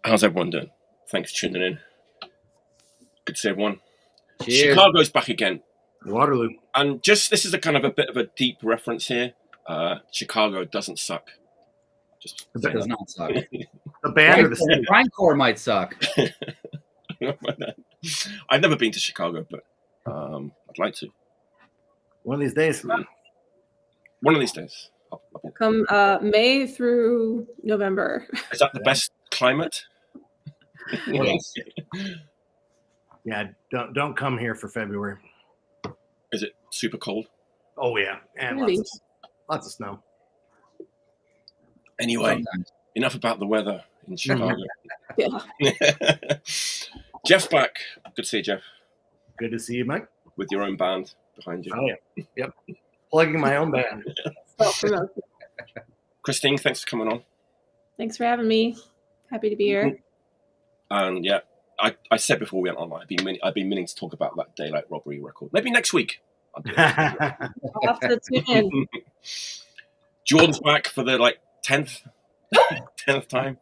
How's everyone doing? Thanks for tuning in. Good to see everyone. Cheers. Chicago's back again. Waterloo. And just, this is a kind of a bit of a deep reference here. Chicago doesn't suck. Just It does not suck. The band or the city? Grindcore might suck. I've never been to Chicago, but I'd like to. One of these days. One of these days. Come May through November. Is that the best climate? Yes. Yeah, don't come here for February. Is it super cold? Oh yeah, and Really? lots of snow. Anyway, Sometimes. enough about the weather in Chicago. Yeah. Jeff's back. Good to see you, Jeff, Good to see you, Mike. with your own band behind you. Oh yeah, yep. Plugging my own band. Self-promote. Christine, thanks for coming on. Thanks for having me. Happy to be here. And yeah, I said before we went online, I've been meaning to talk about that Daylight Robbery record. Maybe next week. I'll do it. I'll have to tune in. Jordan's back for the 10th time.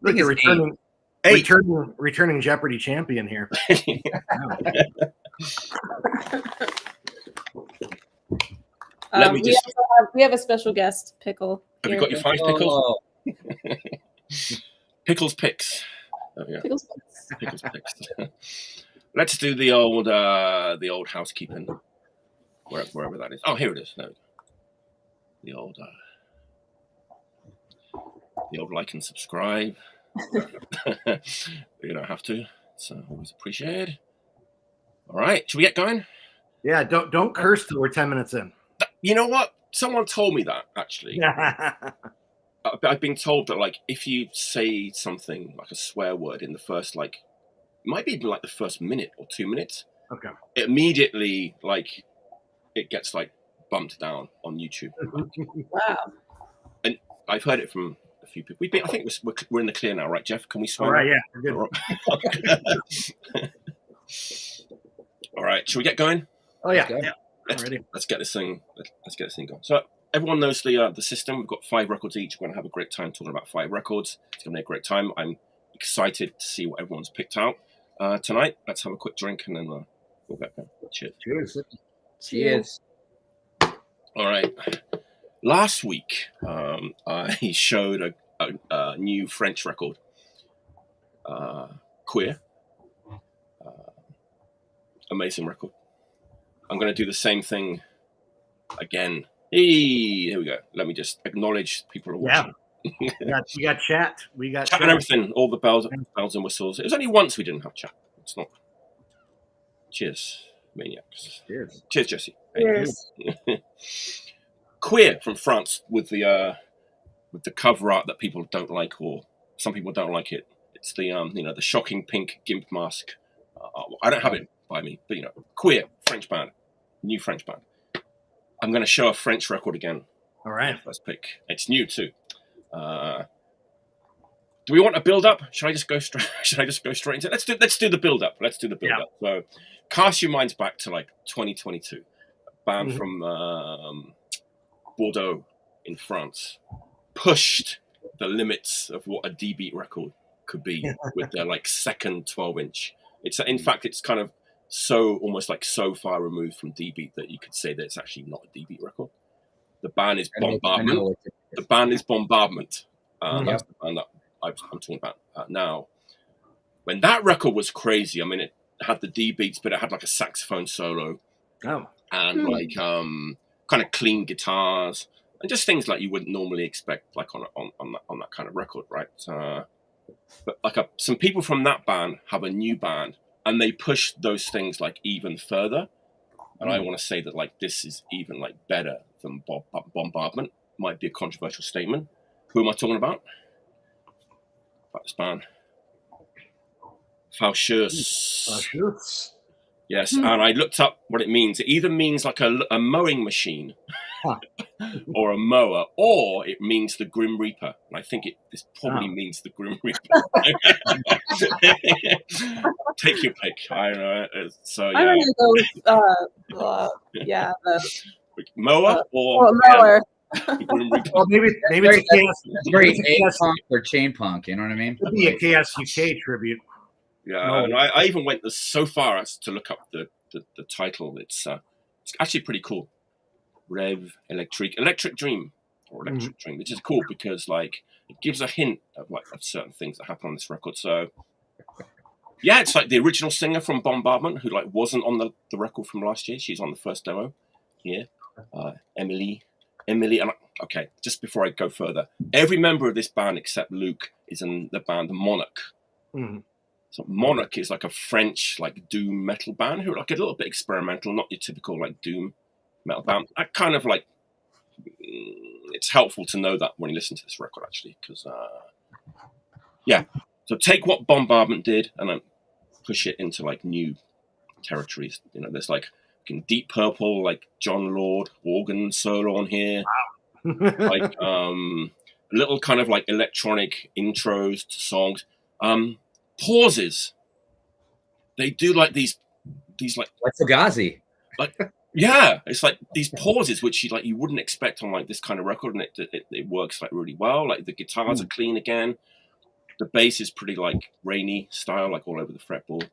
Look, you're returning, Hey. returning Jeopardy champion here. Let me just. We have a special guest, Pickle. Have you here. got your 5 pickles? Oh, Pickles picks. Oh, yeah. Pickles? Pickles picks. Let's do the old housekeeping, wherever that is. Oh, here it is. No, the old like and subscribe. You don't have to. It's always appreciated. All right, should we get going? Yeah, don't curse till we're 10 minutes in. You know what? Someone told me that actually. I've been told that if you say something like a swear word in the first it might be even the first minute or 2 minutes. Okay. It immediately it gets bumped down on YouTube. Wow. And I've heard it from a few people. I think we're in the clear now, right, Jeff? Can we swear? All right, yeah, we're good. All right, shall we get going? Oh yeah, Okay. yeah. Let's get this thing. Let's get this thing going. So everyone knows the system. We've got 5 records each. We're gonna have a great time talking about 5 records. It's gonna be a great time. I'm excited to see what everyone's picked out tonight. Let's have a quick drink and then we'll get going. Cheers. Cheers. cheers. All right. Last week, I showed a new French record, Queer. Amazing record. I'm going to do the same thing again. Hey, here we go. Let me just acknowledge people are watching. Yeah. We got chat. We got Chat and everything. All the bells and whistles. It was only once we didn't have chat. It's not. Cheers, maniacs. Cheers. Cheers, Jesse. Cheers. Queer from France with the cover art that people don't like, or some people don't like it. It's the the shocking pink gimp mask. I don't have it by me, but Queer French band, new French band. I'm going to show a French record again. All right. First pick. It's new too. Do we want a build up? Should I just go straight? Into it? Let's do the build up. So, cast your minds back to 2022. A band from Bordeaux in France pushed the limits of what a D-beat record could be with their second 12-inch. In fact, it's kind of almost so far removed from D-beat that you could say that it's actually not a D-beat record. The band is Bombardment. The band is Bombardment. That's the band that I'm talking about now. When that record was crazy, I mean, it had the D beats, but it had a saxophone solo, and kind of clean guitars, and just things you wouldn't normally expect, on that kind of record, right? But some people from that band have a new band, and they push those things even further. And I want to say that this is even better than Bombardment. Might be a controversial statement. Who am I talking about? About this band. Faucheuse. Yes, and I looked up what it means. It either means a mowing machine or a mower, or it means the Grim Reaper. And I think this probably means the Grim Reaper. Take your pick. I don't know. So yeah. I'm gonna go with mower or mower. Grim Reaper. Well, maybe it's a KS. It's very It's a KS. A-punk or chain punk. You know what I mean? Could be a KSUK tribute. Yeah, No. and I even went so far as to look up the title. It's actually pretty cool. Rêve, Electric Dream, or Electric Dream, which is cool because like it gives a hint of like of certain things that happen on this record. So yeah, it's like the original singer from Bombardment who like wasn't on the record from last year. She's on the first demo here. Emily. And okay, just before I go further, every member of this band except Luke is in the band Monarch. Mm-hmm. So Monarch is like a French like doom metal band who are like a little bit experimental, not your typical like doom metal band. I kind of like it's helpful to know that when you listen to this record actually, because yeah. So take what Bombardment did and then push it into like new territories. You know, there's like Deep Purple, like John Lord organ solo on here. Wow. Like little kind of like electronic intros to songs. Pauses. They do like these like Fugazi. like yeah, it's like these pauses which you wouldn't expect on like this kind of record, and it works like really well. Like the guitars are clean again. The bass is pretty like rainy style, like all over the fretboard.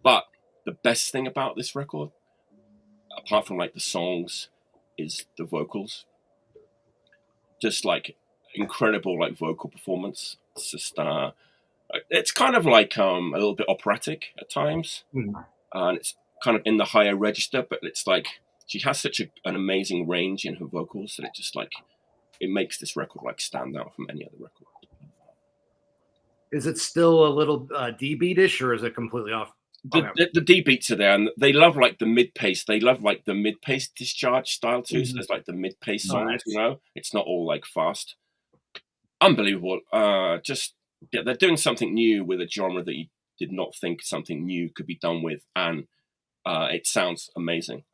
But the best thing about this record, apart from like the songs, is the vocals. Just like incredible like vocal performance. It's just it's kind of like a little bit operatic at times, and it's kind of in the higher register. But it's like she has such an amazing range in her vocals that it just like it makes this record like stand out from any other record. Is it still a little D beatish, or is it completely off? The D beats are there, and they love like the mid pace. They love like the mid pace discharge style too. So there's like the mid pace songs, Nice. you know. It's not all like fast. Unbelievable. Just yeah, they're doing something new with a genre that you did not think something new could be done with, and it sounds amazing.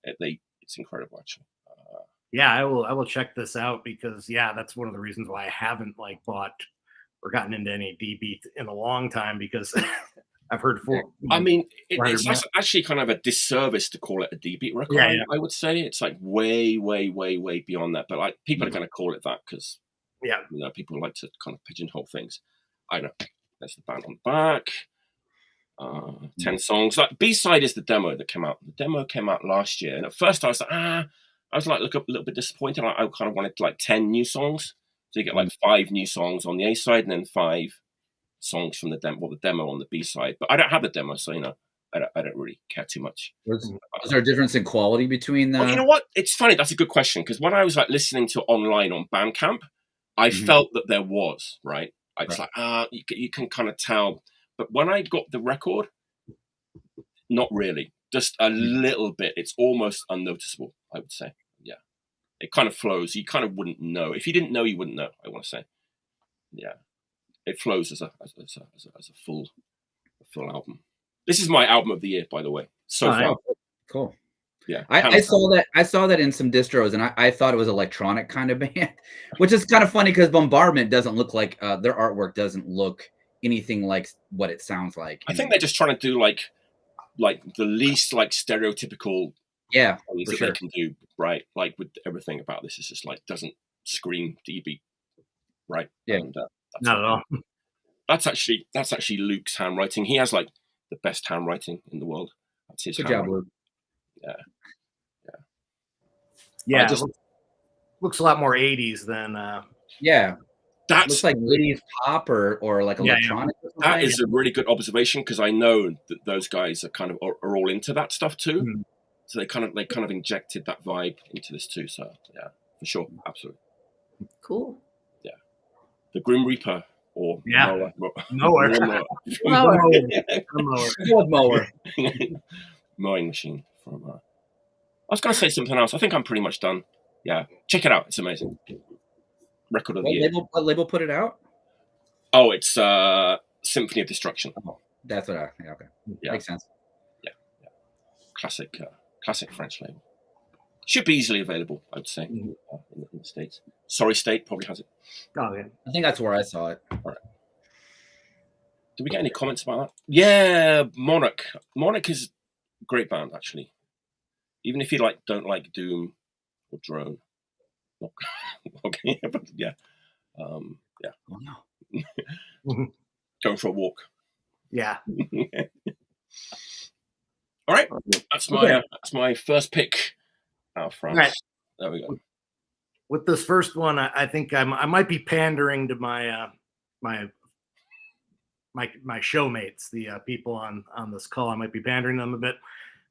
It's incredible actually. Yeah, I will check this out because that's one of the reasons why I haven't like bought or gotten into any D beat in a long time, because I've heard I mean, it's actually kind of a disservice to call it a D beat record. Yeah. I would say it's like way beyond that. But like people are going to call it that because you know people like to kind of pigeonhole things. I know. There's the band on the back. 10 songs. Like B-side is the demo that came out. The demo came out last year, and at first I was like, look up a little bit disappointed. I kind of wanted like 10 new songs. So you get like 5 new songs on the A side and then 5 songs from the demo on the B side. But I don't have the demo, so you know, I don't really care too much. Was there a difference in quality between the? Well, you know what? It's funny. That's a good question, because when I was like listening to online on Bandcamp, I felt that there was right. It's like you can kind of tell. But when I got the record, not really. Just a little bit. It's almost unnoticeable, I would say. Yeah. It kind of flows. You kind of wouldn't know. If you didn't know, you wouldn't know, I want to say. Yeah. It flows as a full album. This is my album of the year, by the way. So far. Cool. Yeah. I saw that in some distros, and I thought it was electronic kind of band, which is kind of funny because Bombardment doesn't look like their artwork doesn't look anything like what it sounds like. I think they're just trying to do like the least like stereotypical things that they can do, right? Like with everything about this, it's just like doesn't scream DB, right? Yeah, and, not at all. That's actually Luke's handwriting. He has like the best handwriting in the world. That's his handwriting. Good job, Luke. Yeah. Looks a lot more 80s than That looks like 80s pop or like electronic. That is a really good observation, because I know that those guys are all into that stuff too. So they kind of injected that vibe into this too. So yeah, for sure, absolutely. Cool. Yeah, the Grim Reaper or mower. Mowing machine from. I was going to say something else. I think I'm pretty much done. Yeah, check it out. It's amazing. Record of the year. What label put it out? Oh, it's Symphony of Destruction. Oh, that's what okay. Yeah. Makes sense. Yeah. Classic French label. Should be easily available, I would say, in the States. Sorry State probably has it. Oh, yeah. I think that's where I saw it. All right. Did we get any comments about that? Yeah, Monarch. Monarch is a great band, actually. Even if you don't like Doom or Drone, Okay, but yeah. Yeah. Wow. Going for a walk. Yeah. All right. That's my first pick out of France. Right. There we go. With this first one, I think I might be pandering to my showmates, the people on this call. I might be pandering them a bit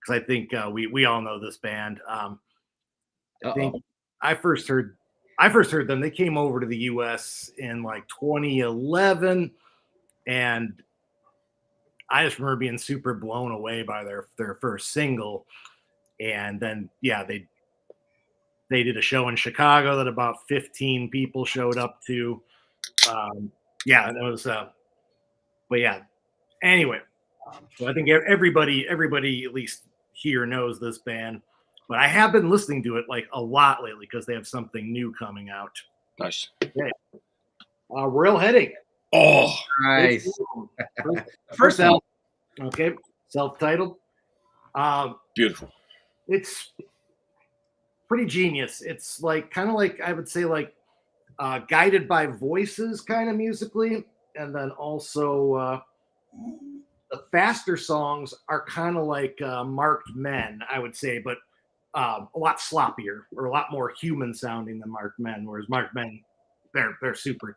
because I think we all know this band. I think I first heard them. They came over to the U.S. in like 2011, and I just remember being super blown away by their first single. And then they did a show in Chicago that about 15 people showed up to. It was. But yeah, anyway, so I think everybody at least here knows this band. But I have been listening to it like a lot lately because they have something new coming out. Nice. Okay. Royal Headache. Oh, Nice. First album. Okay, self-titled. beautiful. It's pretty genius. It's like kind of like I would say like guided by voices kind of musically, and then also the faster songs are kind of like Marked Men, I would say, but a lot sloppier or a lot more human sounding than Marked Men. Whereas Marked Men, they're super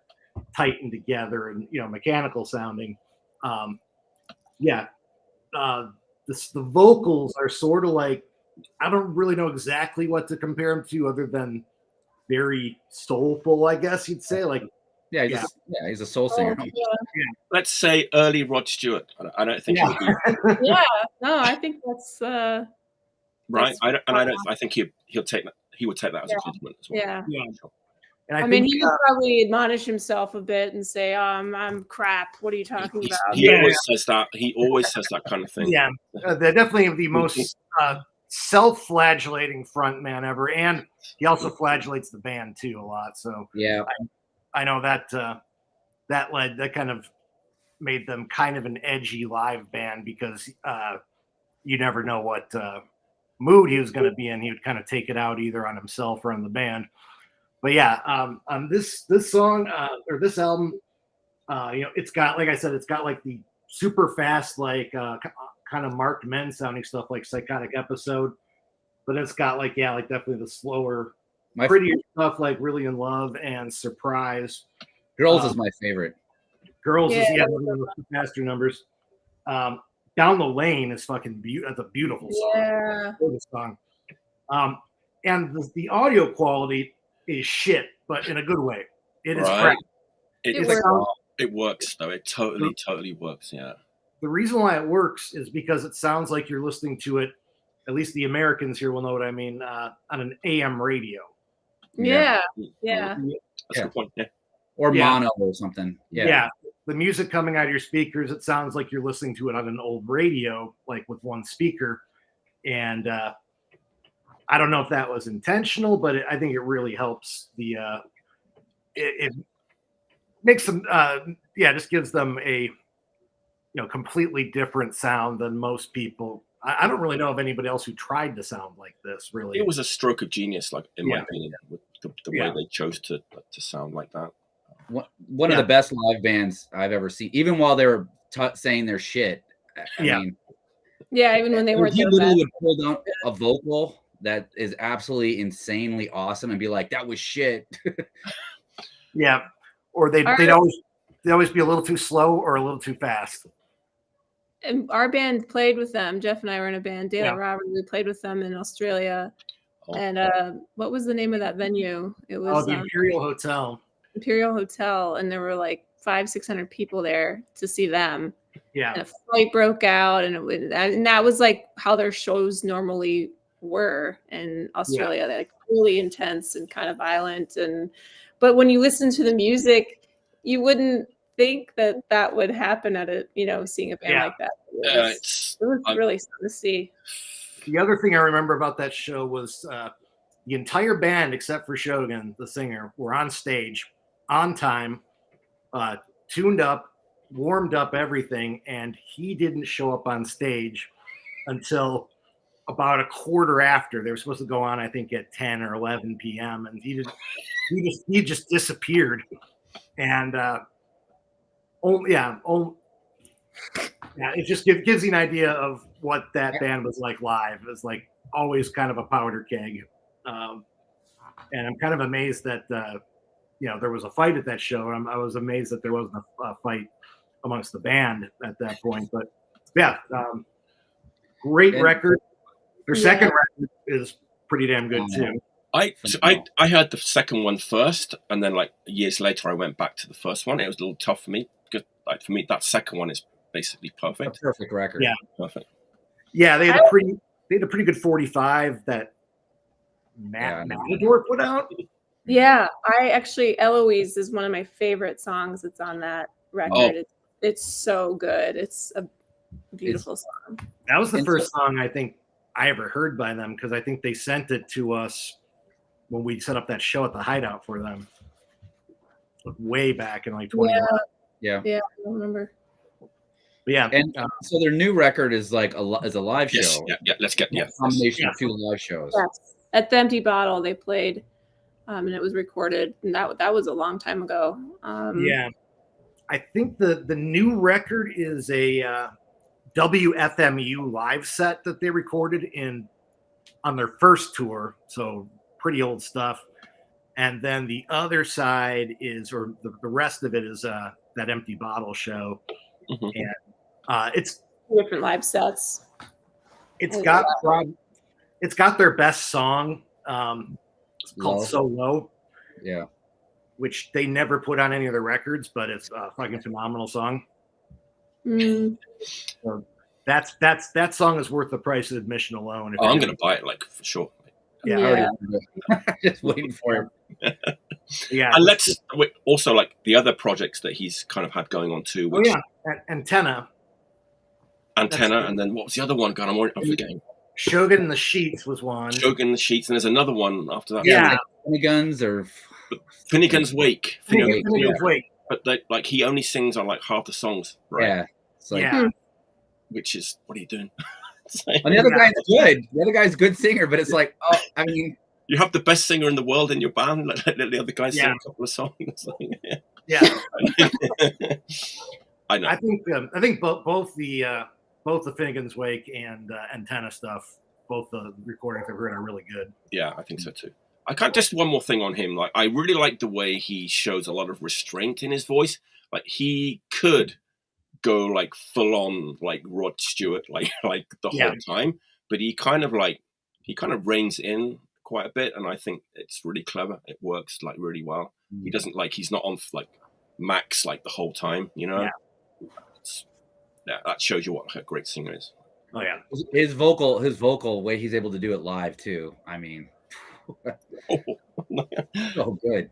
tight and together and mechanical sounding. The vocals are sort of like, I don't really know exactly what to compare them to other than very soulful, I guess you'd say. Like, he's a soul singer. Let's say early Rod Stewart. I don't think he would be. No, I think that's right. That's I think he'll take that. He would take that as a compliment as well. Yeah. And I mean, he would probably admonish himself a bit and say, I'm crap. What are you talking about? He always says that. He always says that kind of thing. Yeah, they're definitely the most self-flagellating front man ever, and he also flagellates the band too a lot. So yeah, I know that that kind of made them kind of an edgy live band because you never know what mood he was going to be in. He would kind of take it out either on himself or on the band. But yeah, on this song or this album, it's got, like I said, it's got like the super fast, like kind of Marked Men sounding stuff like Psychotic Episode, but it's got like definitely the slower, prettier stuff like Really in Love and Surprise. Girls is my favorite. Girls is one of the faster numbers. Down the Lane is fucking that's a beautiful song. Yeah. Song. And the audio quality is shit, but in a good way. It is crap. It works though. It totally works. Yeah. The reason why it works is because it sounds like you're listening to it. At least the Americans here will know what I mean. On an AM radio. Yeah. That's a good point. Yeah. Or mono or something. Yeah. The music coming out of your speakers, it sounds like you're listening to it on an old radio, like with one speaker. And I don't know if that was intentional, but I think it really helps it makes them, just gives them a, completely different sound than most people. I don't really know of anybody else who tried to sound like this, really. It was a stroke of genius, like in my opinion, with the way they chose to sound like that. One of the best live bands I've ever seen, even while they were saying their shit. I mean, even when they weren't. He literally would pull down a vocal that is absolutely insanely awesome and be like, "That was shit." Or they'd always be a little too slow or a little too fast. And our band played with them. Jeff and I were in a band, Dale Robbery. We played with them in Australia. And what was the name of that venue? It was the Imperial Hotel. Imperial Hotel, and there were like 500-600 people there to see them. Yeah, and a fight broke out, and that was like how their shows normally were in Australia. They're like really intense and kind of violent, but when you listen to the music, you wouldn't think that would happen at seeing a band like that. It was really something to see. The other thing I remember about that show was the entire band, except for Shogun, the singer, were on stage on time, tuned up, warmed up everything, and he didn't show up on stage until about a quarter after. They were supposed to go on, I think, at 10 or 11 p.m. and he just disappeared. And it just gives you an idea of what that band was like live. It was like always kind of a powder keg. And I'm kind of amazed that there was a fight at that show. I was amazed that there wasn't a fight amongst the band at that point. But yeah, great record. Their second record is pretty damn good too. I heard the second one first, and then like years later, I went back to the first one. It was a little tough for me because, like, for me, that second one is basically perfect. A perfect record. Yeah, perfect. Yeah, they had a pretty good 45 that Matador put out. Yeah, Eloise is one of my favorite songs that's on that record. It's so good. It's a beautiful song. That was the first song I think I ever heard by them, because I think they sent it to us when we set up that show at the Hideout for them way back in like 2011. Yeah, I don't remember. But yeah, and so their new record is like a live show. Yeah, let's get a combination of two live shows. Yes, at the Empty Bottle they played, and it was recorded, and that was a long time ago. Yeah, I think the new record is a WFMU live set that they recorded on their first tour, so pretty old stuff. And then the other side is, or the rest of it is that Empty Bottle show. Mm-hmm. And it's different live sets. It's got their best song. It's called So Low. Yeah. Which they never put on any of their records, but it's a fucking phenomenal song. Mm. So that song is worth the price of admission alone. I'm going to buy it, like, for sure. Yeah. Just waiting for him. Yeah. And let's also, like, the other projects that he's kind of had going on too. Which, Antenna, and then what was the other one? God, I'm forgetting. Shogun and the Sheets was one. Shogun and the Sheets, and there's another one after that. Yeah. Finnegan's or Finnegan's Wake. Finnegan's Wake. But he only sings on like half the songs, right? Yeah. It's like, which is, what are you doing? And the other guy's good. The other guy's a good singer, but it's like, I mean, you have the best singer in the world in your band. Let the other guy sing a couple of songs. Yeah. I know. I think both the Finnegan's Wake and Antenna stuff, both the recordings I've heard are really good. Yeah, I think so too. I can't just one more thing on him. Like, I really like the way he shows a lot of restraint in his voice. Like, he could go like full on like Rod Stewart, like the whole time, but he kind of reins in quite a bit, and I think it's really clever. It works like really well. He doesn't he's not on like max like the whole time, you know. That shows you what a great singer is. Oh yeah, his vocal way he's able to do it live too. I mean, so good.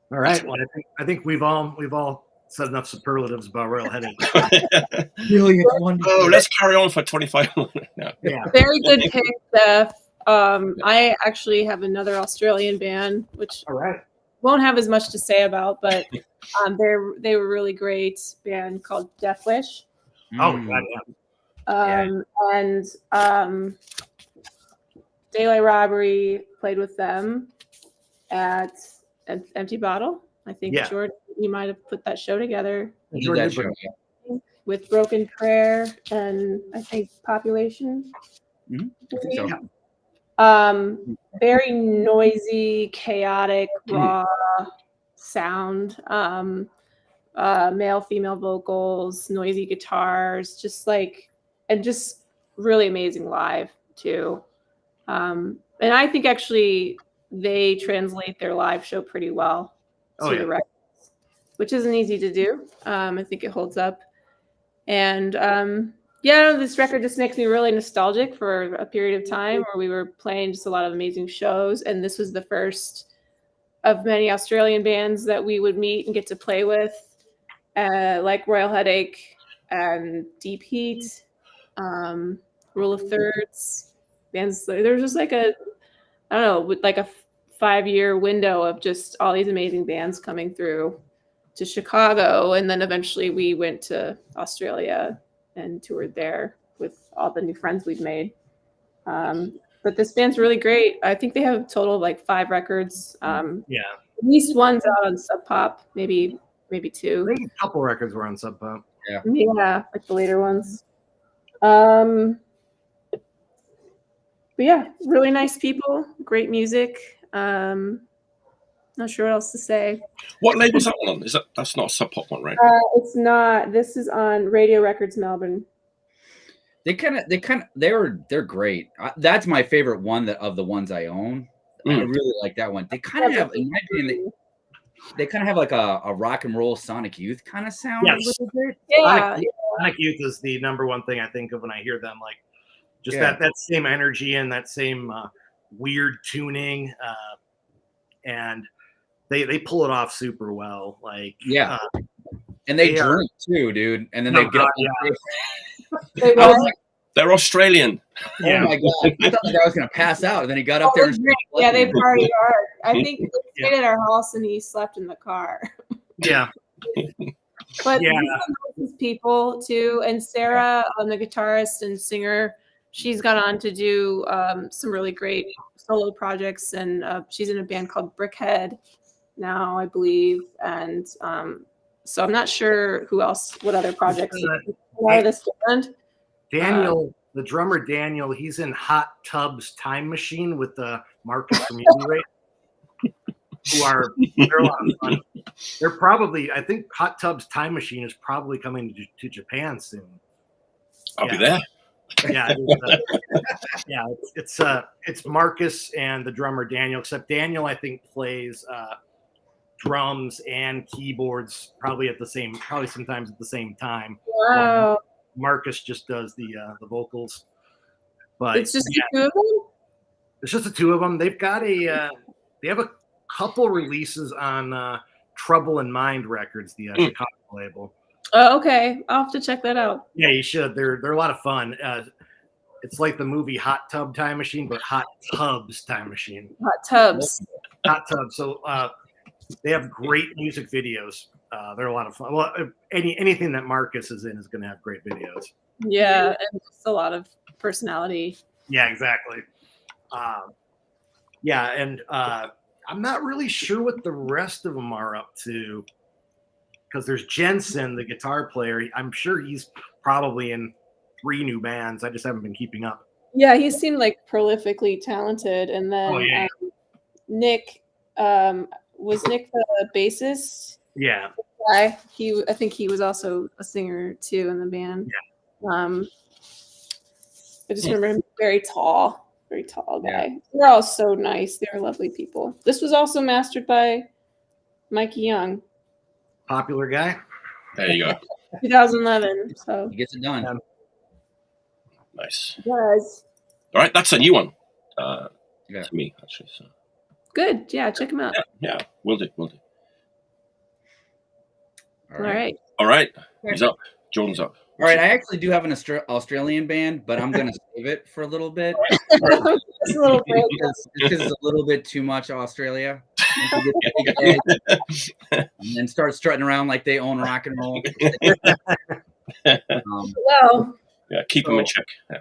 All right. Well, I think we've all said enough superlatives about Royal Headache. Brilliant. Oh, let's carry on for 25 minutes now. Yeah. Very good pick, Steph. I actually have another Australian band, which won't have as much to say about, but they were really great band called Death Wish. Oh, God, and Daylight Robbery played with them at Empty Bottle. I think Jordan, you might have put that show together. With Broken Prayer and I think Population. Mm-hmm. So. Very noisy, chaotic, raw sound. Male, female vocals, noisy guitars, just really amazing live too. And I think actually they translate their live show pretty well to the records, which isn't easy to do. I think it holds up. And this record just makes me really nostalgic for a period of time where we were playing just a lot of amazing shows. And this was the first of many Australian bands that we would meet and get to play with, like Royal Headache and Deep Heat, Rule of Thirds. Bands, there's just like a 5-year window of just all these amazing bands coming through to Chicago, and then eventually we went to Australia and toured there. with all the new friends we've made. But this band's really great. I think they have a total of like 5 records. Yeah. At least one's out on Sub Pop, maybe 2. I think a couple records were on Sub Pop. Yeah, like the later ones. But yeah, really nice people, great music. Not sure what else to say. What label's that one on? That's not a Sub Pop one, right? It's not. This is on Radio Records Melbourne. They're great. That's my favorite one of the ones I own. I really like that one. They kind of have, in my opinion, they kind of have like a rock and roll Sonic Youth kind of sound. Yes. A little bit. Yeah. Sonic Youth is the number one thing I think of when I hear them. Like just that same energy and that same weird tuning, and they pull it off super well. Like and they drink too, dude. And then they get they're Australian. Oh my god! I thought the guy was gonna pass out, and then he got up there. And they party hard. I think they stayed at our house, and he slept in the car. Yeah. But these people too, and Sarah, the guitarist and singer, she's gone on to do some really great solo projects, and she's in a band called Brickhead now, I believe. And so I'm not sure what other projects are this band. Daniel, the drummer Daniel, he's in Hot Tub's Time Machine with Marcus from Easy they're a lot of fun. They're probably, I think Hot Tub's Time Machine is probably coming to Japan soon. I'll be there. Yeah, it's Marcus and the drummer Daniel. Except Daniel, I think, plays drums and keyboards probably sometimes at the same time. Wow. Marcus just does the vocals. But it's just the 2 of them. It's just the 2 of them. They've got they have a couple releases on Trouble in Mind Records, the Chicago label. Oh, okay. I'll have to check that out. Yeah, you should. They're a lot of fun. It's like the movie Hot Tub Time Machine, but Hot Tub's Time Machine. Hot Tubs. Hot Tub. So they have great music videos. They're a lot of fun. Well, anything that Marcus is in is going to have great videos. Yeah, and just a lot of personality. Yeah, exactly. And I'm not really sure what the rest of them are up to, because there's Jensen, the guitar player. I'm sure he's probably in 3 new bands. I just haven't been keeping up. Yeah, he seemed like prolifically talented. And then Nick, was Nick the bassist? Yeah. I think he was also a singer too in the band. Yeah. I just remember him very tall guy. Yeah. They're all so nice. They're lovely people. This was also mastered by Mikey Young. Popular guy. There you go. 2011. So he gets it done. Nice. Yes. All right, that's a new one. To me, actually. So. Good. Yeah, check him out. Yeah, we'll do. All right. He's up. Jordan's up. All right, I actually do have an Australian band, but I'm going to save it for a little bit. Just a little bit. Because it's a little bit too much Australia. And then start strutting around like they own rock and roll. Keep them in check. Yeah.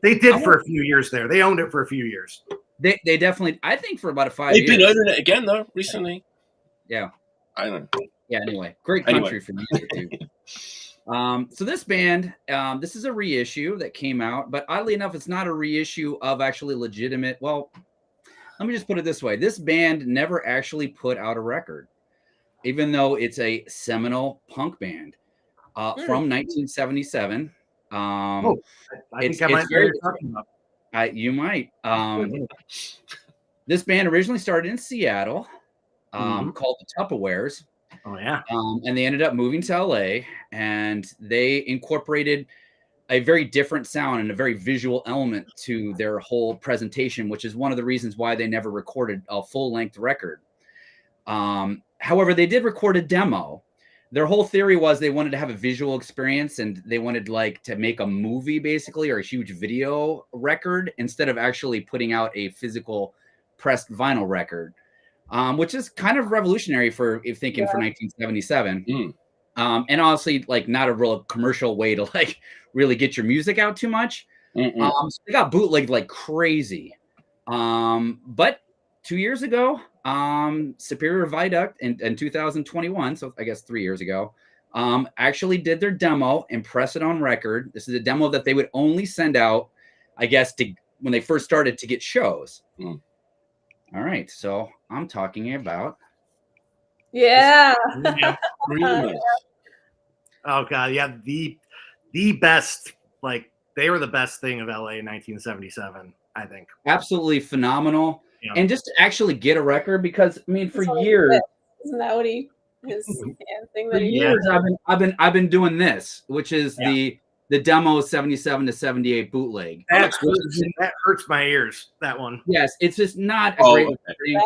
They did for a few years there. They owned it for a few years. They definitely, I think for about 5 years. They've been owning it again, though, recently. Yeah. I don't know. Yeah, anyway. Great country for music, too. So this band, this is a reissue that came out, but oddly enough, it's not a reissue of actually legitimate. Well, let me just put it this way. This band never actually put out a record, even though it's a seminal punk band from 1977. I think I might know what you're talking about. You might. This band originally started in Seattle, called the Tupperwares. Oh, yeah. And they ended up moving to LA, and they incorporated a very different sound and a very visual element to their whole presentation, which is one of the reasons why they never recorded a full-length record. However, they did record a demo. Their whole theory was they wanted to have a visual experience, and they wanted to make a movie basically, or a huge video record, instead of actually putting out a physical pressed vinyl record. Which is kind of revolutionary for 1977. And honestly, like not a real commercial way to like really get your music out too much. So they got bootlegged like crazy. But 2 years ago, Superior Viaduct in 2021, so I guess 3 years ago, actually did their demo and press it on record. This is a demo that they would only send out, I guess, to when they first started to get shows. All right, so I'm talking about. Yeah. Oh god, yeah, the best, like they were the best thing of LA in 1977, I think. Absolutely phenomenal. Yeah. And just to actually get a record, because I mean, for years, isn't that what his thing that for years I've been doing this, which is the demo 77 to 78 bootleg. That hurts my ears, that one. Yes, it's just not a great thing.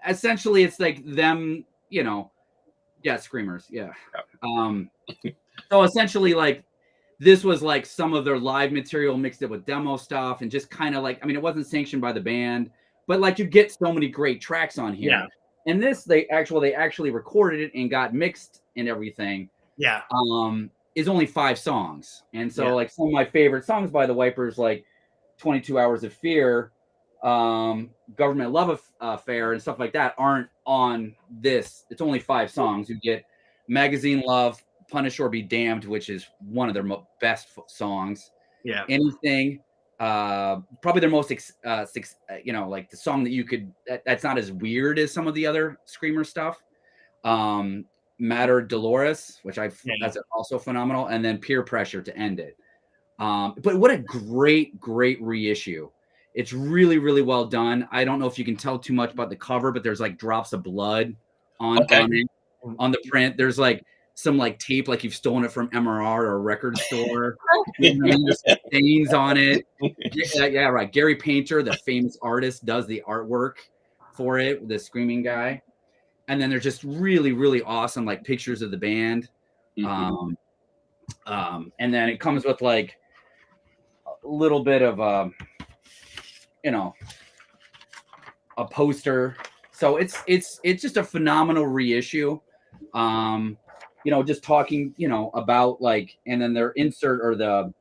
Essentially, it's like them, you know, screamers, so essentially, like this was like some of their live material, mixed it with demo stuff, and just kind of like, I mean, it wasn't sanctioned by the band, but like you get so many great tracks on here. Yeah. And this they actually recorded it and got mixed and everything. Yeah. Is only 5 songs, and so like some of my favorite songs by the Wipers, like 22 Hours of Fear, Government Love Affair, and stuff like that, aren't on this. It's only 5 songs. You get Magazine Love, Punish or Be Damned, which is one of their best songs. Yeah. Anything, probably their most, you know, like the song that you could, that's not as weird as some of the other Screamer stuff. Matter Dolores, which that's also phenomenal. And then Peer Pressure to end it. But what a great reissue. It's really, really well done. I don't know if you can tell too much about the cover, but there's like drops of blood on the print. There's like some like tape, like you've stolen it from MRR or a record store. There's stains on it. Yeah, right. Gary Painter, the famous artist, does the artwork for it, the screaming guy. And then there's just really, really awesome like pictures of the band. And then it comes with like a little bit of you know, a poster. So it's just a phenomenal reissue. You know, just talking, you know, about like, and then their insert or the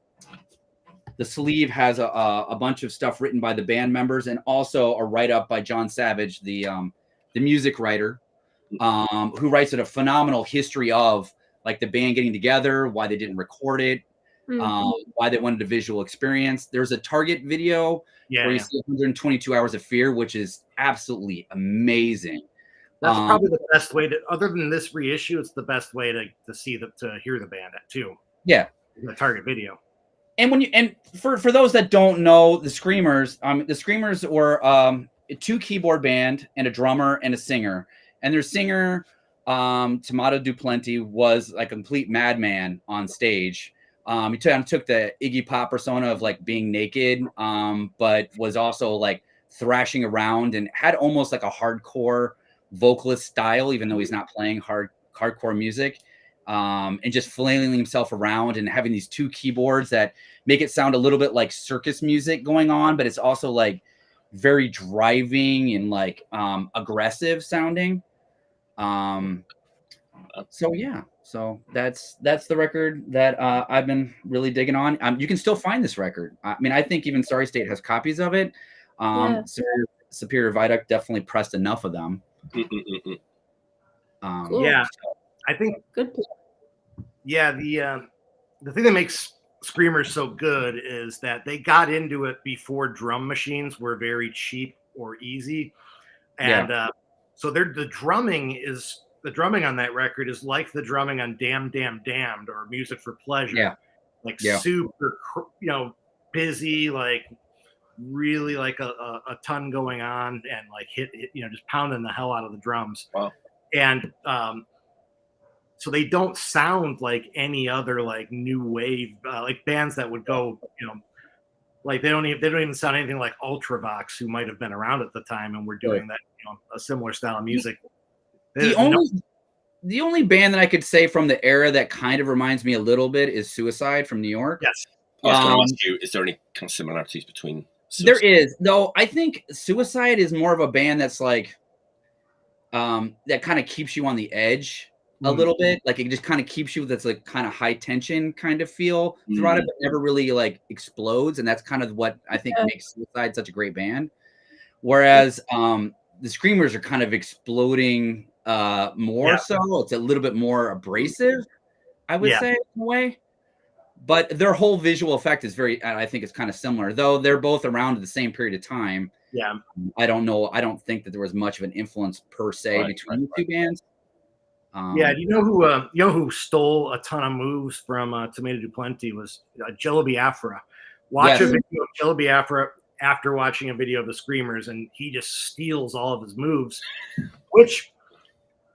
sleeve has a bunch of stuff written by the band members, and also a write-up by John Savage, the music writer, who writes a phenomenal history of like the band getting together, why they didn't record it, why they wanted a visual experience. There's a Target video where you see 122 Hours of Fear, which is absolutely amazing. That's probably the best way to, other than this reissue, it's the best way to hear the band too. Yeah. The Target video. And for those that don't know the Screamers were 2 keyboard band and a drummer and a singer. And their singer, Tomato Duplanty, was a complete madman on stage. He took the Iggy Pop persona of like being naked, but was also like thrashing around and had almost like a hardcore vocalist style, even though he's not playing hardcore music, and just flailing himself around and having these 2 keyboards that make it sound a little bit like circus music going on, but it's also like very driving and like aggressive sounding. So that's the record that I've been really digging on. You can still find this record. I mean, I think even Sorry State has copies of it. Superior Viaduct definitely pressed enough of them. Cool. Yeah, I think good. Yeah, the thing that makes Screamers so good is that they got into it before drum machines were very cheap or easy, and so the drumming on that record is like the drumming on Damn Damn Damned or Music for Pleasure. Super, you know, busy, like really like a ton going on, and like hit, you know, just pounding the hell out of the drums. Wow. And so they don't sound like any other like new wave like bands that would go, you know, like they don't even sound anything like Ultravox, who might have been around at the time and were doing that, you know, a similar style of music. The only band that I could say from the era that kind of reminds me a little bit is Suicide from New York. Yes. I was going to ask you, is there any kind of similarities between Suicide? There is, though. I think Suicide is more of a band that's like that kind of keeps you on the edge. a little bit. Like it just kind of keeps you with this like kind of high tension kind of feel throughout it, but never really like explodes. And that's kind of what I think makes Suicide such a great band. Whereas the Screamers are kind of exploding more so. It's a little bit more abrasive, I would say, in a way. But their whole visual effect is I think it's kind of similar, though they're both around at the same period of time. Yeah. I don't know. I don't think that there was much of an influence per se between the two bands. Do you know who stole a ton of moves from Tomato Du Plenty was Jello Biafra. Watch a video of Jello Biafra after watching a video of the Screamers, and he just steals all of his moves, which,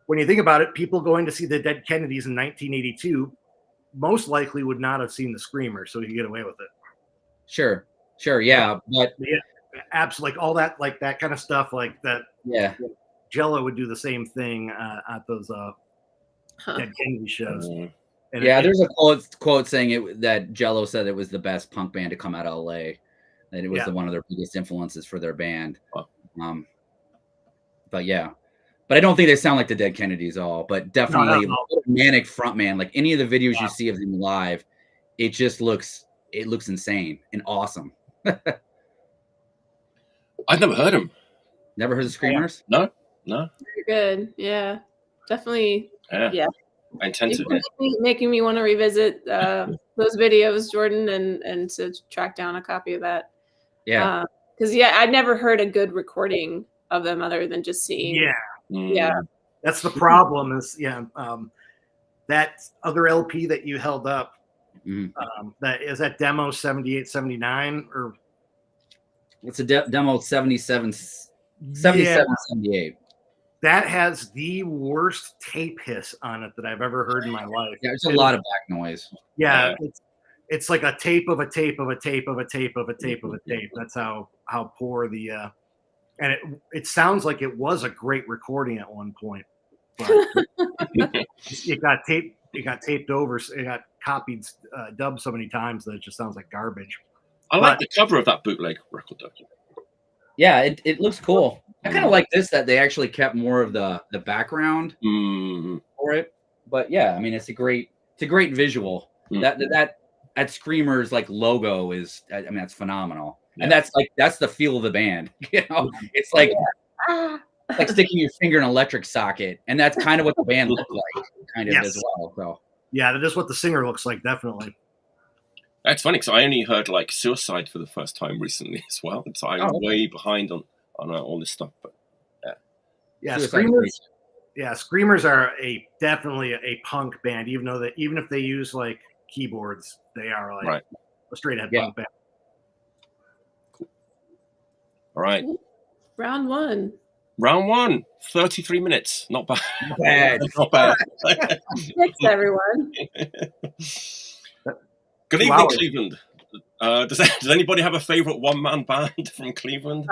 when you think about it, people going to see the Dead Kennedys in 1982 most likely would not have seen the Screamers, so he could get away with it. Sure, but absolutely, like all that, like that kind of stuff, like that. Yeah, Jello would do the same thing at those Dead Kennedy shows. And there's a quote saying that Jello said it was the best punk band to come out of LA, that it was one of their biggest influences for their band. But I don't think they sound like the Dead Kennedys at all. But definitely manic frontman. Like any of the videos you see of them live, it just looks insane and awesome. I've never heard them. Never heard the Screamers? No. Very good. Yeah, definitely. Yeah. Intensively. Making me want to revisit those videos, Jordan, and to track down a copy of that. Yeah. Because I'd never heard a good recording of them other than just seeing. Yeah. That's the problem. Is that other LP that you held up. That is that demo 78, 79 or. It's a demo 77, 78. That has the worst tape hiss on it that I've ever heard in my life. Yeah, there's a lot of back noise. Yeah, it's like a tape of a tape of a tape of a tape of a tape of a tape. That's how poor the and it sounds like it was a great recording at one point, but it got taped. It got taped over. It got copied, dubbed so many times that it just sounds like garbage. I like the cover of that bootleg record, though. Yeah, it looks cool. I kind of like this that they actually kept more of the background for it. But yeah, I mean it's a great visual. That Screamers like logo is, I mean, that's phenomenal. Yeah. And that's the feel of the band. You know, it's like like sticking your finger in an electric socket, and that's kind of what the band looked like, kind of as well. So yeah, that is what the singer looks like, definitely. That's funny because I only heard like Suicide for the first time recently as well. So I'm way behind on all this stuff. But Screamers. Yeah, Screamers are definitely a punk band. Even if they use like keyboards, they are like a straight ahead punk band. Cool. All right. Round one. 33 minutes. Not bad. Not bad. Thanks, everyone. Good evening, Cleveland. Does anybody have a favorite one-man band from Cleveland?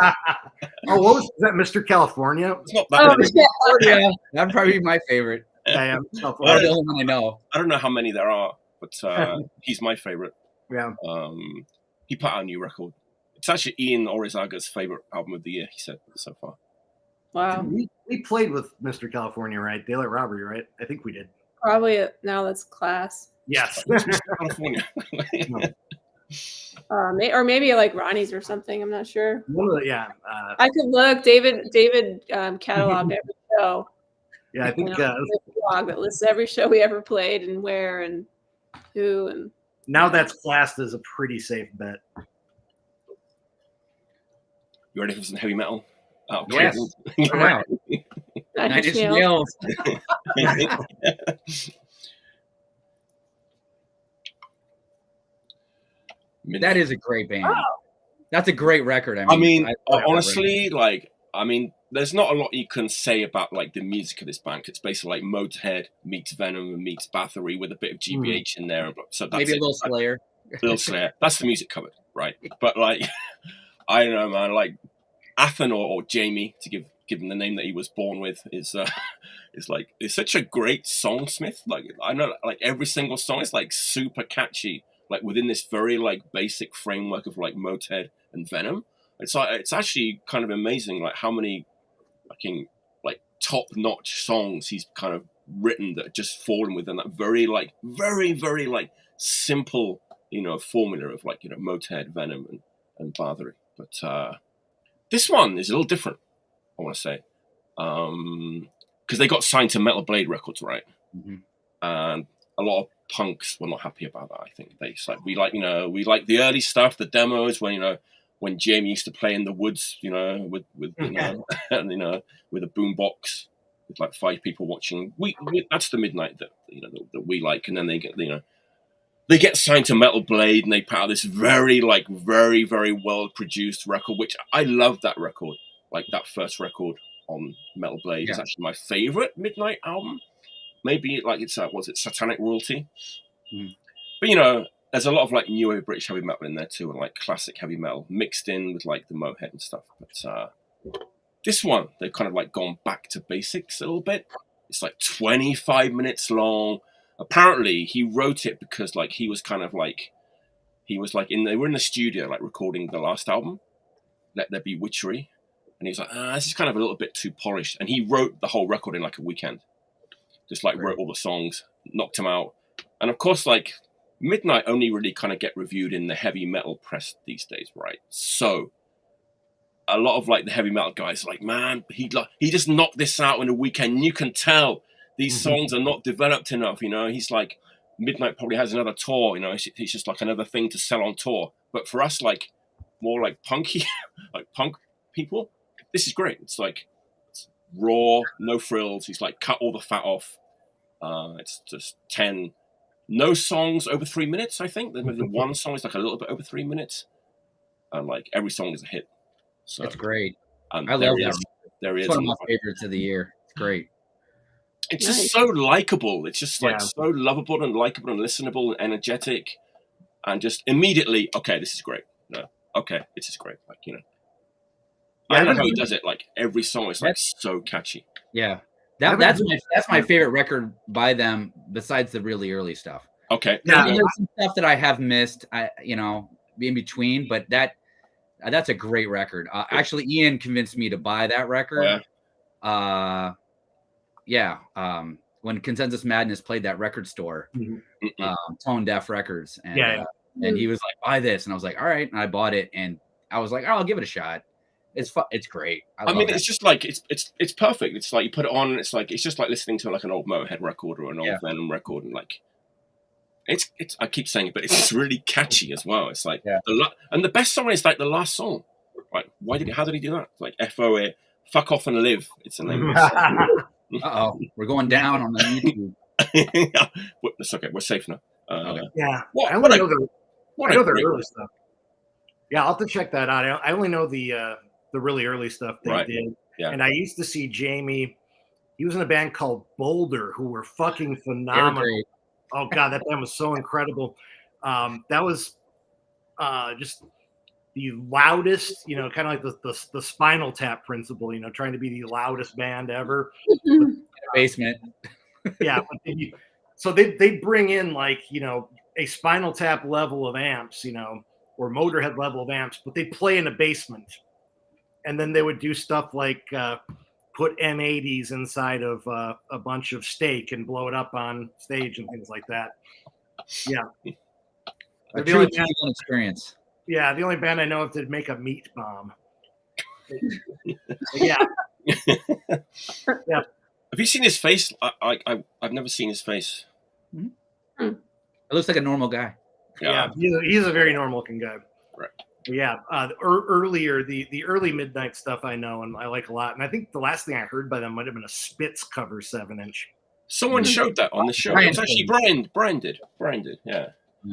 Was that Mr. California? It's not that. Yeah, that'd probably be my favorite. I the only one I know. I don't know how many there are, but he's my favorite. Yeah. He put out a new record. It's actually Ian Orizaga's favorite album of the year, he said, so far. Wow. We played with Mr. California, right? Daylight Robbery, right? I think we did. Probably now that's Class. Yes. California. Or maybe like Ronnie's or something. I'm not sure. I could look. David cataloged every show. Yeah, I think blog that lists every show we ever played and where and who and. Now that's classed as a pretty safe bet. You ready for some heavy metal? Oh, yes. Wow. 9 Inch Nails. That is a great band. Oh. That's a great record. I mean honestly, there's not a lot you can say about like the music of this band. It's basically like Motorhead meets Venom and meets Bathory with a bit of GBH in there. So that's maybe a little Slayer. That's the music covered, right? But like, I don't know, man. Like Athen or Jamie, to give him the name that he was born with, is such a great songsmith. Like I know, like every single song is like super catchy. Like within this very like basic framework of like Motorhead and Venom, it's actually kind of amazing like how many like top-notch songs he's kind of written that just fallen within that very very simple, formula of Motorhead, Venom, and Bathory. But this one is a little different, I want to say, because they got signed to Metal Blade Records, right? Mm-hmm. And a lot of punks were not happy about that. I think we like the early stuff, the demos when Jamie used to play in the woods, with and with a boombox with like 5 people watching. We that's the midnight that that we like, and then they get signed to Metal Blade, and they put out this very very well produced record, which I love that record. Like that first record on Metal Blade is actually my favorite Midnight album. Maybe was it Satanic Royalty? Mm. But there's a lot of like new British heavy metal in there too, and like classic heavy metal mixed in with like the Motorhead and stuff. But this one, they've kind of like gone back to basics a little bit. It's like 25 minutes long. Apparently, he wrote it because like they were in the studio like recording the last album, Let There Be Witchery, and he was like, this is kind of a little bit too polished, and he wrote the whole record in like a weekend. Just like wrote all the songs, knocked them out. And of course, like Midnight only really kind of get reviewed in the heavy metal press these days, right? So a lot of like the heavy metal guys are like, man, he just knocked this out in a weekend. You can tell these songs are not developed enough. He's like, Midnight probably has another tour. It's just like another thing to sell on tour. But for us, like more like punky, like punk people, this is great. It's like raw, no frills. He's like cut all the fat off. It's just 10, no songs over 3 minutes. I think maybe one song is like a little bit over 3 minutes, and like every song is a hit. So it's great. I love that. There is one of my favorites of the year. It's great. It's just so likable. It's just like so lovable and likable and listenable and energetic, and just immediately, okay, this is great. No, okay, this is great. Like I don't know how he does it. Like every song is like so catchy. Yeah, that's my favorite record by them. Besides the really early stuff. Okay. Yeah, there's some stuff that I have missed. In between, but that's a great record. Actually, Ian convinced me to buy that record. When Consensus Madness played that record store, Tone Deaf Records, and he was like, "Buy this," and I was like, "All right," and I bought it, and I was like, "Oh, I'll give it a shot." It's great. I mean, it's just like it's perfect. It's like you put it on, and it's just like listening to like an old Motorhead record or an old Venom record, and like it's I keep saying it, but it's just really catchy as well. It's like and the best song is like the last song. Like, how did he do that? Like FOA, Fuck Off and Live. It's the name of the song. Uh-oh, we're going down on the YouTube. It's okay. We're safe now. I know the early stuff. Yeah, I'll have to check that out. I only know the really early stuff they did. Yeah. And I used to see Jamie. He was in a band called Boulder, who were fucking phenomenal. Oh God, that band was so incredible. That was just the loudest, kind of like the Spinal Tap principle, trying to be the loudest band ever. Basement. Yeah. So they bring in like, a Spinal Tap level of amps, or Motorhead level of amps, but they play in a basement. And then they would do stuff like put M80s inside of a bunch of steak and blow it up on stage and things like that. Yeah. A true experience. Yeah, the only band I know of to make a meat bomb. Yeah. Have you seen his face? I've never seen his face. Mm-hmm. It looks like a normal guy. Yeah, he's a very normal looking guy. Right. Yeah, earlier the early Midnight stuff I know and I like a lot, and I think the last thing I heard by them might have been a Spitz cover 7-inch. Someone showed that on the show. It was actually Brian did. Yeah.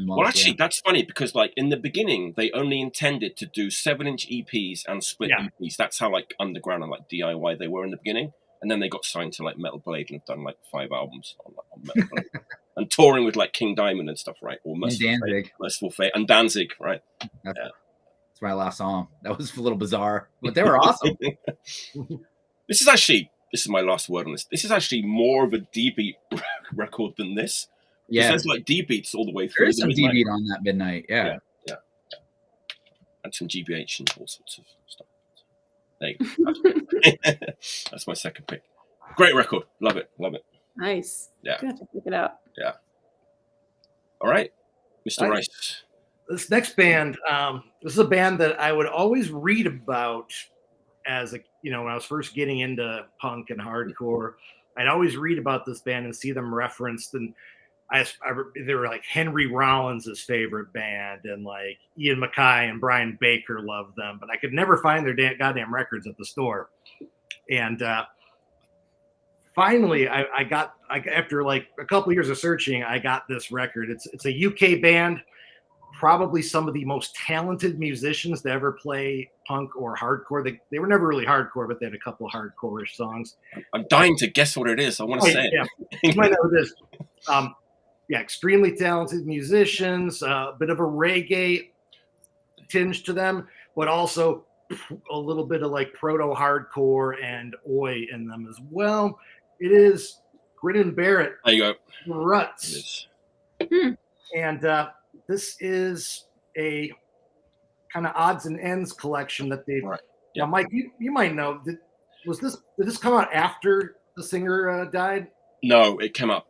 Well, actually, that's funny because like in the beginning they only intended to do 7-inch EPs and split EPs. That's how like underground and like DIY they were in the beginning, and then they got signed to like Metal Blade and have done like 5 albums on Metal Blade. And touring with like King Diamond and stuff, right? Or Merciful Fate and Danzig, right? That's where I last saw them. That was a little bizarre, but they were awesome. This is my last word on this. This is actually more of a D-beat record than this. Yeah, there's like D-beats all the way through. There's some D-beat on that Midnight, yeah. And some GBH and all sorts of stuff. There you go. That's my second pick. Great record. Love it. Nice. Yeah. I have to pick it out. Yeah. All right, Mr. Rice. This next band, this is a band that I would always read about as when I was first getting into punk and hardcore. I'd always read about this band and see them referenced, and they were like Henry Rollins' favorite band, and like Ian MacKaye and Brian Baker loved them, but I could never find their goddamn records at the store. And finally, I got after like a couple years of searching, I got this record. It's a UK band, probably some of the most talented musicians to ever play punk or hardcore. They were never really hardcore, but they had a couple of hardcore-ish songs. I'm dying to guess what it is. I want to say it. Yeah. You might know what it is. Extremely talented musicians, a bit of a reggae tinge to them, but also a little bit of like proto-hardcore and oi in them as well. It is Grin and Barrett. There you go. Ruts. And this is a kind of odds and ends collection that they've. Right. Now, Mike, you might know. Did this come out after the singer died? No, it came out.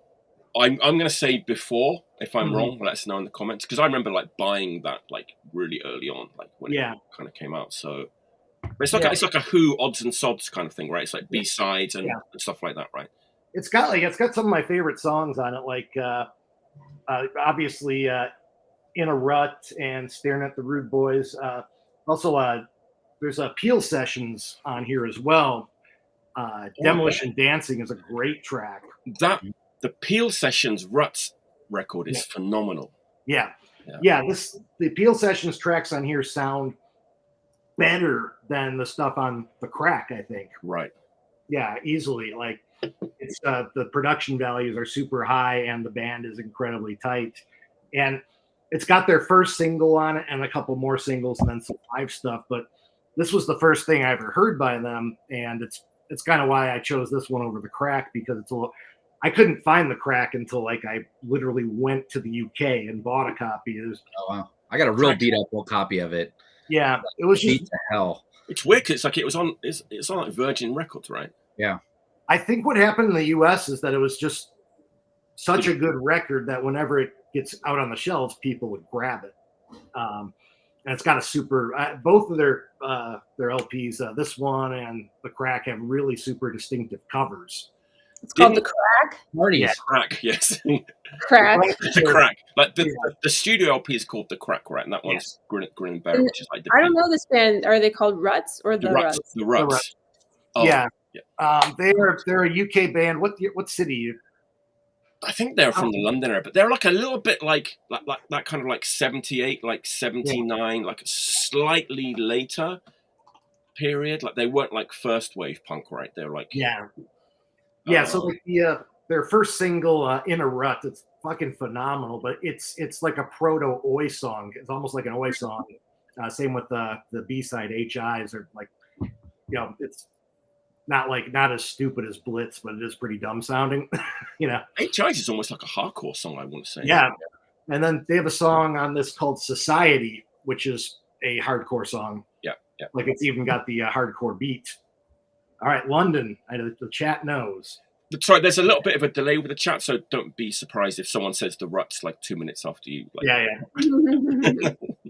I'm going to say before. If I'm wrong, let us know in the comments, because I remember like buying that like really early on, like when it kind of came out. So but it's like a Who odds and sods kind of thing, right? It's like B-sides and stuff like that, right? It's got some of my favorite songs on it, like obviously In a Rut and Staring at the Rude Boys. Also, there's Peel Sessions on here as well. Demolition Dancing is a great track. The Peel Sessions Ruts record is phenomenal. The Peel Sessions tracks on here sound better than the stuff on the Crack, I think. Right. Yeah, easily. Like it's the production values are super high and the band is incredibly tight. And it's got their first single on it and a couple more singles and then some live stuff. But this was the first thing I ever heard by them, and it's kind of why I chose this one over the Crack, because I couldn't find the Crack until like I literally went to the UK and bought a copy. Oh wow! I got a real beat up copy of it. Yeah, it was beat to hell. It's weird. It's like it's on like Virgin Records, right? Yeah. I think what happened in the US is that it was just such a good record that whenever it gets out on the shelves, people would grab it. And it's got a super. Both of their LPs, this one and the Crack, have really super distinctive covers. It's called the Crack. Yeah, Crack. Yes. Crack. The Crack. Like the studio LP is called the Crack, right? And that one's Grin and Barrett, which is like. I don't know this band. Are they called Ruts or the Ruts? The Ruts. Oh, yeah. They're a UK band. What city? I think they're from the London area, but they're like a little bit like that kind of like 78, like 79, like a slightly later period. Like they weren't like first wave punk, right? They're like so like their first single, In a Rut, it's fucking phenomenal, but it's like a proto oi song. It's almost like an oi song. Same with the B-side HIs, are like, it's not as stupid as Blitz, but it is pretty dumb sounding. HIs is almost like a hardcore song, I want to say. Yeah. And then they have a song on this called Society, which is a hardcore song. Yeah. Like it's even got the hardcore beat. All right, London. The chat knows. Sorry, there's a little bit of a delay with the chat, so don't be surprised if someone says the Ruts like 2 minutes after you. Like,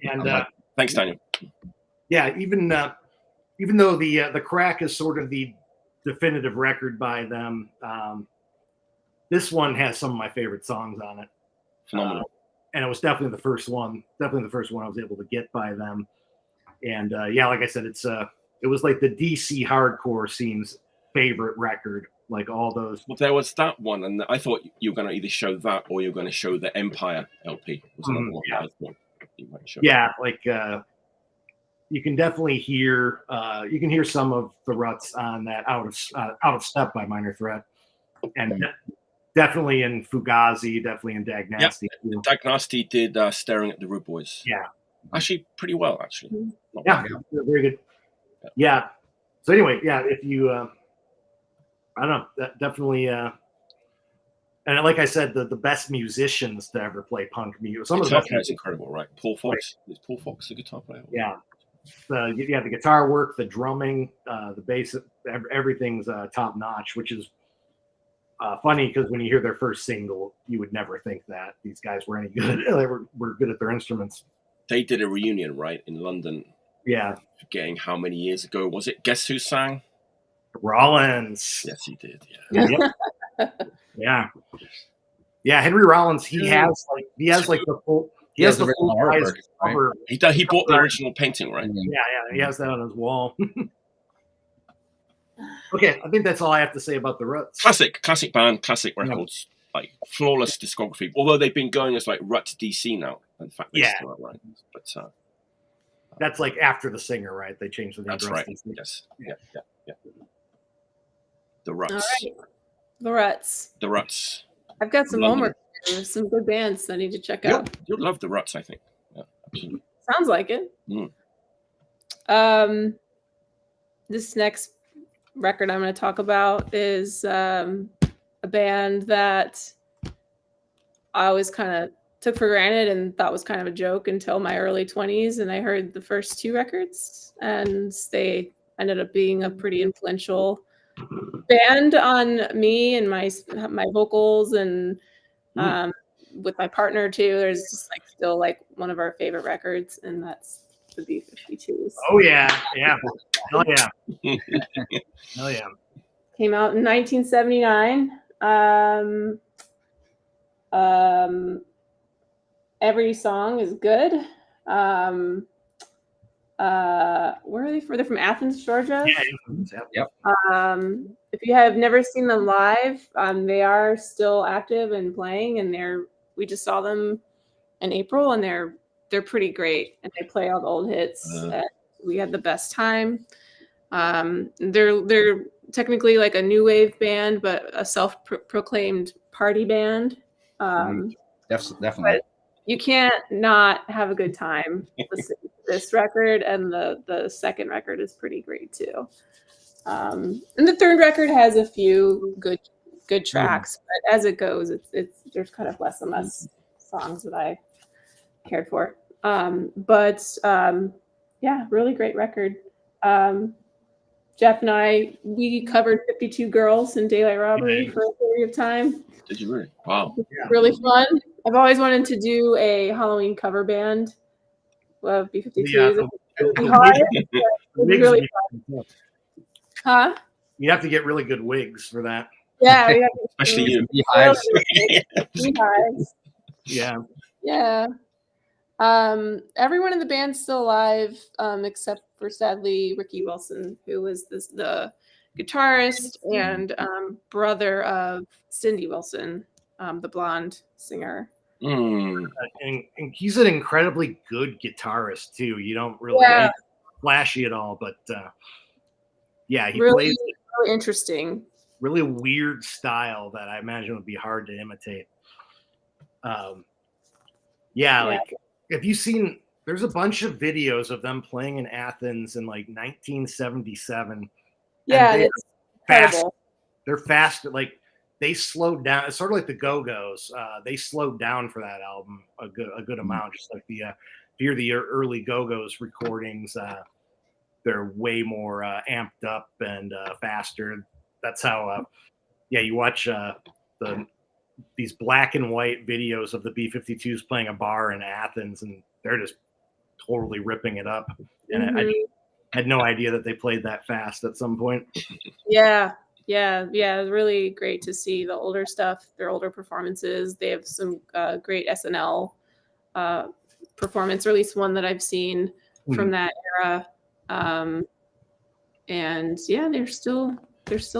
And thanks, Daniel. Yeah, even though the Crack is sort of the definitive record by them, this one has some of my favorite songs on it. Phenomenal. And it was definitely the first one I was able to get by them. And like I said, it was like the DC hardcore scene's favorite record. Like all those. Well, there was that one, and I thought you were going to either show that or you're going to show the Empire LP. Was another one that I thought you might show. Yeah, like you can definitely hear some of the Ruts on that Out of Step by Minor Threat, and definitely in Fugazi, definitely in Dag Nasty. Yeah, Dag Nasty did Staring at the Rude Boys. Yeah, actually pretty well. Actually, very good. Yeah. So anyway, if you. I don't know. That definitely, and like I said, the best musicians to ever play punk music. Some of the best. Incredible, right? Paul Fox. Is Paul Fox the guitar player? Yeah. The guitar work, the drumming, the bass, everything's top notch. Which is funny because when you hear their first single, you would never think that these guys were any good. They were good at their instruments. They did a reunion, right, in London. Yeah. Forgetting how many years ago was it? Guess who sang? Rollins. Yes, he did. Yeah. Yep. Yeah. Henry Rollins. He has the full. He has the full artwork, cover. Right? He bought the original painting, right? Yeah. He has that on his wall. Okay, I think that's all I have to say about the Ruts. Classic band, classic records, like flawless discography. Although they've been going as like Ruts DC now. In fact, they still are, right? But that's like after the singer, right? They changed the name. That's right. DC. Yes. Yeah. The Ruts. All right. The Ruts. The Ruts. I've got some homework. There's some good bands I need to check out. You'll love the Ruts, I think. Yeah, absolutely. Sounds like it. This next record I'm going to talk about is a band that I always kind of took for granted and thought was kind of a joke until my early 20s, and I heard the first 2 records, and they ended up being a pretty influential band on me and my vocals, and with my partner too. There's just like still like one of our favorite records, and that's the B-52s. Oh yeah. Hell yeah. Hell yeah. Came out in 1979. Every song is good. Where are they from? They're from Athens, Georgia. Yep. If you have never seen them live, they are still active and playing, and we just saw them in April, and they're pretty great, and they play all the old hits. We had the best time. They're technically like a new wave band, but a self-proclaimed party band. Definitely. But you can't not have a good time listening to this record, and the second record is pretty great too. And the third record has a few good tracks, but as it goes, there's kind of less and less songs that I cared for. Yeah, really great record. Jeff and I, we covered 52 Girls in Daylight Robbery for a period of time. Did you really? Wow. Really fun. I've always wanted to do a Halloween cover band. Love B-52s. It'd be hard. It'd be really fun. Huh? You have to get really good wigs for that. Yeah. Especially you. Beehives. Beehives. Yeah. Yeah. Everyone in the band's still alive, except for sadly Ricky Wilson, who was the guitarist and brother of Cindy Wilson, the blonde singer. And he's an incredibly good guitarist too. You don't really flashy at all, but he plays really interesting, really weird style that I imagine would be hard to imitate. Like have you seen? There's a bunch of videos of them playing in Athens in like 1977. Yeah, it's incredible. They're fast. Like they slowed down. It's sort of like the Go-Go's. They slowed down for that album a good amount. Just like if you hear the early Go-Go's recordings, they're way more amped up and faster. That's how. You watch these black and white videos of the B-52s playing a bar in Athens, and they're just totally ripping it up. And I had no idea that they played that fast at some point. Yeah. Really great to see the older stuff, their older performances. They have some great SNL performance, or at least one that I've seen from that era. And yeah, they're still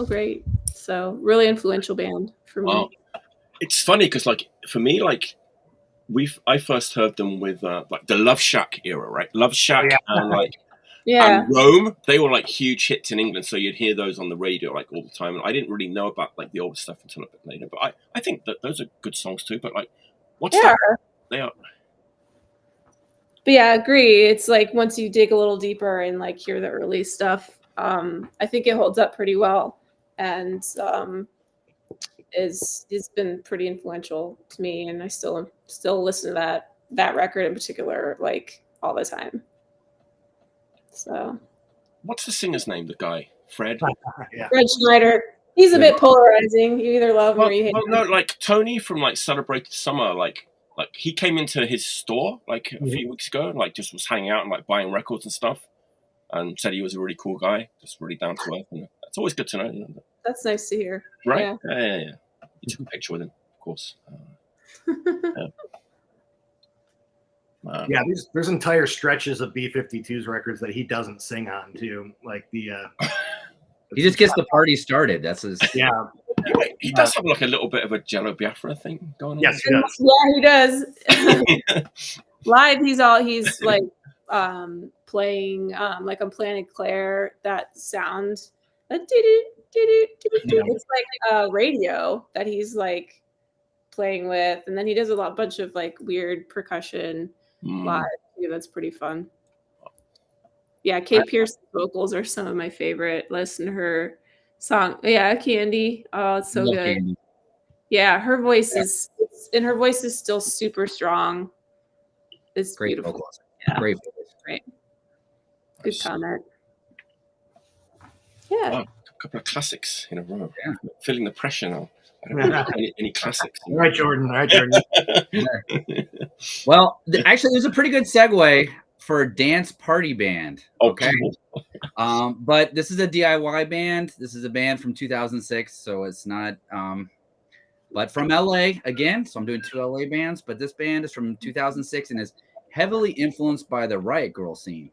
great. So really influential band for me. It's funny because like for me, like I first heard them with like the Love Shack era, right? Love Shack and like and Rome. They were like huge hits in England, so you'd hear those on the radio like all the time. And I didn't really know about like the older stuff until a bit later. But I think that those are good songs too. But like, what's that? They are. But yeah, I agree. It's like once you dig a little deeper and like hear the early stuff, I think it holds up pretty well, and it's been pretty influential to me, and I still listen to that record in particular like all the time. So, what's the singer's name? The guy, Fred. Fred Schneider. He's a bit polarizing. You either love him or you hate him. No, like Tony from like Celebrated Summer, like he came into his store like a few weeks ago, and like just was hanging out and like buying records and stuff, and said he was a really cool guy, just really down to earth. And it's always good to know. That's nice to hear. Right? Yeah. You took a picture with him, of course. Yeah, there's entire stretches of B-52's records that he doesn't sing on too, like the. He just gets the party started. That's his. Yeah. He does have like a little bit of a Jello Biafra thing going on. Yes, he does. Yeah, he does. Live, he's like playing like on Planet Claire, that sound. It's like a radio that he's like playing with, and then he does a bunch of like weird percussion live. Yeah, that's pretty fun. Yeah, Kate Pierce's vocals are some of my favorite. Listen to her song. Yeah, Candy. Oh, it's so good. Candy. Yeah, her voice is still super strong. It's great beautiful. Vocals. Yeah. Great. Good comment. Yeah. Wow, a couple of classics in a row. Yeah. Feeling the pressure now. I don't know any classics. All right, Jordan. Well, actually, there's a pretty good segue for a dance party band. Okay. But this is a DIY band. This is a band from 2006, so it's not but from LA again. So I'm doing 2 LA bands, but this band is from 2006 and is heavily influenced by the Riot Girl scene.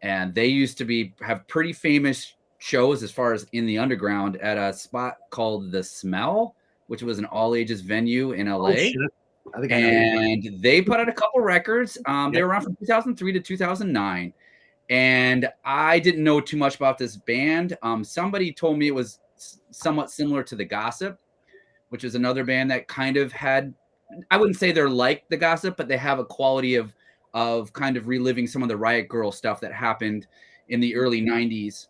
And they used to have pretty famous shows as far as in the underground at a spot called The Smell, which was an all ages venue in LA. And they put out a couple records. They were around from 2003 to 2009. And I didn't know too much about this band. Somebody told me it was somewhat similar to The Gossip, which is another band that kind of had, I wouldn't say they're like The Gossip, but they have a quality of kind of reliving some of the Riot Girl stuff that happened in the early 90s.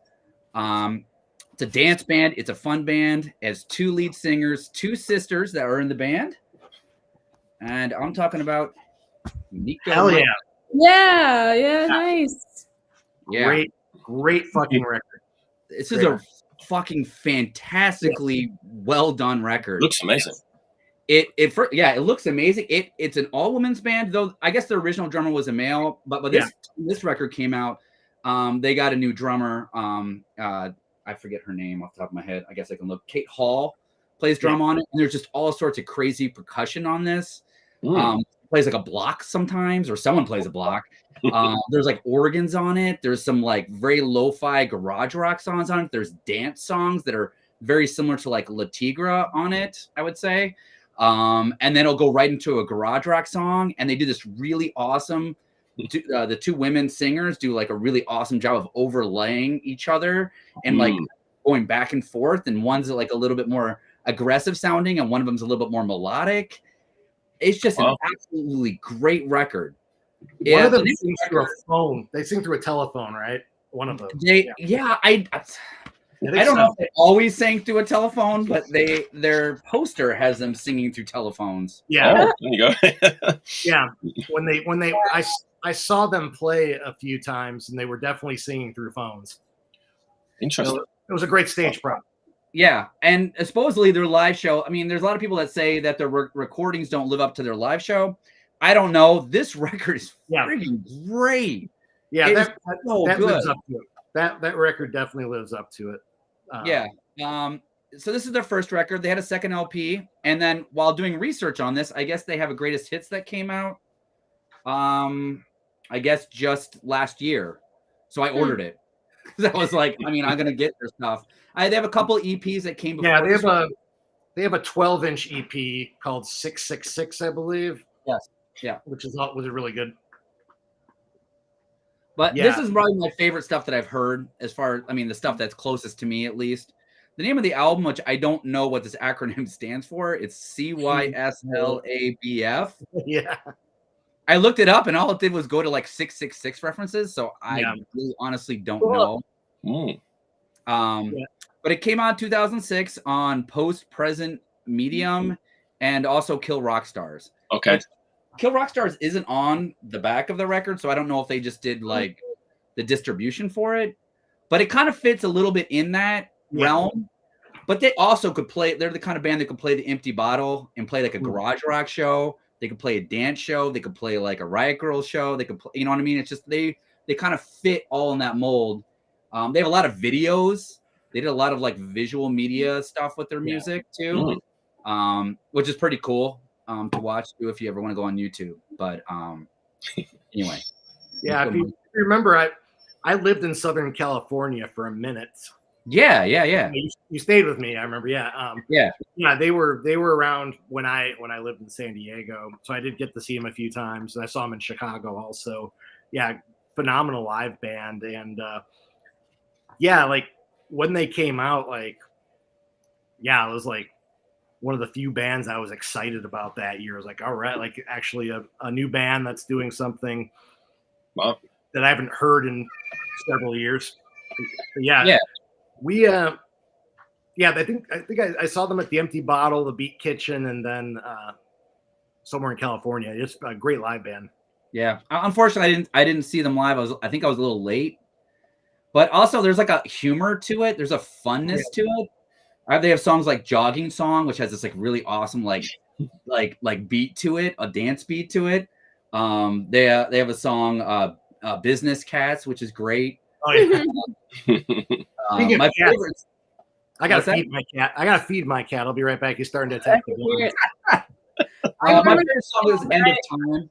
It's a dance band. It's a fun band. It has 2 lead singers, 2 sisters that are in the band. And I'm talking about Nico. Hell yeah. Yeah, nice. Yeah. Great fucking record. This is a fucking fantastically well done record. Looks amazing. It looks amazing. It's an all women's band, though. I guess the original drummer was a male, but this record came out. They got a new drummer. I forget her name off the top of my head. I guess I can look. Kate Hall plays drum on it, and there's just all sorts of crazy percussion on this. Plays like a block sometimes, or someone plays a block. There's like organs on it. There's some like very lo-fi garage rock songs on it. There's dance songs that are very similar to like La Tigra on it, I would say. And then it'll go right into a garage rock song, and they do this really awesome. The 2 women singers do like a really awesome job of overlaying each other and like going back and forth. And one's like a little bit more aggressive sounding, and one of them's a little bit more melodic. It's just an absolutely great record. One of them sings through a phone. They sing through a telephone, right? One of them. I don't know if they always sang through a telephone, but their poster has them singing through telephones. Yeah. There you go. Yeah. When I saw them play a few times, and they were definitely singing through phones. Interesting. It was a great stage prop. Yeah, and supposedly their live show, I mean, there's a lot of people that say that their recordings don't live up to their live show. I don't know. This record is freaking great. Yeah, that lives up to it. That record definitely lives up to it. So this is their first record. They had a second LP, and then while doing research on this, I guess they have a greatest hits that came out. I guess just last year. So I ordered it. Because I was like, I'm gonna get their stuff. They have a couple EPs that came before. Yeah, they have a 12-inch EP called 666, I believe. Yes. Yeah. Which was really good. But this is probably my favorite stuff that I've heard as far as, the stuff that's closest to me at least. The name of the album, which I don't know what this acronym stands for, it's CYSLABF. Yeah. I looked it up, and all it did was go to like 666 references, so I really honestly don't know. But it came out in 2006 on Post Present Medium and also Kill Rock Stars. Okay. Kill Rock Stars isn't on the back of the record, so I don't know if they just did like the distribution for it. But it kind of fits a little bit in that. realm, but they also could play. They're the kind of band that could play the Empty Bottle and play like a garage rock show. They could play a dance show. They could play like a Riot Girl show. They could play, you know what I mean? It's just they kind of fit all in that mold. They have a lot of videos. They did a lot of like visual media stuff with their music too, which is pretty cool to watch too if you ever want to go on YouTube. But anyway, if you remember, I lived in Southern California for a minute. Yeah. You stayed with me. I remember. They were around when I lived in San Diego, so I did get to see them a few times, and I saw them in Chicago also. Yeah, phenomenal live band, and like when they came out, like it was like one of the few bands I was excited about that year. I was like, all right, like actually a new band that's doing something that I haven't heard in several years. We I think I saw them at the Empty Bottle, the Beat Kitchen, and then somewhere in California. Just a great live band. Yeah, unfortunately, I didn't see them live. I think I was a little late, but also there's like a humor to it. There's a funness to it. They have songs like Jogging Song, which has this like really awesome like beat to it, a dance beat to it. They have a song Business Cats, which is great. Oh yeah. My favorite. I gotta feed my cat. I'll be right back. He's starting to attack the my favorite song is End of Time.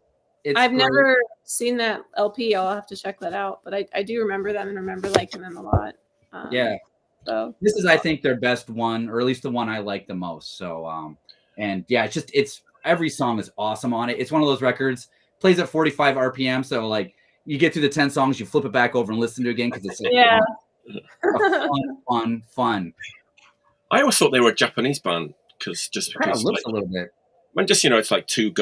I've never seen that LP. I'll have to check that out. But I do remember them and remember liking them a lot. So this is, I think, their best one, or at least the one I like the most. So, it's every song is awesome on it. It's one of those records, plays at 45 RPM. So like you get through the 10 songs, you flip it back over and listen to it again because it's like, fun. I always thought they were a Japanese band because it kind of looks a little bit. When it's like two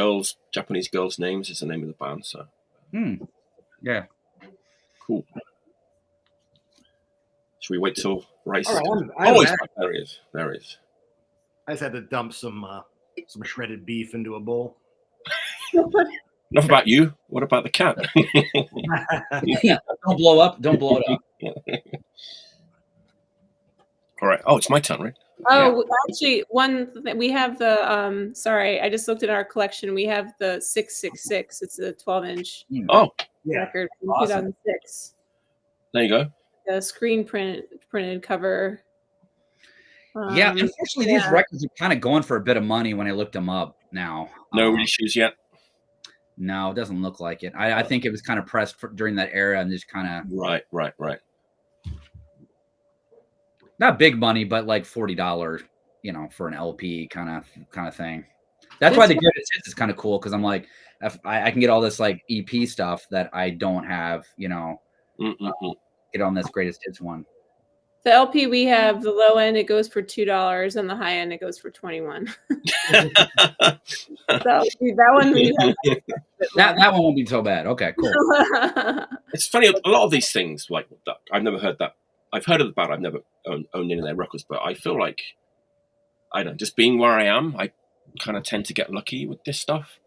Japanese girls' names is the name of the band. So, yeah, cool. Should we wait till Rice? There he is. I just had to dump some shredded beef into a bowl. Enough about you. What about the cat? Don't blow it up. All right. Oh, it's my turn, right? Oh, actually, we have the sorry, I just looked at our collection. We have the 666. It's a 12-inch record from 2006. There you go. The screen printed cover. Unfortunately, these records are kind of going for a bit of money when I looked them up now. No reissues yet? No, it doesn't look like it. I think it was kind of pressed during that era and just kind of... Right. Not big money, but like $40, for an LP kind of thing. That's why the Greatest Hits is kind of cool, because I'm like, I can get all this like EP stuff that I don't have, get on this Greatest Hits one. The LP we have, the low end, it goes for $2, and the high end, it goes for $21. So that one, that one won't be so bad. Okay, cool. It's funny, a lot of these things, like that, I've never heard that. I've heard of the band, I've never owned any of their records, but I feel like, I don't know, just being where I am, I kind of tend to get lucky with this stuff.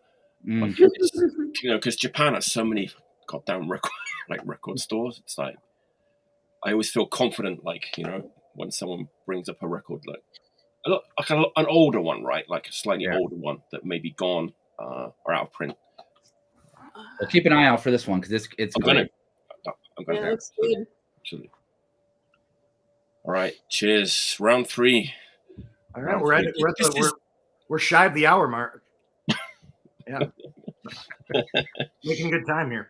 Because Japan has so many goddamn record stores. It's like, I always feel confident, when someone brings up a record, an older one, right? Like a slightly older one that may be gone or out of print. Well, keep an eye out for this one because it's great. I'm going to. Looks good. Absolutely. All right, cheers. Round 3. All right, we're shy of the hour mark. Yeah, making good time here.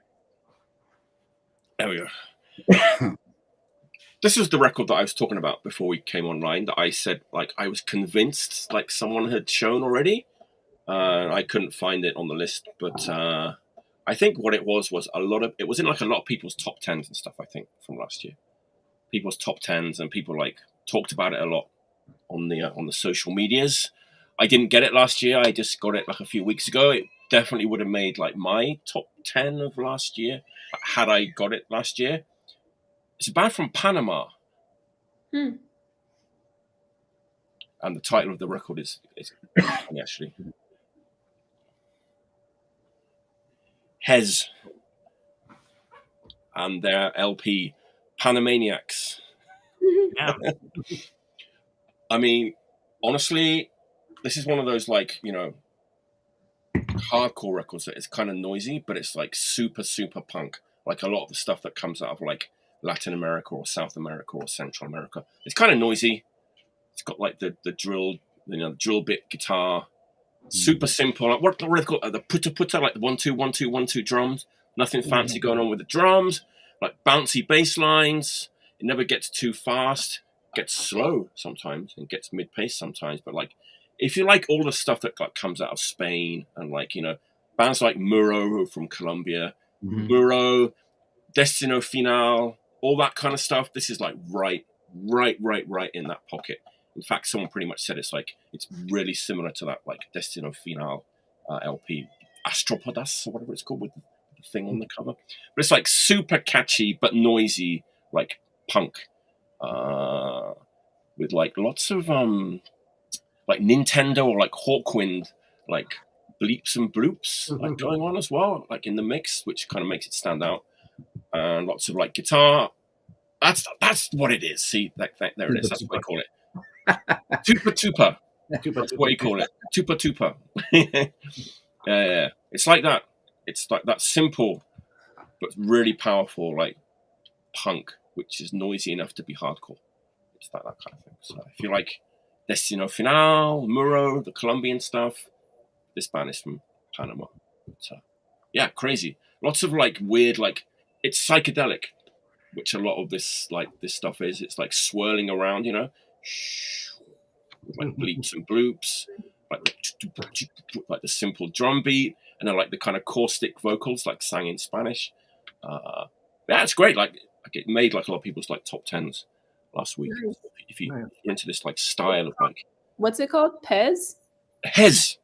There we go. This was the record that I was talking about before we came online. That I said, I was convinced, someone had shown already. I couldn't find it on the list, but I think what it was it was in a lot of people's top 10s and stuff. I think from last year. People's top 10s, and people talked about it a lot on the social medias. I didn't get it last year. I just got it a few weeks ago. It definitely would have made my top 10 of last year had I got it last year. It's a band from Panama. And the title of the record is funny, actually. Hez. And their LP Panamaniacs. Yeah. I mean, honestly, this is one of those like, you know, hardcore records that is kind of noisy, but it's like super, super punk. Like a lot of the stuff that comes out of like Latin America or South America or Central America. It's kind of noisy. It's got like the drill, you know, the drill bit guitar. Super simple. Like what do they call it? The puta, like the 1 2 1 2 1 2 drums. Nothing fancy going on with the drums. Like bouncy bass lines. It never gets too fast. It gets slow sometimes and gets mid pace sometimes. But like, if you like all the stuff that like comes out of Spain and like, you know, bands like Muro from Colombia, Muro, Destino Final, all that kind of stuff. This is like right in that pocket. In fact, someone pretty much said it's really similar to that like Destino Final LP, Astropodas or whatever it's called with the thing on the cover. But it's like super catchy but noisy, like punk, with like lots of like Nintendo or like Hawkwind, like bleeps and bloops like going on as well, like in the mix, which kind of makes it stand out. And lots of like guitar. That's what it is. See, there it is. That's what I call it. Tupa. That's what you call it. Tupa. Yeah. It's like that. It's like that simple, but really powerful, like punk, which is noisy enough to be hardcore. It's like that kind of thing. So if you like Destino Final, Muro, the Colombian stuff, this band is from Panama. So yeah, crazy. Lots of like weird, like it's psychedelic, which a lot of this stuff is. It's like swirling around, you know, with like bleeps and bloops, like the simple drum beat, and then like the kind of caustic vocals, like sang in Spanish. Yeah, it's great. Like it made like a lot of people's like top 10s last week. If you're into this like style of like, what's it called? Pez is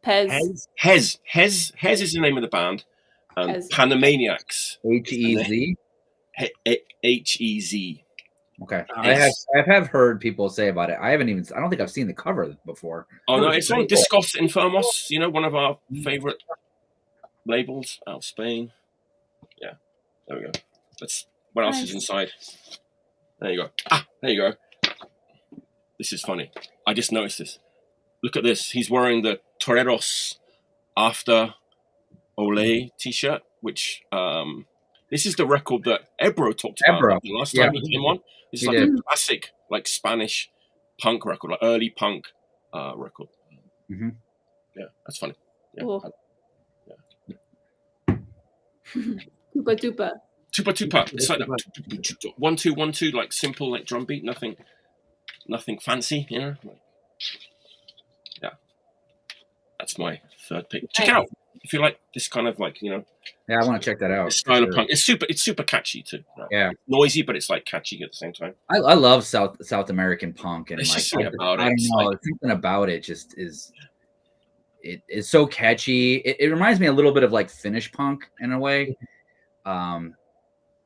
the name of the band. Panamaniacs. HEZ. HEZ. Okay. I have heard people say about it. I don't think I've seen the cover before. Oh no, it's on Discos Enfermos, you know, one of our favorite labels out of Spain. Yeah. There we go. What else is inside? There you go. There you go. This is funny. I just noticed this. Look at this. He's wearing the Toreros After Olay t-shirt, which this is the record that Ebro talked about the last time he came on. This is like a classic, like Spanish punk record, like early punk record. Mm-hmm. Yeah, that's funny. Yeah. Cool. Tupa. It's like that 1 2 1 2, like simple, like drum beat, nothing fancy, you know. Yeah, that's my third pick. Check it out if you like this kind of like, you know. Yeah, I want to check that out. Style of punk. It's super catchy too. Right? Yeah, it's noisy, but it's like catchy at the same time. I love South American punk, and it's like just something about I don't know, something about it just is. It's so catchy. It reminds me a little bit of like Finnish punk in a way.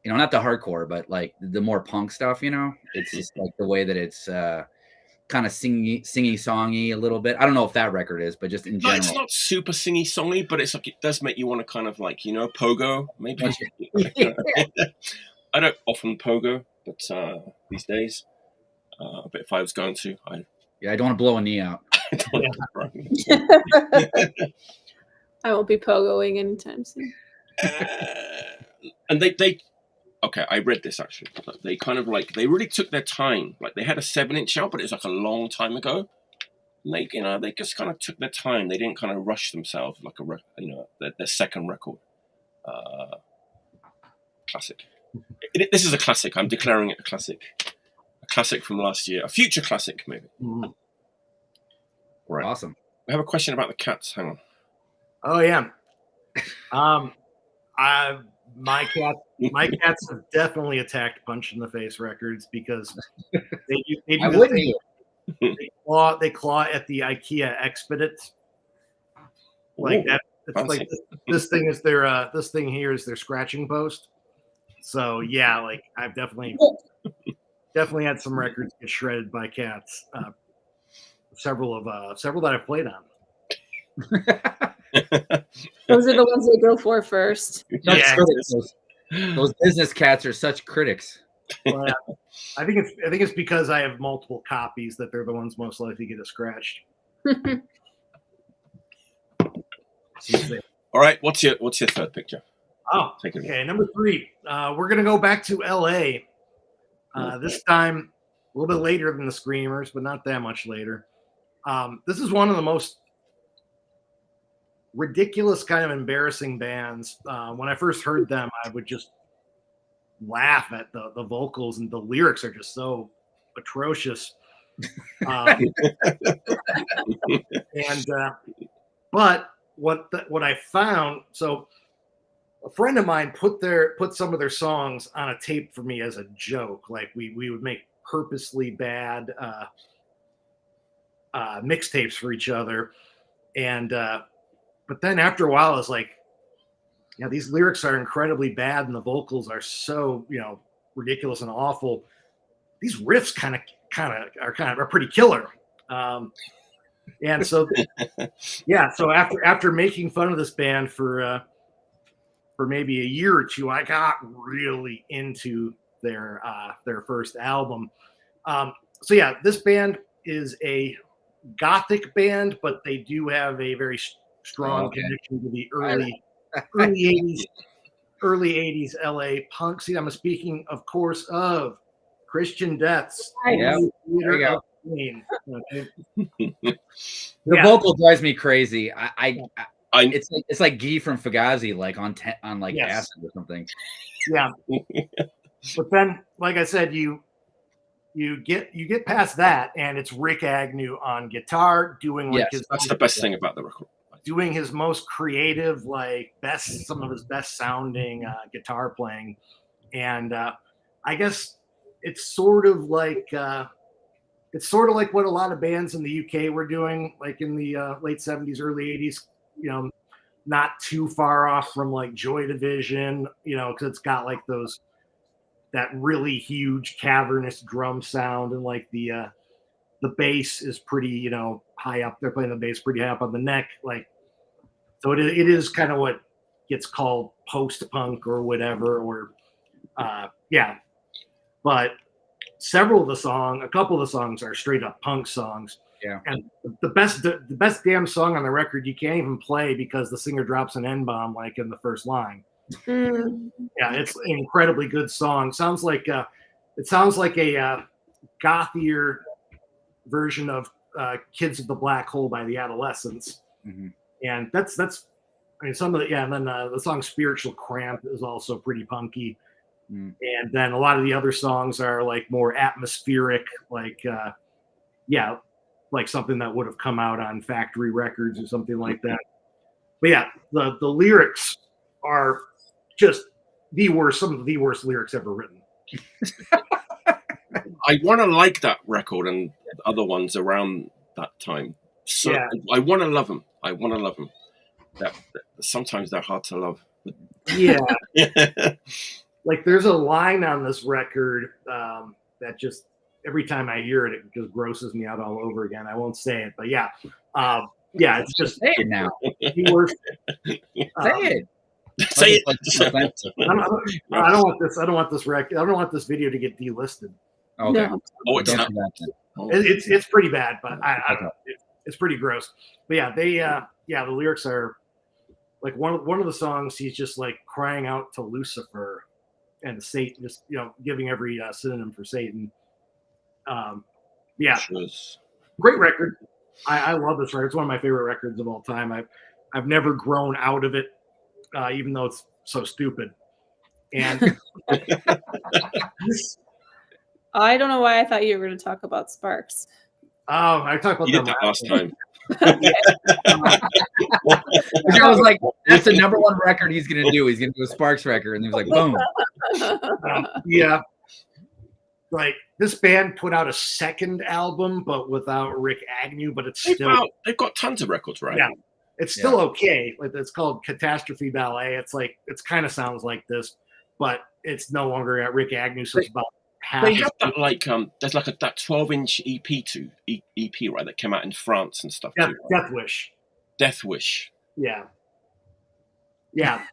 You know, not the hardcore, but like the more punk stuff. You know, it's just like the way that it's kind of singy-songy a little bit. I don't know if that record is, but just in general. It's not super singy-songy, but it's like it does make you want to kind of like, you know, pogo maybe. I don't often pogo, but these days, but if I was going to, I don't want to blow a knee out. I won't be pogoing anytime soon. And they okay, I read this actually. They kind of like, they really took their time. Like they had a 7-inch out, but it was like a long time ago. And they, you know, they just kind of took their time. They didn't kind of rush themselves like their second record. Classic. This is a classic. I'm declaring it a classic. A classic from last year. A future classic, maybe. Mm-hmm. Right. Awesome. We have a question about the cats. Hang on. Oh yeah. My cats have definitely attacked Punch in the Face Records because they do the thing. They claw at the IKEA Expedit. Like that. It's fancy. Like this thing is their this thing here is their scratching post. So yeah, like I've definitely had some records get shredded by cats. Several that I've played on. Those are the ones they go for first. Yeah, those business cats are such critics. But I think it's because I have multiple copies that they're the ones most likely to get scratched. All right, what's your third picture? Oh, okay. Number 3. We're gonna go back to L.A. This time a little bit later than the Screamers, but not that much later. This is one of the most ridiculous, kind of embarrassing bands. When I first heard them, I would just laugh at the vocals, and the lyrics are just so atrocious. But what I found, so a friend of mine put some of their songs on a tape for me as a joke. Like we would make purposely bad mixtapes for each other, and but then after a while, I was like, yeah, these lyrics are incredibly bad, and the vocals are so ridiculous and awful. These riffs kind of are pretty killer. And so, yeah. So after making fun of this band for maybe a year or two, I got really into their first album. So yeah, this band is a gothic band, but they do have a very strong connection to the early 80s LA punk scene. I'm speaking, of course, of Christian Death's. Yeah, there you go. Okay. The vocal drives me crazy. It's like Guy from Fugazi, like on acid or something. Yeah. But then, like I said, you get past that, and it's Rick Agnew on guitar doing that's the best thing about the record. Doing his most creative, some of his best sounding guitar playing, and I guess it's sort of like what a lot of bands in the UK were doing, like in the late 70s, early 80s. Not too far off from like Joy Division, because it's got like that really huge cavernous drum sound, and like the bass is pretty high up. They're playing the bass pretty high up on the neck, so it is kind of what gets called post-punk or whatever, or but a couple of the songs are straight up punk songs. Yeah. And the best damn song on the record you can't even play because the singer drops an N-bomb like in the first line. Yeah, it's an incredibly good song. Sounds like a gothier version of Kids of the Black Hole by the Adolescents. Mm-hmm. And that's some of and then the song Spiritual Cramp is also pretty punky. And then a lot of the other songs are like more atmospheric, like something that would have come out on Factory Records or something like that. But yeah, the lyrics are just some of the worst lyrics ever written. I want to like that record and other ones around that time. So I want to love them. That sometimes they're hard to love. Yeah. Like there's a line on this record that just every time I hear it just grosses me out all over again. I won't say it, but it's just say it now. The worst. Say it. I don't want this record. I don't want this video to get delisted. Okay. No. Oh, it's not. It's pretty bad, but I don't know. It's pretty gross. But yeah, the lyrics are like one of the songs. He's just like crying out to Lucifer and Satan, just giving every synonym for Satan. Great record. I love this record. It's one of my favorite records of all time. I've never grown out of it, even though it's so stupid. And I don't know why I thought you were going to talk about Sparks. Oh, I talked about that last time. I was like, that's the number one record he's going to do. He's going to do a Sparks record. And he was like, boom. Yeah. Like this band put out a second album, but without Rick Agnew, but it's they've got tons of records, right? Yeah. It's still okay. Like it's called Catastrophe Ballet. It's like, it's kind of sounds like this, but it's no longer at Rick Agnew. So it's about half. They have that there's like that 12-inch EP, right, that came out in France and stuff. Death, too. Death Wish. Death Wish. Yeah. Yeah.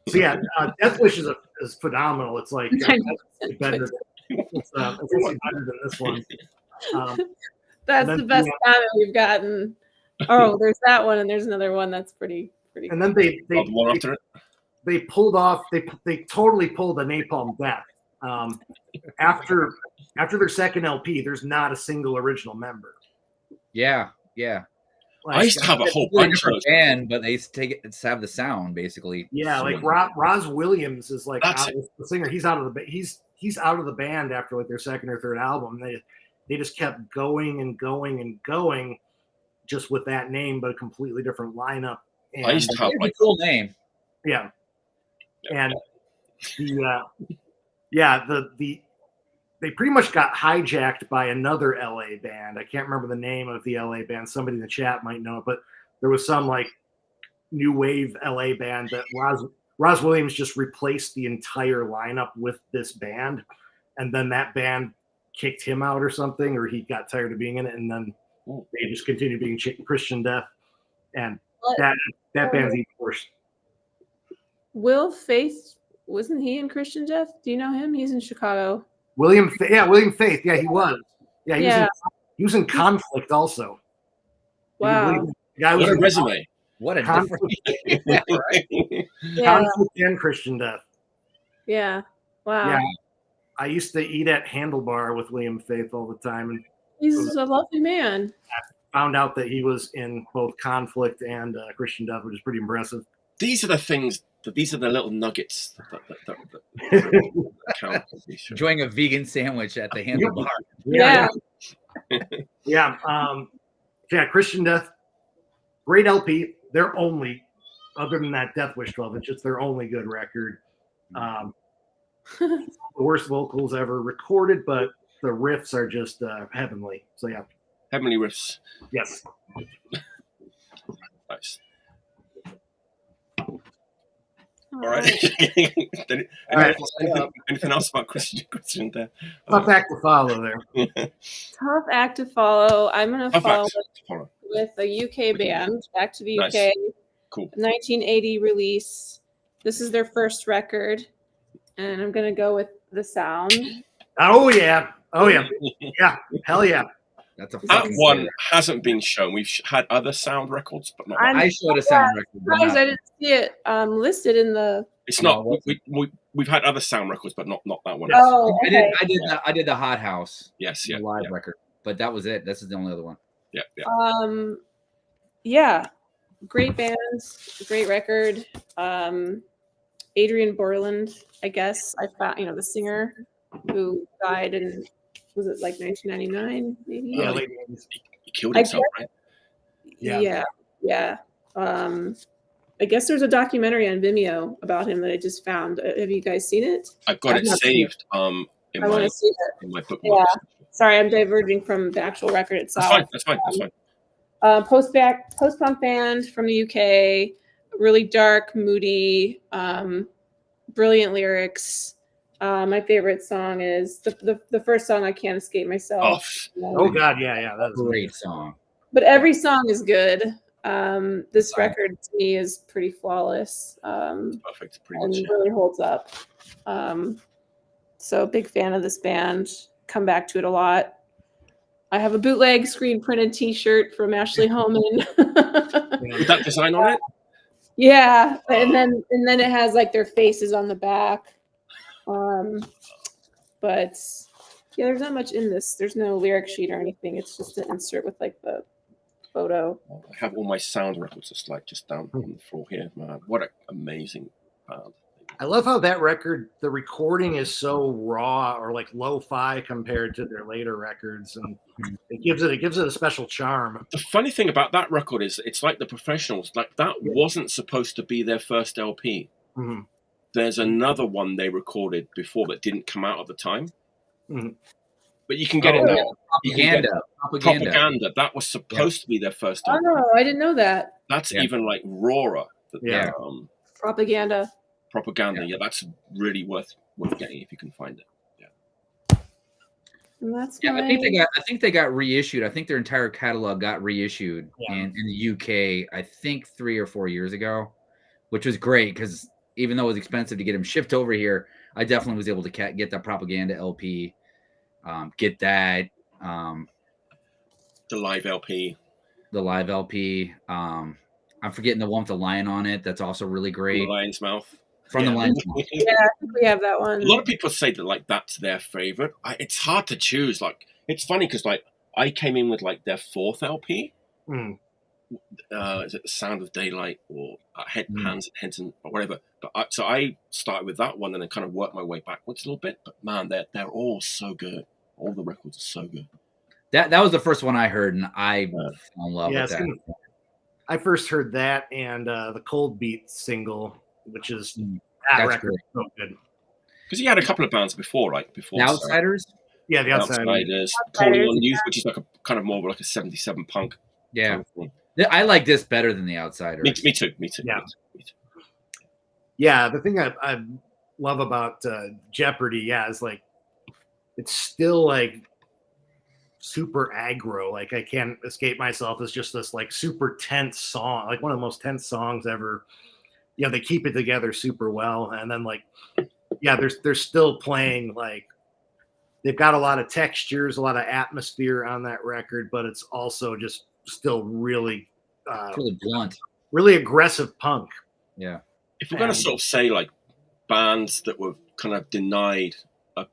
So yeah, Death Wish is phenomenal. It's like it's better than this one. That's the best comment we've gotten. Oh, there's that one, and there's another one that's pretty. And then they totally pulled a Napalm Death. After their second LP, there's not a single original member. Yeah. Like, I used to have a whole bunch of those band, but they used to have the sound basically. Yeah, like Roz Williams is like the singer. He's out of the band after like their second or third album. They just kept going and going and going, just with that name, but a completely different lineup. And I used to have like a cool name. Yeah, and they pretty much got hijacked by another LA band. I can't remember the name of the LA band. Somebody in the chat might know it, but there was some like new wave LA band that Roz Williams just replaced the entire lineup with this band, and then that band kicked him out or something, or he got tired of being in it, and then they just continued being Christian Death, and that band's even worse. Will Faith, wasn't he in Christian Death? Do you know him? He's in Chicago. William Faith. Yeah, he was. Yeah, he was in Conflict also. Wow. What a resume. What a Conflict. Conflict and Christian Death. Yeah. Wow. Yeah. I used to eat at Handlebar with William Faith all the time, and he's a lovely man. I found out that he was in both Conflict and Christian Death, which is pretty impressive. These are the things. These are the little nuggets that count. Enjoying a vegan sandwich at the Handlebar. Yeah. Christian Death, great LP. They're only, other than that Death Wish 12 inch, it's their only good record. The worst vocals ever recorded, but the riffs are just heavenly. So yeah, heavenly riffs. Yes. Nice. All right. Anything else about Christian there? Tough act to follow there. Tough act to follow. I'm going to follow with a UK band, back to the UK. Nice. Cool. 1980 release. This is their first record, and I'm going to go with The Sound. Oh, yeah. Yeah. Hell yeah. That one hasn't been shown. We've had other sound records, but not. I showed a sound record. I didn't see it listed in the. It's not. We've had other sound records, but not that one. Oh, okay. I did the Hot House. Yes, yeah, live record, but that was it. This is the only other one. Yeah. Yeah. Great bands, great record. Adrian Borland, I guess I found the singer who died in. Was it like 1999, maybe? Yeah, he killed himself, right? Yeah. I guess there's a documentary on Vimeo about him that I just found. Have you guys seen it? I've got it saved in my bookmarks. Yeah. Sorry, I'm diverging from the actual record itself. That's fine. Post-punk band from the UK, really dark, moody, brilliant lyrics. My favorite song is the first song, I Can't Escape Myself. Oh God, yeah, that's a great song. But every song is good. This record to me is pretty flawless. Perfect, pretty much. And really holds up. So big fan of this band. Come back to it a lot. I have a bootleg screen printed T-shirt from Ashley Holman. With that design on it? Yeah, and then it has like their faces on the back. But yeah, there's not much in this. There's no lyric sheet or anything. It's just an insert with like the photo. I have all my sound records just down on the floor here. Man, what an amazing band. I love how that record, the recording is so raw or like lo-fi compared to their later records, and it gives it a special charm. The funny thing about that record is it's like The Professionals. Like that wasn't supposed to be their first LP. Mm-hmm. There's another one they recorded before that didn't come out at the time. Mm-hmm. But you can get it now. Propaganda. That was supposed to be their first LP. Oh, no, I didn't know that. That's even like rawer. Propaganda. Yeah, that's really worth getting if you can find it. Yeah. And that's I think they got reissued. I think their entire catalog got reissued in the UK. I think 3 or 4 years ago, which was great because even though it was expensive to get them shipped over here, I definitely was able to get that Propaganda LP, get that. The live LP. The live LP. I'm forgetting the one with the lion on it. That's also really great. The Lion's Mouth. From the Lion's Mouth. Yeah, I think we have that one. A lot of people say that like that's their favorite. It's hard to choose. Like it's funny because like I came in with like their 4th LP. Is it The Sound of Daylight or Hands and Heads and or whatever? But so I started with that one and then kind of worked my way backwards a little bit. But man, they're all so good. All the records are so good. That was the first one I heard, and I fell in love with that. I first heard that and the Cold Beat single, which is that record so good. Because he had a couple of bands before, like before The Outsiders. Yeah, the Outsiders. Calling on Youth, which is like a kind of more like a 77 punk. Yeah, kind of I like this better than the Outsiders. Me too. Yeah. Yeah, the thing I love about Jeopardy, is like it's still like super aggro. Like I Can't Escape Myself is just this like super tense song, like one of the most tense songs ever. Yeah, they keep it together super well, and then like they're still playing like. They've got a lot of textures, a lot of atmosphere on that record, but it's also just still really blunt, really aggressive punk. Yeah. If we're going to sort of say like bands that were kind of denied a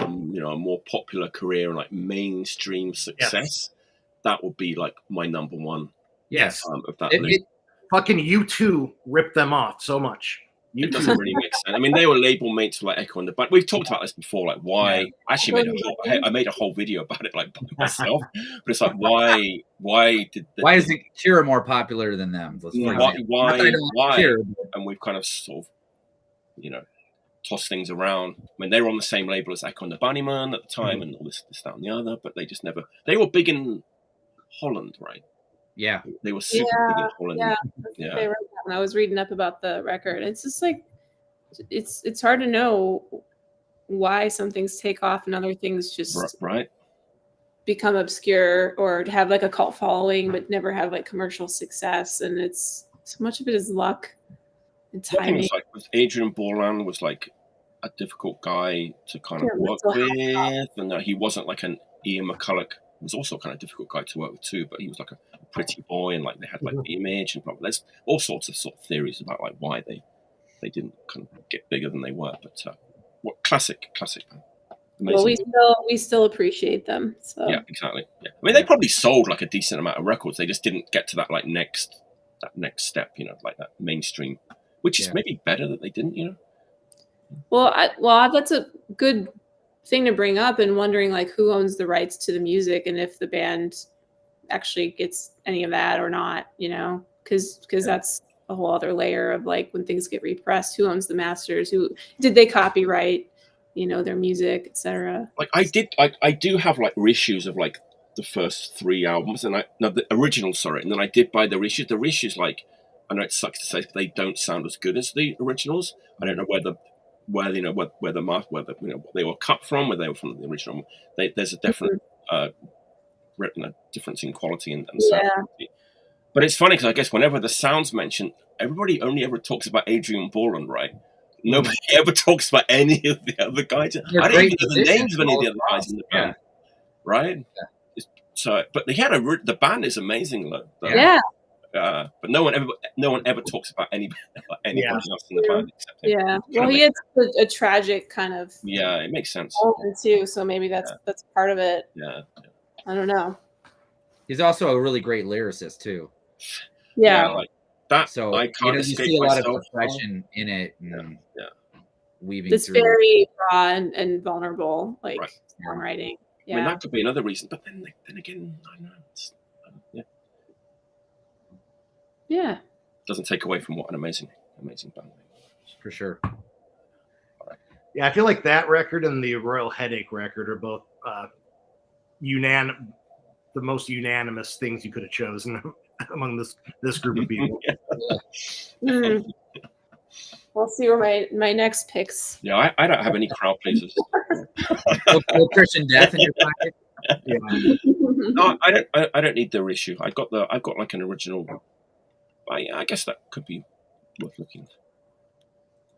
more popular career and like mainstream success, that would be like my number one. Yes. Of that list. Fucking U2 ripped them off so much. It doesn't really make sense. I mean, they were label mates for like Echo and the Bunny. We've talked about this before, like why. Yeah. I actually made a whole video about it, like by myself. But it's like why is the Cure more popular than them? Why? And we've kind of sort of, tossed things around. I mean, they were on the same label as Echo and the Bunnymen at the time, and all this, that, and the other. But they just never. They were big in Holland, right? Yeah, they were super big in Holland. Yeah. When I was reading up about the record, it's just like it's hard to know why some things take off and other things just become obscure or have like a cult following but never have like commercial success. And it's so much of it is luck and timing. Like with Adrian Borland was like a difficult guy to kind of work with, and he wasn't like an Ian McCulloch. Was also kind of difficult guy to work with too, but he was like a pretty boy, and like they had like the image, and there's all sorts of theories about like why they didn't kind of get bigger than they were. But what classic amazing. Well, we still appreciate them. So yeah, exactly. Yeah, I mean they probably sold like a decent amount of records. They just didn't get to that like next step, like that mainstream, which is maybe better that they didn't, Well, that's a good thing to bring up, and wondering like who owns the rights to the music and if the band actually gets any of that or not, because that's a whole other layer of like when things get repressed, who owns the masters, who did they copyright their music, etc. Like I do have like reissues of like the first 3 albums, and the originals, and then I did buy the reissues. Like I know it sucks to say, but they don't sound as good as the originals. I don't know where they were cut from, where they were from the original. There's a definite difference in quality and sound. But it's funny because I guess whenever the sound's mentioned, everybody only ever talks about Adrian Borland, right? Nobody ever talks about any of the other guys. I don't even know the names of any of the other guys in the band, right? Yeah. So, but they had the band is amazing, though. But no one ever talks about anybody else in the band except him. Yeah. Well, he had a tragic kind of. Yeah, it makes sense. Too, so maybe that's part of it. Yeah. I don't know. He's also a really great lyricist too. Yeah. Like that. So I can't you escape see a lot myself. of expression in it. And weaving. It's through. very raw and vulnerable, like songwriting. Yeah. I mean, that could be another reason, but then again, I don't know. Yeah. Doesn't take away from what an amazing band. For sure. Yeah, I feel like that record and the Royal Headache record are both the most unanimous things you could have chosen among this group of people. We'll see where my next picks. Yeah, I don't have any crowd pleasers. No Christian Death in your pocket. Yeah. No, I don't need the reissue. I've got like an original. I guess that could be worth looking.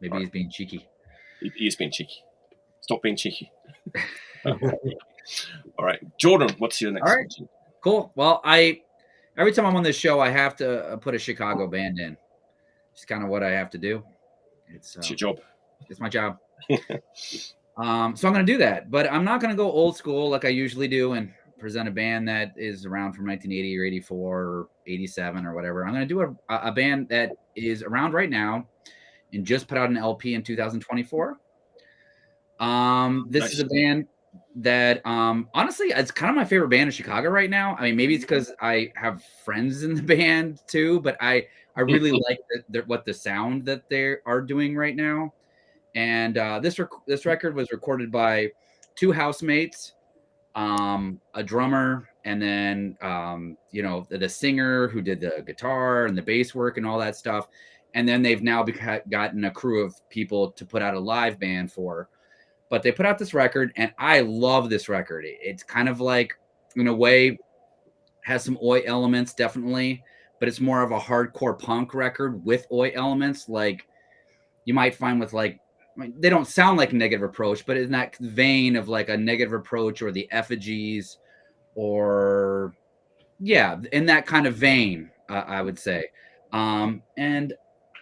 Maybe he's being cheeky. He's being cheeky. Stop being cheeky. All right, Jordan, what's your next question? Cool. Well, every time I'm on this show, I have to put a Chicago band in. It's kind of what I have to do. It's your job. It's my job. So I'm going to do that, but I'm not going to go old school like I usually do and present a band that is around from 1980 or 84 or 87 or whatever. I'm going to do a band that is around right now and just put out an LP in 2024. This is a band that honestly, it's kind of my favorite band in Chicago right now. I mean, maybe it's because I have friends in the band too, but I really like what the sound that they are doing right now. And this record was recorded by two housemates, a drummer, and then the singer who did the guitar and the bass work and all that stuff. And then they've now gotten a crew of people to put out a live band for. But they put out this record, and I love this record. It's kind of like, in a way, has some oi elements, definitely, but it's more of a hardcore punk record with oi elements, like you might find with they don't sound like Negative Approach, but in that vein of like a Negative Approach or the Effigies, or in that kind of vein, I would say. And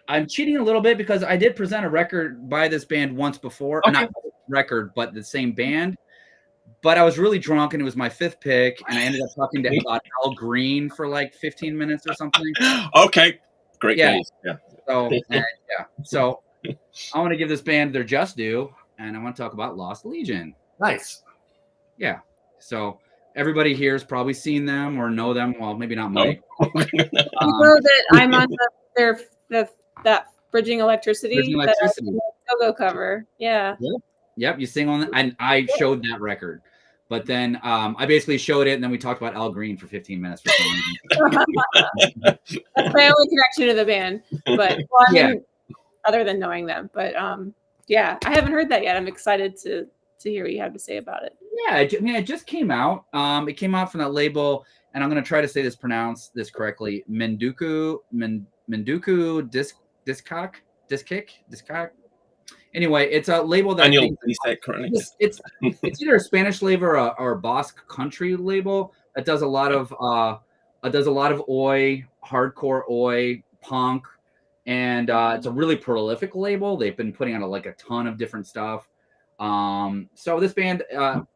I'm cheating a little bit because I did present a record by this band once before. Okay. Not record, but the same band. But I was really drunk, and it was my fifth pick, and I ended up talking to Al Green for like 15 minutes or something. Okay, great days. Yeah. So I want to give this band their just due, and I want to talk about Lost Legion. Nice. Yeah. So everybody here has probably seen them or know them. Well, maybe not Mike. You know that I'm on that Bridging Electricity. Logo cover. Yeah. Yep. You sing on that, and I showed that record. But then I basically showed it, and then we talked about Al Green for 15 minutes. For some reason. That's my only connection to the band. But other than knowing them. But I haven't heard that yet. I'm excited to hear what you have to say about it. Yeah, it just came out. It came out from that label, and I'm going to try to pronounce this correctly. Menduku Discock. Anyway, it's a label that Daniel, can you say it correctly? It's either a Spanish label or a Basque country label that does a lot of oi, hardcore oi, punk, and it's a really prolific label. They've been putting out a ton of different stuff. So this band,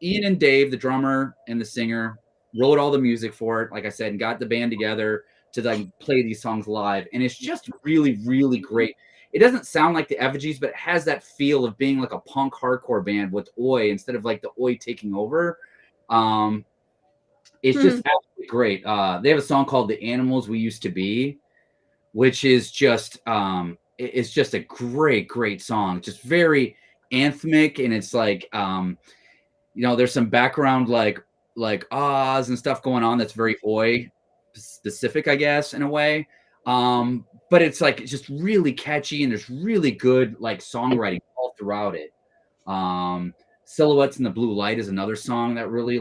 Ian and Dave, the drummer and the singer, wrote all the music for it, like I said, and got the band together to play these songs live, and it's just really, really great. It doesn't sound like the Effigies, but it has that feel of being like a punk hardcore band with oi instead of the oi taking over. It's just absolutely great. They have a song called "The Animals We Used to Be," which is just it's just a great song. Just very anthemic, and it's there's some background like ahs and stuff going on that's very oi specific, I guess, in a way. But it's just really catchy, and there's really good songwriting all throughout it. Silhouettes in the Blue Light is another song that really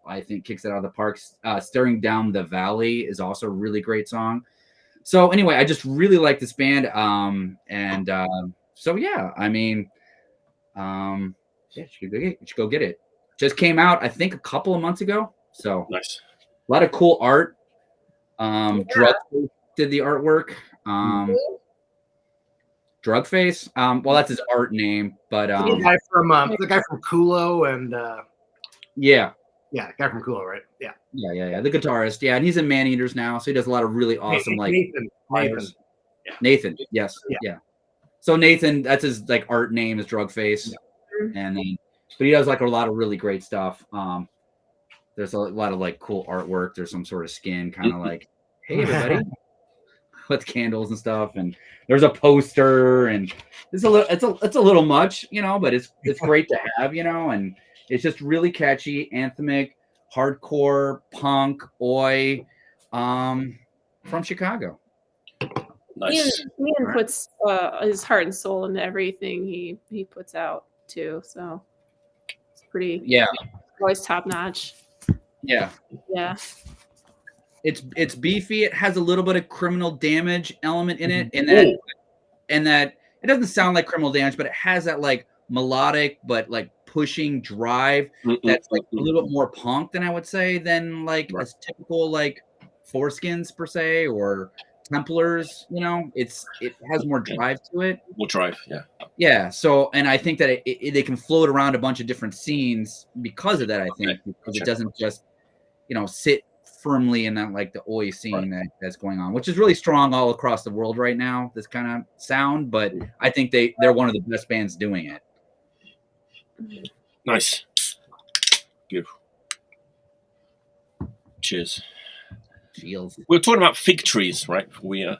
I think kicks it out of the park. Staring Down the Valley is also a really great song. So anyway, I just really like this band. You should go get it. Just came out, I think, a couple of months ago. So nice. A lot of cool art. Drug did the artwork. Drugface. Well, that's his art name, but the guy from Kulo and guy from Kulo, right? Yeah. The guitarist, and he's in Maneaters now, so he does a lot of really awesome Nathan. Yes, yeah. So Nathan, that's his art name is Drugface, and then but he does a lot of really great stuff. There's a lot of cool artwork. There's some sort of skin, kind of hey everybody. With candles and stuff, and there's a poster, and it's a little much, but it's great to have, and it's just really catchy, anthemic, hardcore punk oi, from Chicago. Nice. Ian puts his heart and soul into everything he puts out too, so it's pretty always top notch. Yeah. It's beefy. It has a little bit of Criminal Damage element in it, and that it doesn't sound like Criminal Damage, but it has that like melodic but like pushing drive that's like a little bit more punk than I would say than like a typical like Foreskins per se or Templars. You know, it has more drive to it. More drive, yeah. Yeah. So, and I think that they can float around a bunch of different scenes because of that. I think because it doesn't just, you know, sit firmly in that like the oi scene that's going on, which is really strong all across the world right now. This kind of sound, but I think they're one of the best bands doing it. Nice. Beautiful. Cheers. Cheers. We were talking about fig trees, right?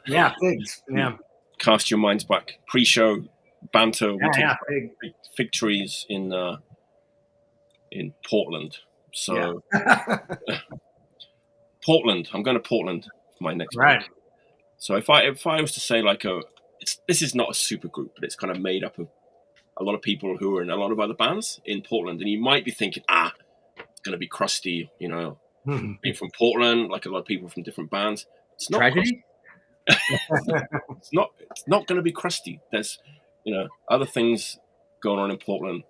Yeah, figs. Yeah. Cast your minds back. Pre-show banter. Yeah, fig trees in Portland. So Portland. I'm going to Portland for my next right. week. So if I was to say like this is not a super group, but it's kind of made up of a lot of people who are in a lot of other bands in Portland, and you might be thinking, it's going to be crusty, you know, being from Portland, like a lot of people from different bands. It's not Tragedy. It's not going to be crusty. There's, you know, other things going on in Portland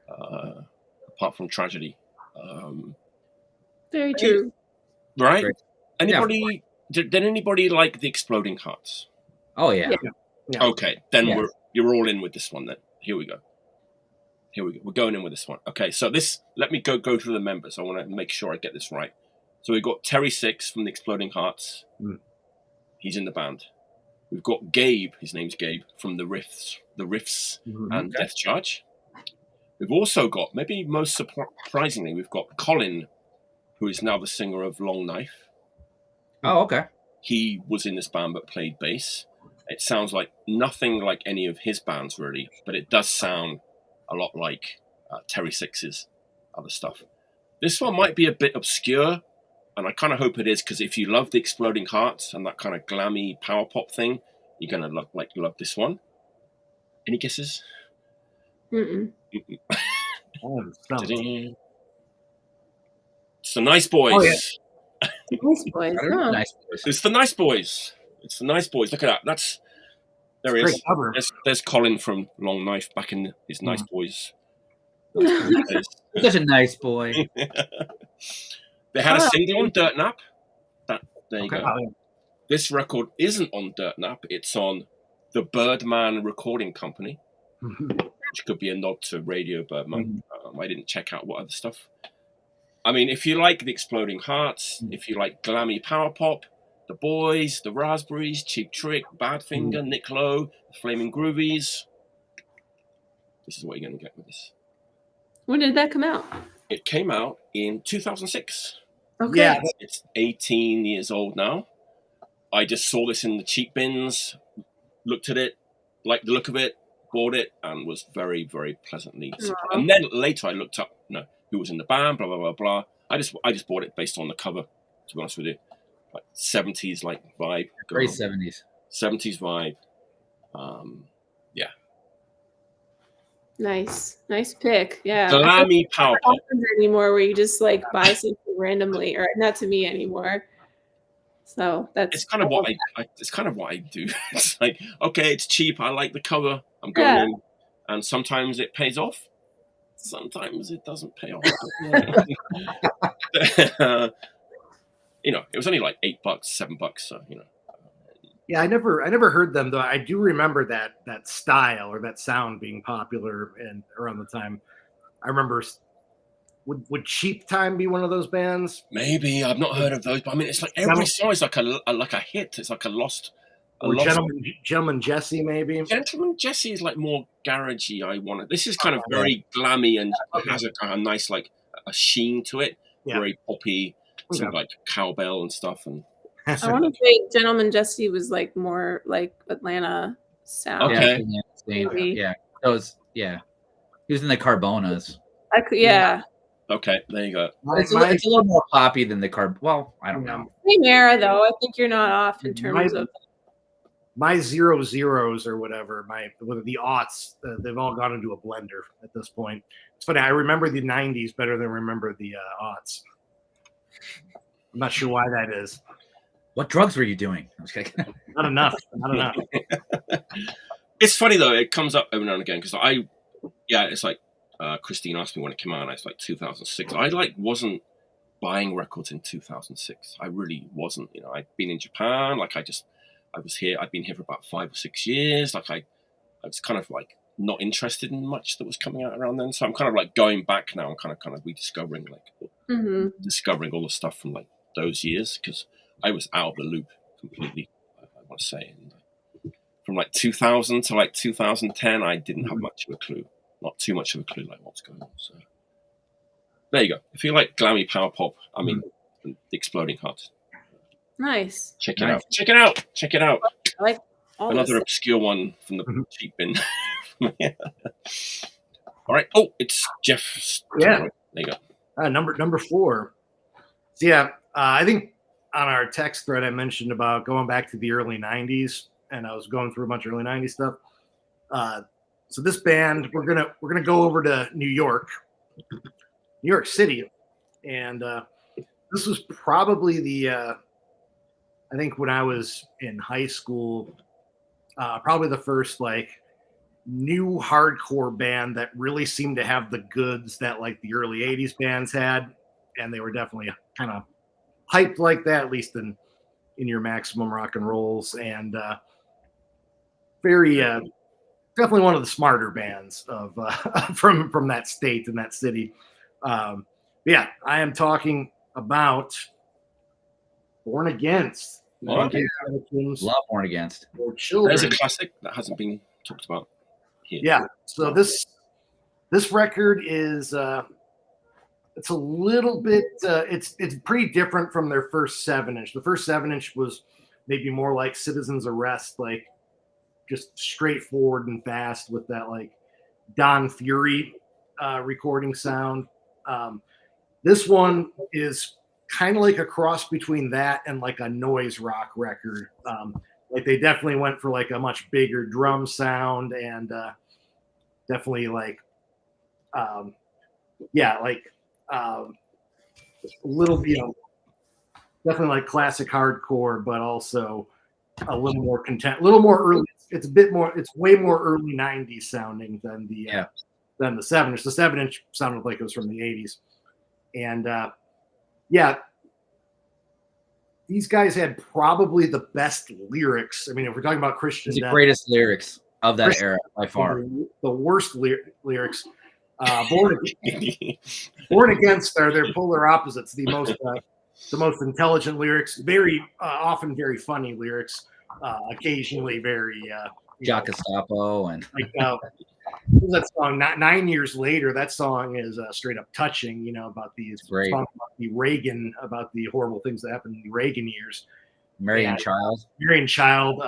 apart from tragedy. Very true. Right? Great. Anybody? Did anybody like the Exploding Hearts? Oh yeah. Okay, then you're all in with this one then. Here we go. We're going in with this one. Okay, so let me go through the members. I want to make sure I get this right. So we've got Terry Six from the Exploding Hearts. He's in the band. We've got Gabe. His name's Gabe from the Riffs and Death Charge. We've also got, maybe most surprisingly, we've got Colin, who is now the singer of Long Knife. Oh, okay. He was in this band but played bass. It sounds like nothing like any of his bands, really, but it does sound a lot like Terry Six's other stuff. This one might be a bit obscure, and I kind of hope it is, because if you love the Exploding Hearts and that kind of glammy power pop thing, you're going to love this one. Any guesses? It's the Nice Boys. Oh, yeah. Nice Boys. Huh. Nice Boys. It's the Nice Boys. It's the Nice Boys. Look at that. There he is. There's Colin from Long Knife back in his Nice Boys. Such a nice boy. They had a single on Dirt Nap. There you go. Oh, This record isn't on Dirt Nap. It's on the Birdman Recording Company, which could be a nod to Radio Birdman. I didn't check out what other stuff. I mean, if you like the Exploding Hearts, if you like glammy power pop, the Boys, the Raspberries, Cheap Trick, Badfinger, Nick Lowe, the Flaming Groovies, this is what you're going to get with this. When did that come out? It came out in 2006. Okay. Yeah. It's 18 years old now. I just saw this in the cheap bins, looked at it, liked the look of it, bought it, and was very, very pleasantly surprised. And then later I looked up, who was in the band, blah, blah, blah, blah. I just bought it based on the cover, to be honest with you. Like 70s like vibe. Great 70s. 70s vibe. Yeah. Nice pick. Yeah. Glammy power pop. Anymore where you just like buy something randomly, or not to me anymore. So it's kind of what I do. It's like, okay, it's cheap. I like the cover. I'm going in, and sometimes it pays off. Sometimes it doesn't pay off. It was only like $8, $7. So Yeah, I never heard them though. I do remember that style or that sound being popular and around the time. I remember. Would Cheap Time be one of those bands? Maybe I've not heard of those, but I mean, it's like every song is like a hit. It's like a lost. Gentleman Jesse, maybe. Gentleman Jesse is like more garagey. This is kind of very glammy and has a kind of nice like a sheen to it. Yeah. Very poppy, some like cowbell and stuff. And I want to say Gentleman Jesse was like more like Atlanta sound. Okay. Yeah. He was in the Carbonas. Okay, there you go. It's a little more poppy than the Well, I don't know. Same era, though. I think you're not off in terms of my 00s or whatever. The aughts, they've all gone into a blender at this point. It's funny. I remember the 90s better than I remember the aughts. I'm not sure why that is. What drugs were you doing? Not enough. It's funny though. It comes up every now and again because it's like Christine asked me when it came out, and it's like 2006. I wasn't buying records in 2006. I really wasn't. You know, I'd been in Japan. Like I was here. I'd been here for about 5 or 6 years. Like I was kind of like not interested in much that was coming out around then. So I'm kind of like going back now and kind of rediscovering discovering all the stuff from like those years because I was out of the loop completely. I want to say. And, from like 2000 to like 2010, I didn't have much of a clue. Not too much of a clue like what's going on. So there you go. If you like glammy power pop, I mean, the Exploding Heart. Nice. Check it out. Check it out. Check it out. I like all Another this. obscure one from the cheap bin. All right. Oh, it's Jeff. Yeah. There you go. Number 4. So yeah, I think on our text thread I mentioned about going back to the early 90s, and I was going through a bunch of early 90s stuff. So this band, we're gonna go over to New York City, and this was probably the I think when I was in high school, probably the first like new hardcore band that really seemed to have the goods that like the early 80s bands had, and they were definitely kind of hyped like that, at least in your Maximum Rock and Rolls, and very definitely one of the smarter bands of from that state and that city. Yeah, I am talking about Born Against. Love Born Against. For children. There's a classic that hasn't been talked about here. Yeah, so this record is it's a little bit it's pretty different from their first 7-inch. The first 7-inch was maybe more like Citizen's Arrest, like just straightforward and fast with that like Don Fury recording sound. This one is kind of like a cross between that and like a noise rock record. Like they definitely went for like a much bigger drum sound and definitely like a little, definitely like classic hardcore, but also a little more a little more early. It's way more early 90s sounding than the 7-inch. The 7-inch sounded like it was from the 80s. And these guys had probably the best lyrics. I mean, if we're talking about Christian the death, greatest lyrics of that era by far. The worst lyrics. Born Against they're polar opposites. The most intelligent lyrics, very often very funny lyrics, occasionally very Jack Gestapo and like what was that song? 9 years later, that song is straight up touching. About these songs about the horrible things that happened in the Reagan years. Marian Child,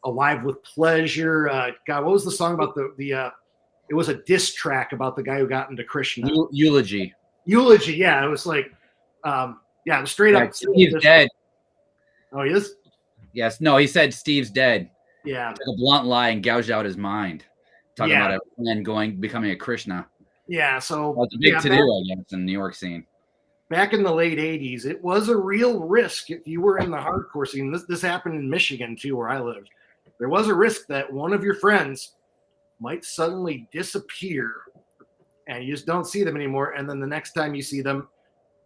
Alive with Pleasure. God, what was the song about the it was a diss track about the guy who got into Krishna. Eulogy. Yeah, it was like, it was straight up. Steve's dead. Oh, he is? Yes. No, he said Steve's dead. Yeah. Took a blunt lie and gouged out his mind. Talking about a man becoming a Krishna. Yeah, so. Well, it's a big to-do, I guess, in the New York scene. Back in the late 80s, it was a real risk if you were in the hardcore scene. This happened in Michigan, too, where I lived. There was a risk that one of your friends might suddenly disappear and you just don't see them anymore. And then the next time you see them,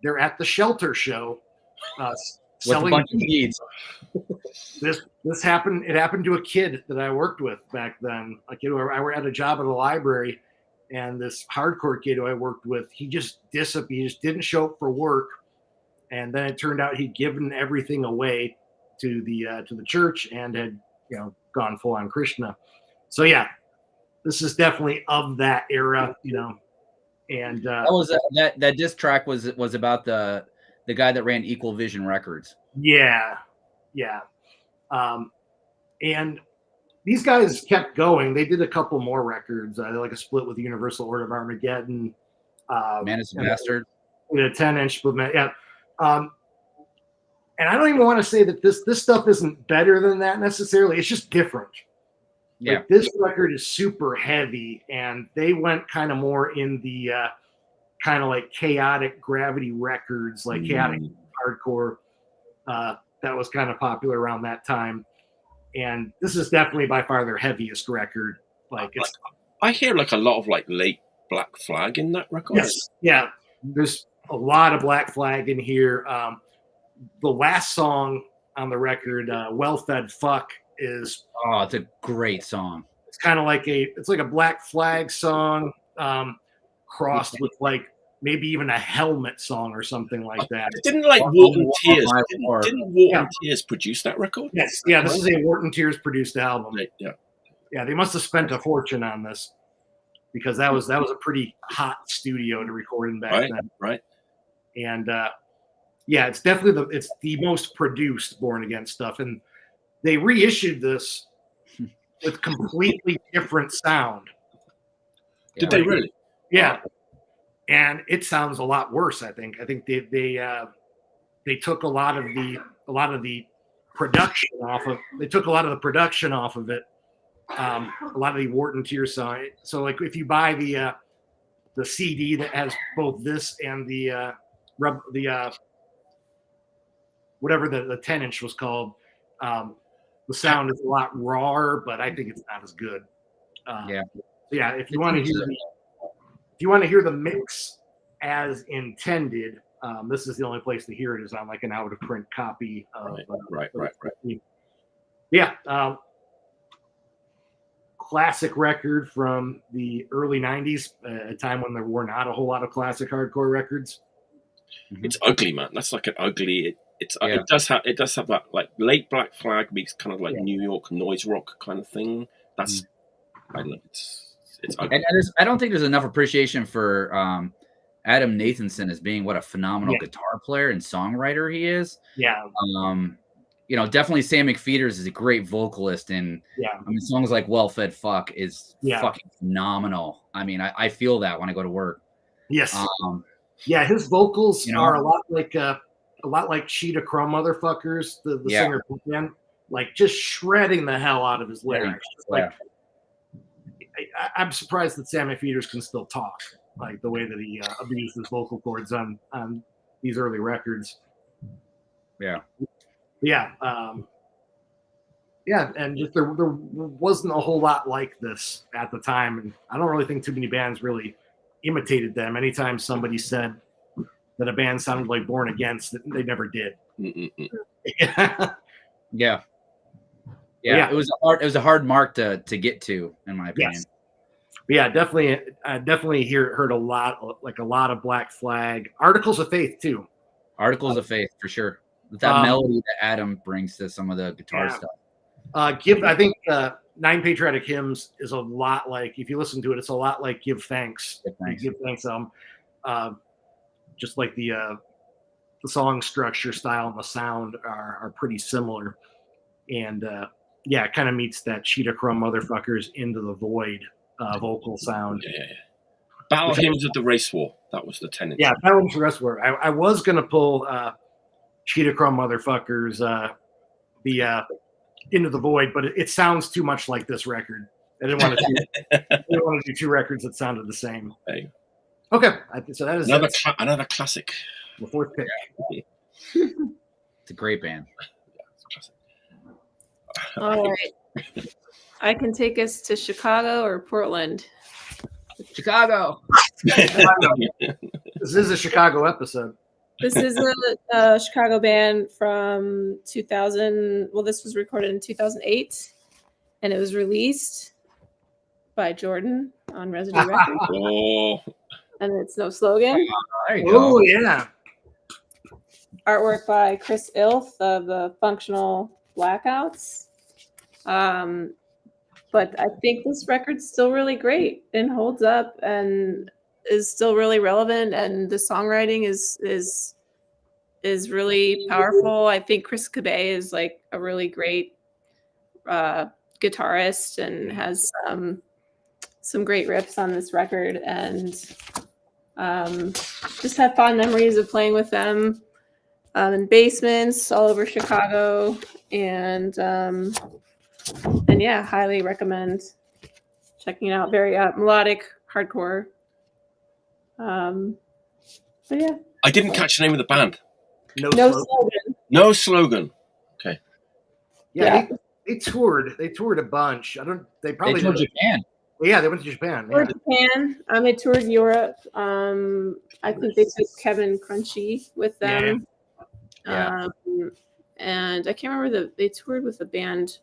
they're at the shelter show selling with a bunch of beads. This happened. It happened to a kid that I worked with back then. A kid who I had a job at a library, and this hardcore kid who I worked with, he just disappeared. He just didn't show up for work. And then it turned out he'd given everything away to the church and had gone full on Krishna. So yeah. This is definitely of that era, and that diss track was about the guy that ran Equal Vision Records. Yeah. And these guys kept going. They did a couple more records. They like a split with Universal Order of Armageddon. Man is a Bastard. A 10-inch split. Yeah. And I don't even want to say that this stuff isn't better than that necessarily. It's just different. Yeah. Like this record is super heavy, and they went kind of more in the kind of like chaotic Gravity records, like chaotic hardcore. That was kind of popular around that time. And this is definitely by far their heaviest record. Like it's, I hear like a lot of like late Black Flag in that record. yes, yeah. There's a lot of Black Flag in here. The last song on the record, "Well Fed Fuck," is it's a great song. It's kind of like it's like a Black Flag song crossed with like maybe even a Helmet song or something like that. Didn't like Wart and Tears? Didn't Wart and Tears produce that record? Yes, yeah. This is a Wart and Tears produced album. Right, yeah, yeah. They must have spent a fortune on this because that was a pretty hot studio to record in back then. Right. And yeah, it's definitely the most produced Born Again stuff, and they reissued this with completely different sound. Did they really? Yeah. And it sounds a lot worse. I think they took a lot of the production off of. They took a lot of the production off of it. A lot of the Wart and Tears song. So like if you buy the CD that has both this and the whatever the 10-inch was called, the sound is a lot rawer, but I think it's not as good. Yeah. If you want to hear the mix as intended, this is the only place to hear it is on like an out of print copy. Right. Yeah. Classic record from the early 90s, a time when there were not a whole lot of classic hardcore records. It's ugly, man. That's like an ugly. It does have that like late Black Flag meets kind of like New York noise rock kind of thing. That's I don't know. It's ugly. And I don't think there's enough appreciation for Adam Nathanson as being what a phenomenal guitar player and songwriter he is. Yeah. Definitely Sam McPheeters is a great vocalist, and I mean songs like "Well Fed Fuck" is fucking phenomenal. I mean, I feel that when I go to work. Yes. His vocals are a lot like Sheet of Chrome Motherfuckers, the singer Birdman, like just shredding the hell out of his lyrics. I'm surprised that Sam McPheeters can still talk like the way that he abused his vocal cords on these early records. And just there wasn't a whole lot like this at the time, and I don't really think too many bands really imitated them. Anytime somebody said that a band sounded like Born Against, they never did. Yeah. It was a hard mark to get to, in my opinion. Yeah, definitely heard a lot of Black Flag, Articles of Faith too. Articles of Faith for sure. That melody that Adam brings to some of the guitar stuff. I think Nine Patriotic Hymns is a lot like, if you listen to it, it's a lot like Give Thanks. Give Thanks. Just like the song structure, style, and the sound are pretty similar, and it kind of meets that Sheet of Chrome Motherfuckers Into the Void vocal sound. Battle Hymns of the Race War. That was the 10-inch. Yeah, Battle Hymns of the Race War. I was gonna pull Sheet of Chrome Motherfuckers, the Into the Void, but it sounds too much like this record. I didn't want to do two records that sounded the same. Hey. Okay, so that is another classic. The fourth pick. It's a great band. All right. I can take us to Chicago or Portland. Chicago. This is a Chicago episode. This is a Chicago band from 2000. Well, this was recorded in 2008, and it was released by Jordan on Residue Records. Oh. And it's No Slogan. There you go. Oh, yeah. Artwork by Chris Ilth of the Functional Blackouts. But I think this record's still really great and holds up and is still really relevant, and the songwriting is really powerful. I think Chris Cabay is like a really great guitarist and has some great riffs on this record, and just have fond memories of playing with them in basements all over Chicago, and yeah, highly recommend checking it out. Very melodic hardcore. But yeah, I didn't catch the name of the band. No Slogan. No Slogan. Okay. Yeah. They toured. They toured a bunch. They probably toured did. Japan. Yeah, they went to Japan. Toured Japan. They toured Europe. I think they took Kevin Crunchy with them. Yeah. And I can't remember they toured with a band.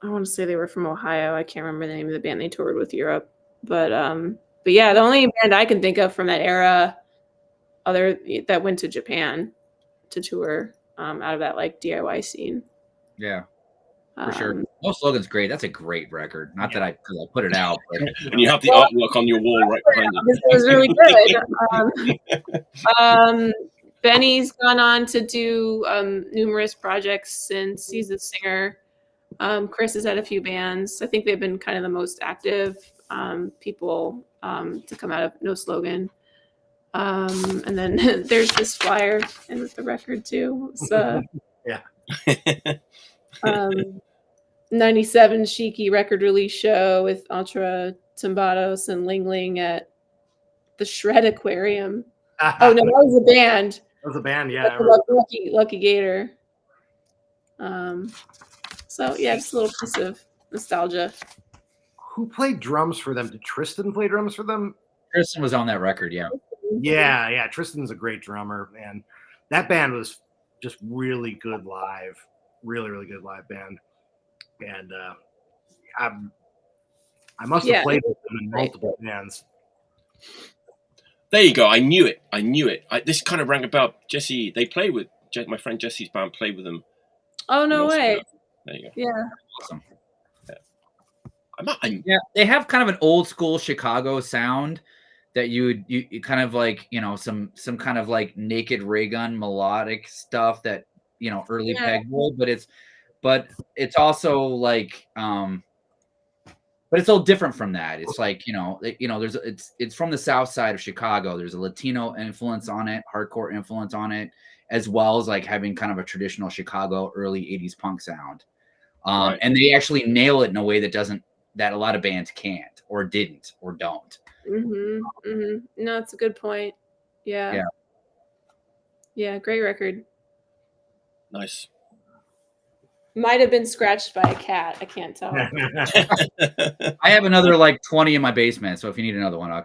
I want to say they were from Ohio. I can't remember the name of the band they toured with Europe. But yeah, the only band I can think of from that era that went to Japan to tour out of that like DIY scene. Yeah. For sure. No Slogan's great. That's a great record. Not that I put it out. But... And you have the artwork on your wall right behind you. This was really good. Benny's gone on to do numerous projects since he's a singer. Chris has had a few bands. I think they've been kind of the most active people to come out of No Slogan. And then there's this flyer and with the record too. So yeah. 97 Shiki record release show with Ultra Tumbados and Ling Ling at the Shred Aquarium. Oh no, that was a band. That was a band, yeah. Lucky Gator. So yeah, just a little piece of nostalgia. Who played drums for them? Did Tristan play drums for them? Tristan was on that record, yeah. Yeah. Tristan's a great drummer, and that band was just really good live. Really, really good live band. And I must have played with them in multiple bands. There you go. I knew it. This kind of rang a bell. Jesse, they played with my friend Jesse's band. Played with them. Oh no way! There you go. Yeah. Awesome. Yeah. They have kind of an old school Chicago sound that you kind of like, some kind of like Naked Ray Gun melodic stuff that early Pegboard, but it's also like but it's all different from that. It's like it's from the south side of Chicago. There's a Latino influence on it, hardcore influence on it, as well as like having kind of a traditional Chicago early 80s punk sound. Right. And they actually nail it in a way that a lot of bands can't or didn't or don't. No, it's a good point. Yeah, great record. Nice. Might have been scratched by a cat. I can't tell. I have another like 20 in my basement, so if you need another one, I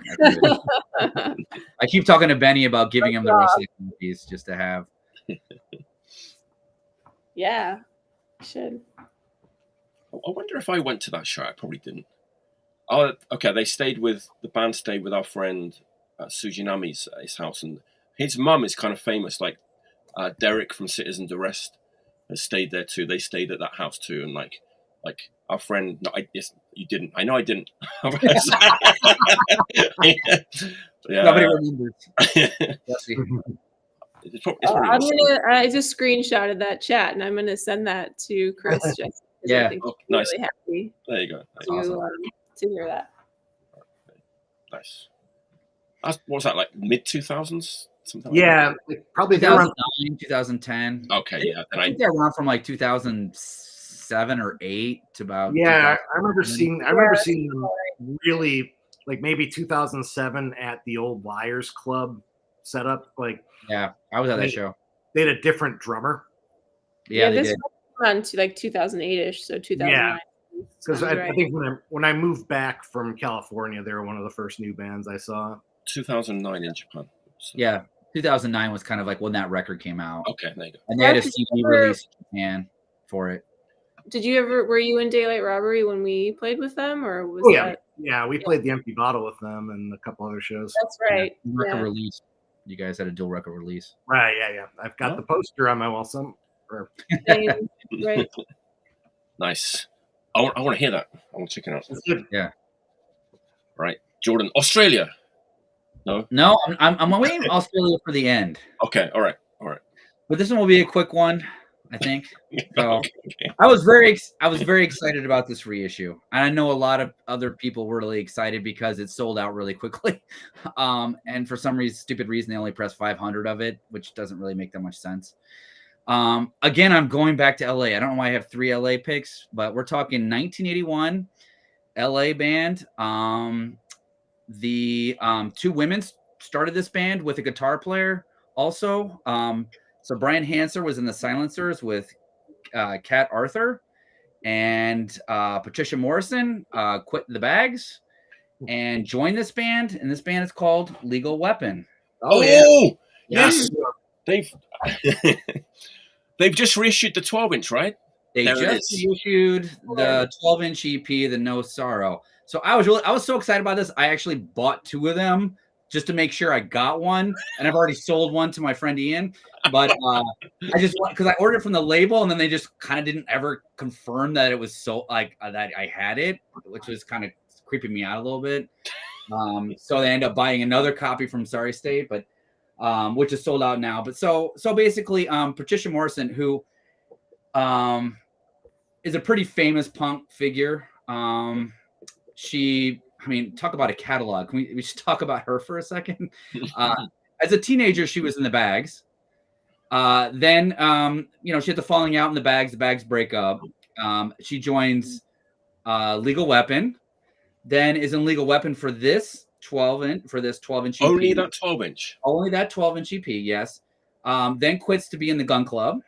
keep talking to Benny about giving him the recycling piece just to have. Yeah, should. I wonder if I went to that show. I probably didn't. Oh, okay. The band stayed with our friend Sujinami's at his house, and his mum is kind of famous. Like Derek from Citizen Arrest has stayed there too. They stayed at that house too, and like our friend. No, you didn't. I know I didn't. Yeah. Nobody remembers. I just screenshotted that chat, and I'm gonna send that to Chris. Just yeah, I think nice. Really happy. There you go. To hear that. Nice. What was that, like mid 2000s? Something like probably 2009, 2010. Okay, yeah. I think they're around from like 2007 or 8 to about. Yeah, I remember seeing them really like maybe 2007 at the old Liars Club setup. Like, yeah, I was at that show. They had a different drummer. Yeah, they did. On to like 2008ish, so 2009. Yeah. Because I think when I moved back from California, they were one of the first new bands I saw. 2009 in Japan. So. Yeah, 2009 was kind of like when that record came out. Okay, there you go. And they had a CD release in Japan for it. Were you in Daylight Robbery when we played with them, or was that? Yeah, we played the Empty Bottle with them and a couple other shows. That's right. Yeah. Record release. You guys had a dual record release. Right, yeah. I've got the poster on my wall Right. Nice. I want to hear that. I want to check it out. That's good. Yeah. Right. Jordan, Australia. No, I'm waiting Australia for the end. Okay, all right. But this one will be a quick one, I think. So okay. I was very excited about this reissue. And I know a lot of other people were really excited because it sold out really quickly. And for some stupid reason, they only pressed 500 of it, which doesn't really make that much sense. Again, I'm going back to LA. I don't know why I have 3 LA picks, but we're talking 1981 LA band. The 2 women started this band with a guitar player also. So Brian Hanser was in the Silencers with Kat Arthur and Patricia Morrison quit the Bags and joined this band, and this band is called Legal Weapon. Oh, yeah. Yes. They've just reissued the 12-inch, right? They just reissued the 12-inch EP, the No Sorrow. So I was so excited about this. I actually bought 2 of them just to make sure I got one, and I've already sold one to my friend Ian. But I just because I ordered it from the label, and then they just kind of didn't ever confirm that it was so like that I had it, which was kind of creeping me out a little bit. So they end up buying another copy from Sorry State, but which is sold out now. But so basically, Patricia Morrison, who is a pretty famous punk figure. I mean, talk about a catalog. Can we should talk about her for a second? As a teenager, she was in the Bags. Then, she had the falling out in the Bags. The Bags break up. She joins Legal Weapon. Then is in Legal Weapon for this 12-inch EP. Only that 12-inch. Only that 12-inch EP, yes. Then quits to be in the Gun Club.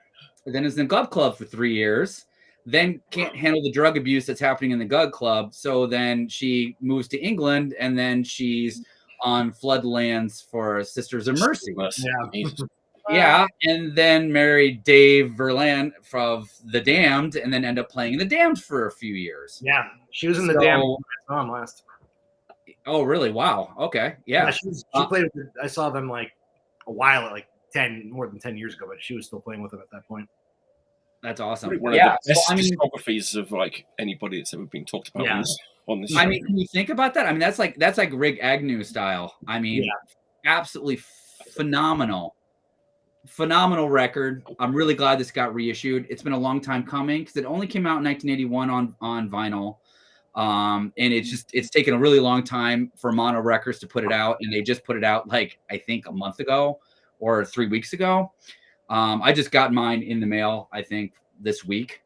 Then is in the Gun Club for 3 years. Then can't handle the drug abuse that's happening in the Gun Club. So then she moves to England, and then she's on Floodlands for Sisters of Mercy. Yeah, and then married Dave Verlan of The Damned, and then end up playing in The Damned for a few years. Yeah, she was in The Damned last. Oh, really? Wow. Okay. Yeah. She played with I saw them like a while, like more than 10 years ago, but she was still playing with them at that point. That's awesome. One of the best discographies of like anybody that's ever been talked about on this show. I mean, can you think about that? I mean, that's like Rick Agnew style. I mean, absolutely phenomenal record. I'm really glad this got reissued. It's been a long time coming because it only came out in 1981 on vinyl. And it's taken a really long time for Mono Records to put it out, and they just put it out like I think a month ago or 3 weeks ago. I just got mine in the mail, I think, this week.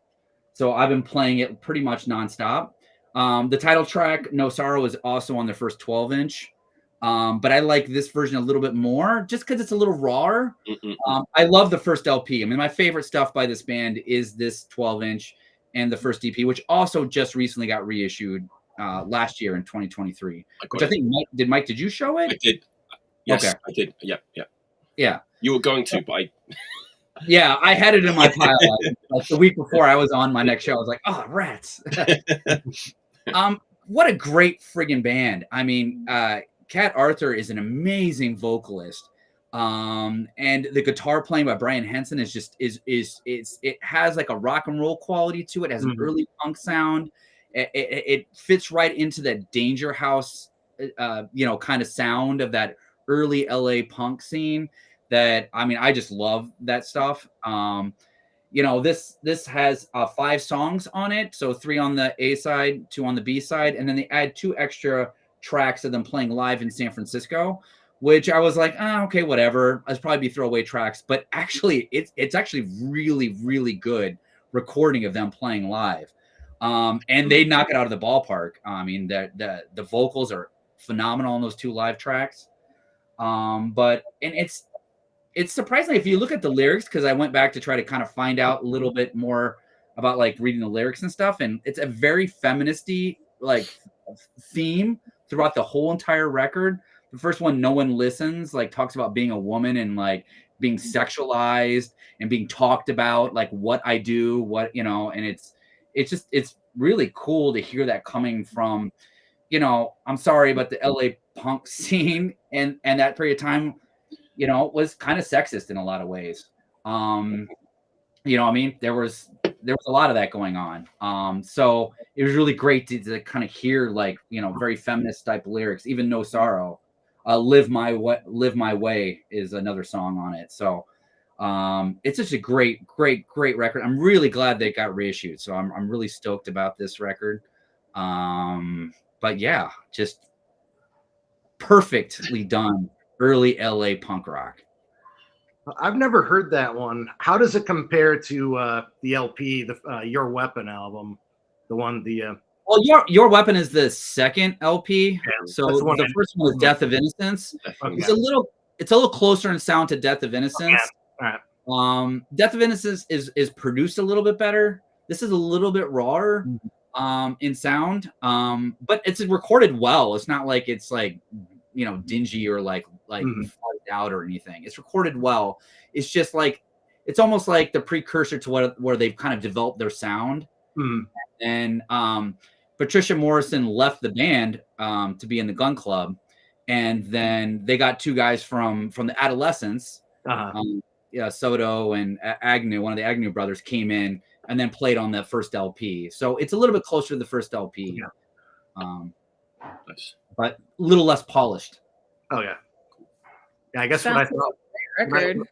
So I've been playing it pretty much nonstop. The title track, No Sorrow, is also on the first 12-inch. But I like this version a little bit more just because it's a little rawer. I love the first LP. I mean, my favorite stuff by this band is this 12-inch and the first EP, which also just recently got reissued last year in 2023. Which I think, did you show it? I did. Yes, okay. I did. Yeah. You were going to, but Yeah, I had it in my pile. Like the week before I was on my next show, I was like, oh, rats. What a great friggin' band. I mean, Kat Arthur is an amazing vocalist. And the guitar playing by Brian Henson is just it has like a rock and roll quality to it. It has an early punk sound. It fits right into that Danger House kind of sound of that early LA punk scene that, I mean, I just love that stuff. This has 5 songs on it. So 3 on the A side, 2 on the B side. And then they add 2 extra tracks of them playing live in San Francisco, which I was like, okay, whatever. I'd probably be throwaway tracks, but actually it's actually really, really good recording of them playing live. And they knock it out of the ballpark. I mean, the vocals are phenomenal on those 2 live tracks. But it's surprising if you look at the lyrics, because I went back to try to kind of find out a little bit more about like reading the lyrics and stuff. And it's a very feministy like theme throughout the whole entire record. The first one, No One Listens, like talks about being a woman and like being sexualized and being talked about, like what I do, and it's really cool to hear that coming from, I'm sorry, but the LA punk scene and that period of time, was kind of sexist in a lot of ways. I mean, there was a lot of that going on. So it was really great to kind of hear like, very feminist type lyrics, even No Sorrow. Live My Way is another song on it. So it's just a great record. I'm really glad they got reissued. So I'm really stoked about this record. But yeah, just perfectly done early LA punk rock. I've never heard that one. How does it compare to the LP, the Your Weapon album, Well, Your Weapon is the second LP. Yeah, so the first one was Death of Innocence. Okay. It's a little closer in sound to Death of Innocence. Okay. All Death of Innocence is produced a little bit better. This is a little bit rawer in sound, but it's recorded well. It's not like it's like, you know, dingy or like farted out or anything. It's recorded well. It's just like, it's almost like the precursor to where they've kind of developed their sound. And Patricia Morrison left the band to be in the Gun Club, and then they got two guys from the Adolescents, Soto and Agnew, one of the Agnew brothers, came in and then played on that first LP. So it's a little bit closer to the first LP, but a little less polished. Oh yeah, I guess what I thought. Record.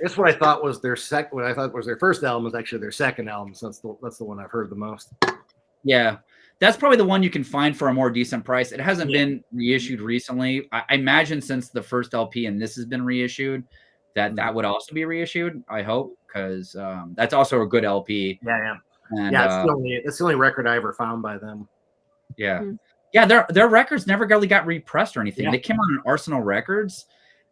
That's what I thought was their second. What I thought was their first album was actually their second album. So that's the one I've heard the most. Yeah, that's probably the one you can find for a more decent price. It hasn't been reissued recently. I imagine since the first LP and this has been reissued, that would also be reissued. I hope, because that's also a good LP. Yeah. And, it's the only record I ever found by them. Yeah, their records never really got repressed or anything. They came out on Arsenal Records.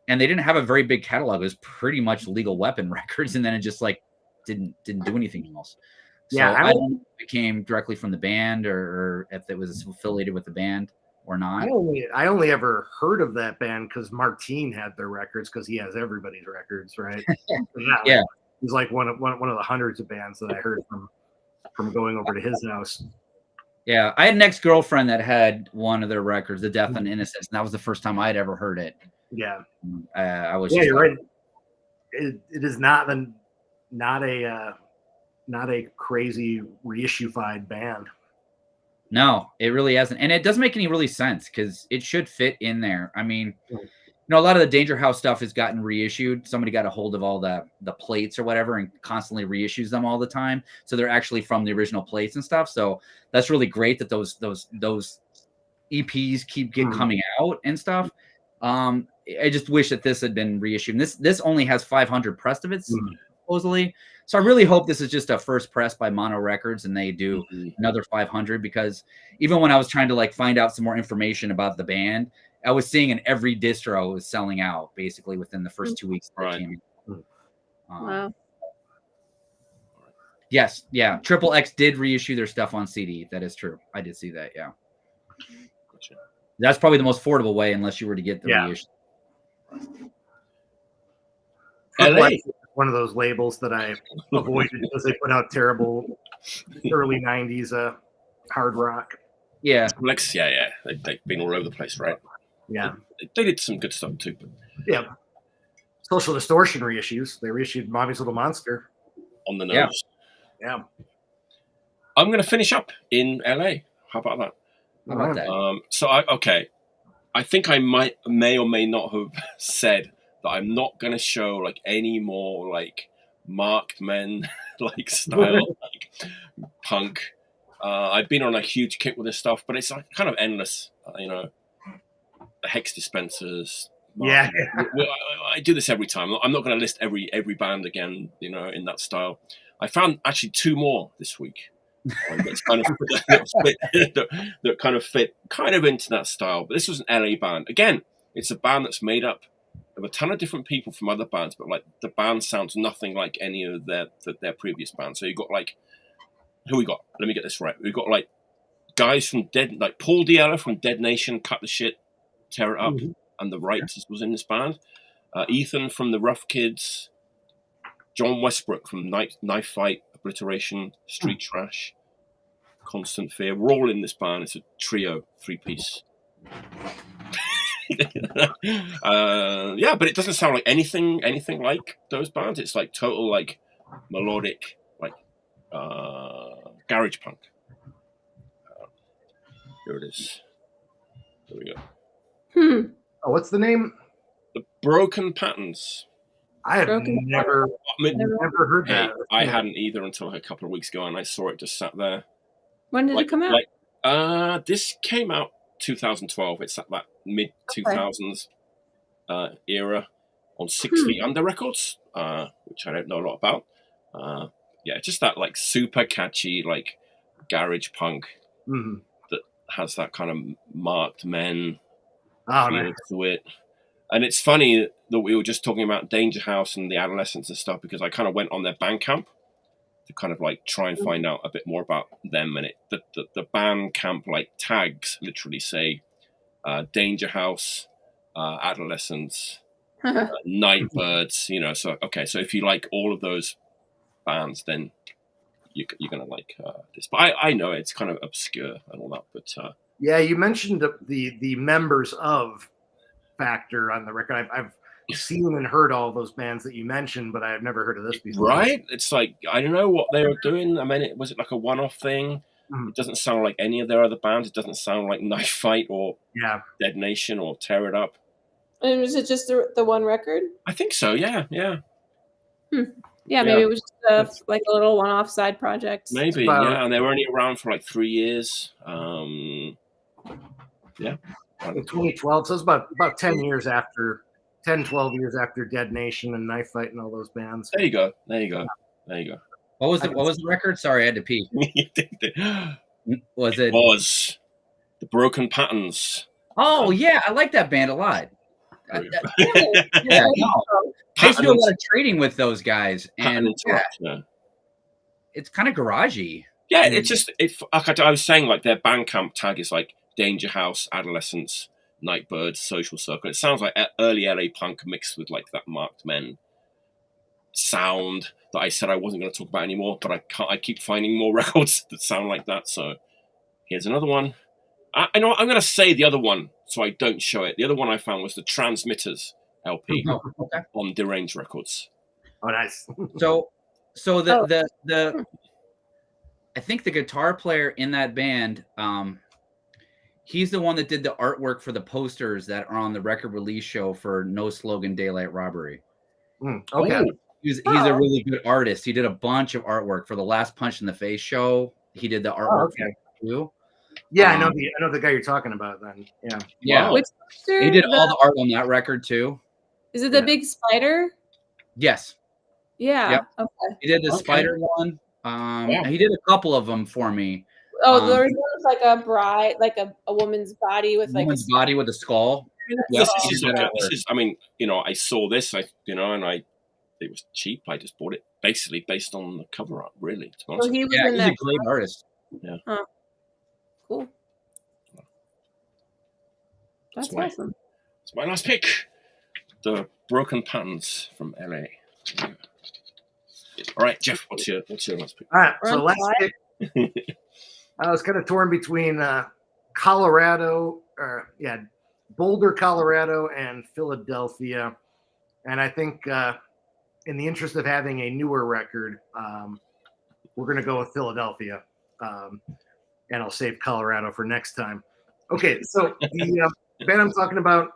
And they didn't have a very big catalog. It was pretty much Lethal Weapon records, and then it just like didn't do anything else. So I don't know if it came directly from the band or if it was affiliated with the band or not. I only ever heard of that band because Martine had their records, because he has everybody's records, right? Yeah, he's like one of the hundreds of bands that I heard from going over to his house. Yeah, I had an ex-girlfriend that had one of their records, The Death and Innocence, and that was the first time I'd ever heard it. Yeah, I was. Yeah, you're right. It is not a crazy reissued band. No, it really hasn't, and it doesn't make any really sense because it should fit in there. I mean, you know, a lot of the Danger House stuff has gotten reissued. Somebody got a hold of all the plates or whatever and constantly reissues them all the time, so they're actually from the original plates and stuff. So that's really great that those EPs keep coming out and stuff. I just wish that this had been reissued. And this only has 500 pressed of it, supposedly. So I really hope this is just a first press by Mono Records and they do another 500, because even when I was trying to like find out some more information about the band, I was seeing in every distro was selling out basically within the first 2 weeks. Came in. Wow. Yes. Yeah. Triple X did reissue their stuff on CD. That is true. I did see that. Yeah. That's probably the most affordable way, unless you were to get the reissue. LA, one of those labels that I avoided because they put out terrible early '90s hard rock. Yeah, they've been all over the place, right? Yeah, they did some good stuff too. But... Yeah, Social Distortion reissues. They reissued Mommy's Little Monster on the nose. Yeah. I'm going to finish up in LA. How about that? How about that? I think I may or may not have said that I'm not going to show like any more like marked men like style like punk. I've been on a huge kick with this stuff, but it's like kind of endless. You know, the Hex Dispensers. Yeah, I do this every time. I'm not going to list every band again. You know, in that style. I found actually two more this week. That's kind of that kind of fit kind of into that style. But this was an LA band. Again, it's a band that's made up of a ton of different people from other bands, but like the band sounds nothing like any of their previous bands. So you got like, who we got? Let me get this right. We've got like guys from like Paul Diella from Dead Nation, Cut the Shit, Tear It Up, and the Rights was in this band. Ethan from the Rough Kids, John Westbrook from Knife Fight, Obliteration, Street Trash, Constant Fear. We're all in this band. It's a trio, 3-piece. But it doesn't sound like anything like those bands. It's like total like melodic, like garage punk. Here it is. There we go. Oh, what's the name? The Broken Patterns. I have never heard that. I hadn't either until a couple of weeks ago, and I saw it just sat there. When did it come out? This came out 2012. It's at that mid 2000s era on 6 Feet Under Records, which I don't know a lot about. Just that like super catchy like garage punk that has that kind of marked men feel to it. And it's funny, that we were just talking about Danger House and the Adolescents and stuff, because I kind of went on their Bandcamp to kind of like try and find out a bit more about them. And the Bandcamp like tags literally say Danger House, Adolescents, Nightbirds, you know. So okay, so if you like all of those bands, then you're gonna like this. But I know it's kind of obscure and all that, but yeah, you mentioned the members of Factor on the record. I've seen and heard all those bands that you mentioned, but I've never heard of this before. Right? It's like, I don't know what they were doing. I mean, was it like a one-off thing? It doesn't sound like any of their other bands. It doesn't sound like Knife Fight or Dead Nation or Tear It Up. And was it just the one record? I think so. Yeah. Yeah, maybe it was just like a little one-off side project. Maybe, yeah. And they were only around for like 3 years. Yeah. In 2012, so it's about 10 years after, 10, 12 years after Dead Nation and Knife Fight and all those bands. There you go. What was the record? Sorry, I had to pee. Was it? It was The Broken Patterns. Oh yeah, I like that band a lot. I used to do a lot of trading with those guys, and it's kind of garagey. Yeah, it's just like I was saying, like their Bandcamp tag is like Danger House, Adolescents, Nightbirds, Social Circle. It sounds like early LA punk mixed with like that Marked Men sound that I said I wasn't going to talk about anymore, but I keep finding more records that sound like that. So here's another one. I know I'm going to say the other one so I don't show it. The other one I found was the Transmitters LP on Deranged Records. Oh, nice. So the I think the guitar player in that band, he's the one that did the artwork for the posters that are on the record release show for No Slogan Daylight Robbery. Okay. He's a really good artist. He did a bunch of artwork for the Last Punch in the Face show. He did the artwork too. Yeah, I know the guy you're talking about then. Yeah. Yeah. Which he did all the art on that record too. Is it the big spider? Yes. Yeah. Yep. Okay. He did the spider one. He did a couple of them for me. Oh, there was like a bride, like a woman's body with like woman's body with a skull. Yeah, this is. I mean, you know, I saw this, and it was cheap. I just bought it basically based on the cover art. Really, to be honest. So he was he's a great artist. Yeah. Huh. Cool. That's awesome. It's my last pick. The Broken Patterns from LA. All right, Jeff, what's your last pick? All right, so last pick. I was kind of torn between Boulder, Colorado, and Philadelphia, and I think in the interest of having a newer record, we're going to go with Philadelphia, and I'll save Colorado for next time. Okay, so the band I'm talking about,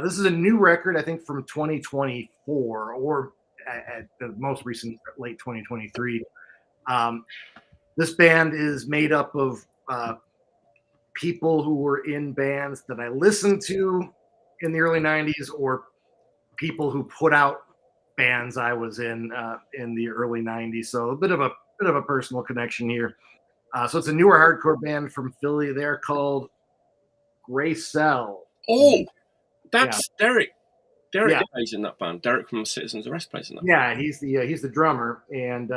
this is a new record, I think, from 2024, or at the most recent, late 2023. This band is made up of people who were in bands that I listened to in the early 90s, or people who put out bands I was in the early 90s. So a bit of a personal connection here. So it's a newer hardcore band from Philly. They're called Gray Cell. Oh, that's Derek. Derek plays in that band. Derek from Citizens Arrest plays in that band. Yeah, he's the drummer. And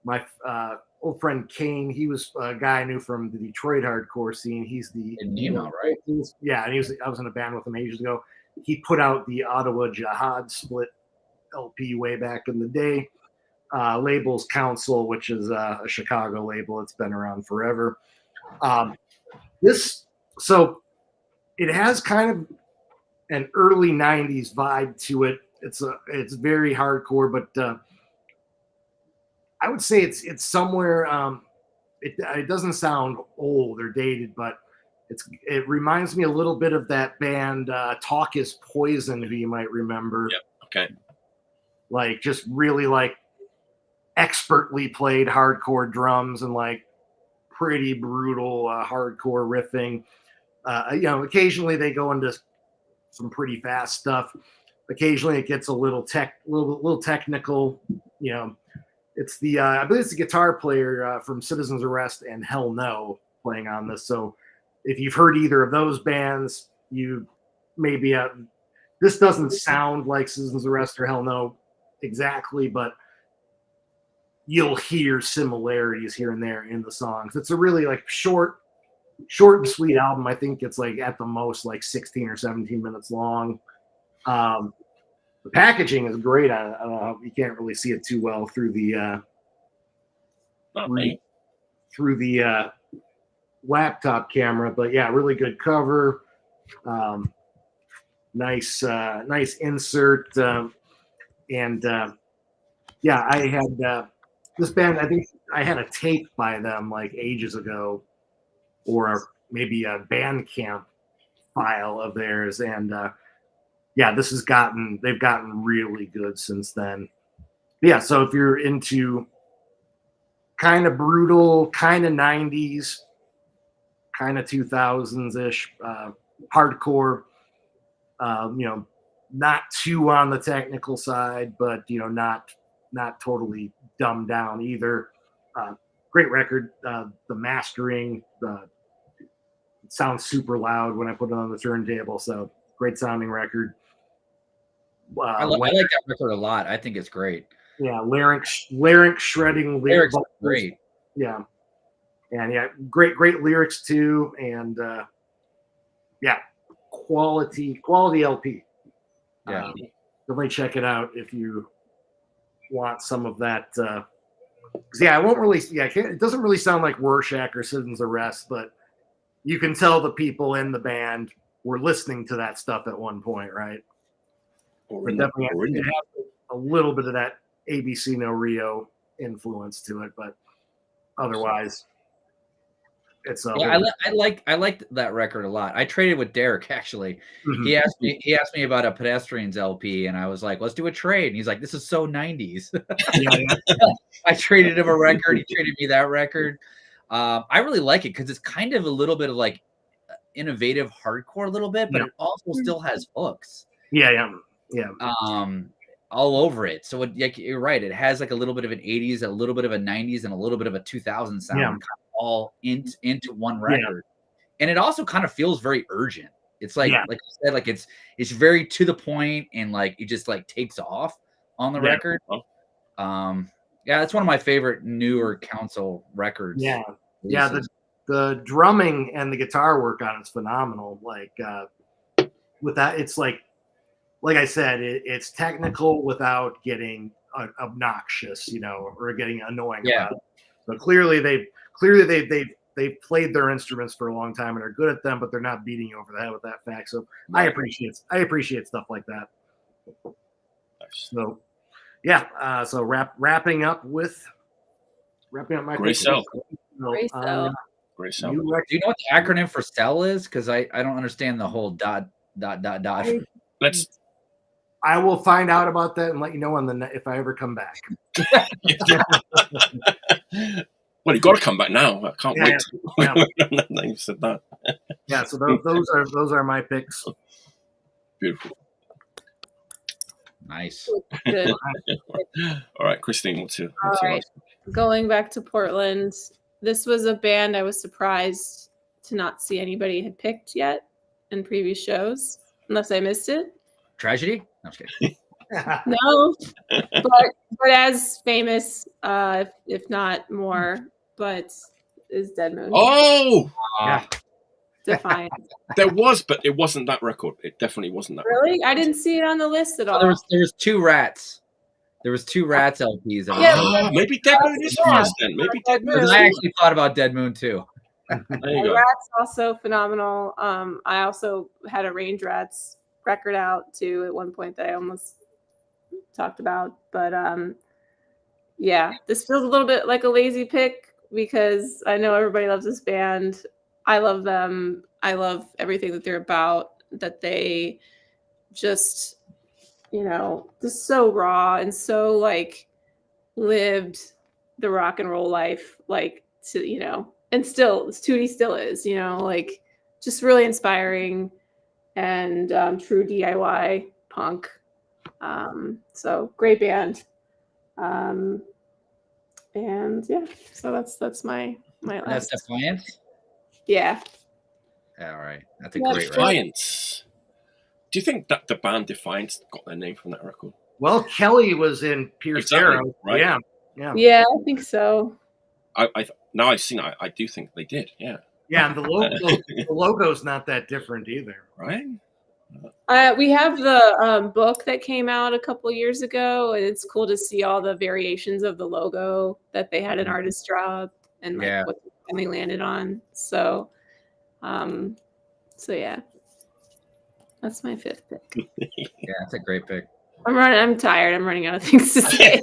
my old friend Kane, he was a guy I knew from the Detroit hardcore scene. He's the right? And I was in a band with him ages ago. He put out the Ottawa Jihad Split LP way back in the day. Labels Council, which is a Chicago label. It's been around forever. So it has kind of an early 90s vibe to it. It's very hardcore, but I would say it's somewhere. It doesn't sound old or dated, but it reminds me a little bit of that band Talk Is Poison, who you might remember. Yeah. Okay. Like just really like expertly played hardcore drums and like pretty brutal hardcore riffing. Occasionally they go into some pretty fast stuff. Occasionally it gets a little technical. It's I believe it's the guitar player from Citizens Arrest and Hell No playing on this. So if you've heard either of those bands, you maybe this doesn't sound like Citizens Arrest or Hell No exactly, but you'll hear similarities here and there in the songs. It's a really like short and sweet album. I think it's like at the most like 16 or 17 minutes long. The packaging is great. I don't know, you can't really see it too well through the laptop camera, but yeah, really good cover. Nice insert. Yeah, I had this band. I think I had a tape by them like ages ago, or maybe a Bandcamp file of theirs, and yeah, they've gotten really good since then. Yeah, so if you're into kind of brutal, kind of 90s, kind of 2000s ish hardcore, not too on the technical side, but not totally dumbed down either. Great record. The mastering, it sounds super loud when I put it on the turntable. So great sounding record. I like that record a lot. I think it's great. Yeah, larynx shredding lyrics. Great. Yeah, and yeah, great lyrics too, and yeah, quality LP. Yeah, definitely check it out if you want some of that. Yeah, it doesn't really sound like Rorschach or Citizens Arrest, but you can tell the people in the band were listening to that stuff at one point, right? It definitely has a little bit of that ABC No Rio influence to it, but otherwise, it's I liked that record a lot. I traded with Derek actually. Mm-hmm. He asked me about a Pedestrians LP, and I was like, "Let's do a trade." And he's like, "This is so 90s." Yeah. I traded him a record. He traded me that record. I really like it because it's kind of a little bit of like innovative hardcore, a little bit, but it also still has hooks. Yeah. All over it. So you're right. It has like a little bit of an 80s, a little bit of a 90s, and a little bit of a 2000 sound, kind of all into one record. And it also kind of feels very urgent. It's like I said, like it's very to the point, and like it just like takes off on the record. Yeah, it's one of my favorite newer Council records. Yeah. The drumming and the guitar work on it's phenomenal. Like with that, it's like I said, it's technical without getting obnoxious, or getting annoying about it. So clearly they've played their instruments for a long time and are good at them, but they're not beating you over the head with that fact. So I appreciate stuff like that. So yeah, so wrapping up my Great Cell. Great Cell. Great Cell. Do you know what the acronym for cell is? Because I don't understand the whole dot. I will find out about that and let you know if I ever come back. Well, you got to come back now. I can't wait. Now you said that. Yeah, so those are my picks. Beautiful. Nice. Good. All right, Christine, what's your last? Going back to Portland, this was a band I was surprised to not see anybody had picked yet in previous shows, unless I missed it. Tragedy? No, I'm just kidding. No, but as famous, if not more, but is Dead Moon. Oh! Defiance. There was, but it wasn't that record. It definitely wasn't that Really? record. I didn't see it on the list at all. There was two Rats. There was two Rats LPs. Maybe Dead Moon is first then. Maybe Dead Moon. I actually thought about Dead Moon too. There you go. Rats also phenomenal. I also had a Range Rats record out too at one point that I almost talked about, but yeah, this feels a little bit like a lazy pick because I know everybody loves this band. I love them. I love everything that they're about, that they just, just so raw and so like lived the rock and roll life, like to, and still Tootie still is, like just really inspiring and true DIY punk. So great band. And yeah, so that's my last. That's Defiance? Yeah. All right. That's a great record. Defiance. Do you think that the band Defiance got their name from that record? Well, Kelly was in Pierce Arrow. Right? Yeah, I think so. Now I've seen it, I do think they did. Yeah. Yeah, and the logo's not that different either. Right? We have the book that came out a couple years ago, and it's cool to see all the variations of the logo that they had an artist draw and like what they landed on. So, yeah, that's my 5th pick. Yeah, that's a great pick. I'm tired. I'm running out of things to say.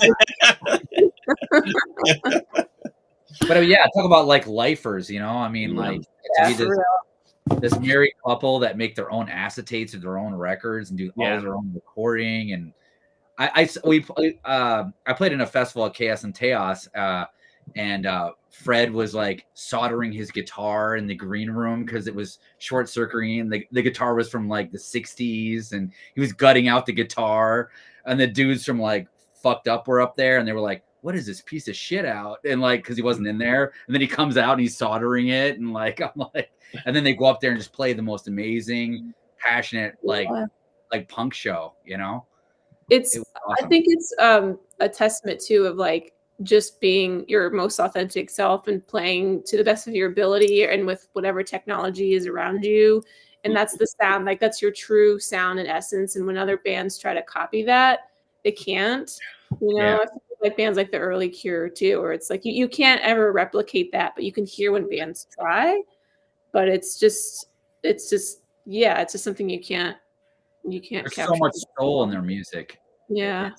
But yeah, talk about like lifers, you know. I mean, like this married couple that make their own acetates of their own records and do all their own recording. And I played in a festival at Chaos and Teos, and Fred was like soldering his guitar in the green room because it was short circuiting. The guitar was from like the 60s, and he was gutting out the guitar. And the dudes from like Fucked Up were up there, and they were like, what is this piece of shit out? And like, because he wasn't in there. And then he comes out and he's soldering it. And like, I'm like, and then they go up there and just play the most amazing, passionate, like punk show, you know? It was awesome. I think it's a testament too of like just being your most authentic self and playing to the best of your ability and with whatever technology is around you. And that's the sound, like that's your true sound and essence. And when other bands try to copy that, they can't, you know, I feel like bands like the early Cure too, where it's like you can't ever replicate that, but you can hear when bands try, but it's just something you can't There's capture. so much soul in their music. Yeah.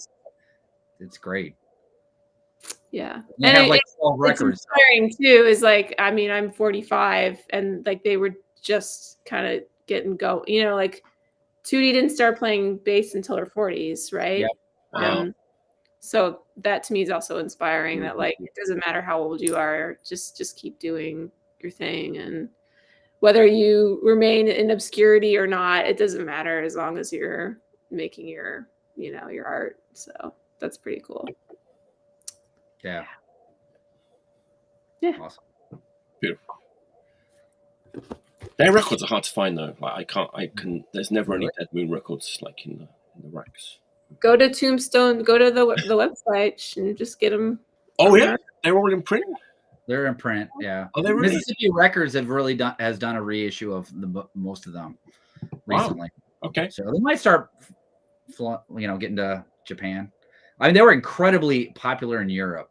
It's great. Yeah. They have like 12 records. Inspiring too is like, I mean, I'm 45 and like they were just kind of getting go, you know, like Tootie didn't start playing bass until her 40s, right? Yep. Wow. So that to me is also inspiring that like it doesn't matter how old you are, just keep doing your thing, and whether you remain in obscurity or not, it doesn't matter as long as you're making your, you know, your art. So that's pretty cool. Yeah. Awesome. Beautiful. Their records are hard to find though. Like there's never any Dead Moon records like in the racks. Go to Tombstone, go to the website and just get them. Oh yeah, they're all in print. They're in print, yeah. Oh, they really? Mississippi Records have really done a reissue of most of them recently. Wow. Okay, so they might start, getting to Japan. I mean, they were incredibly popular in Europe.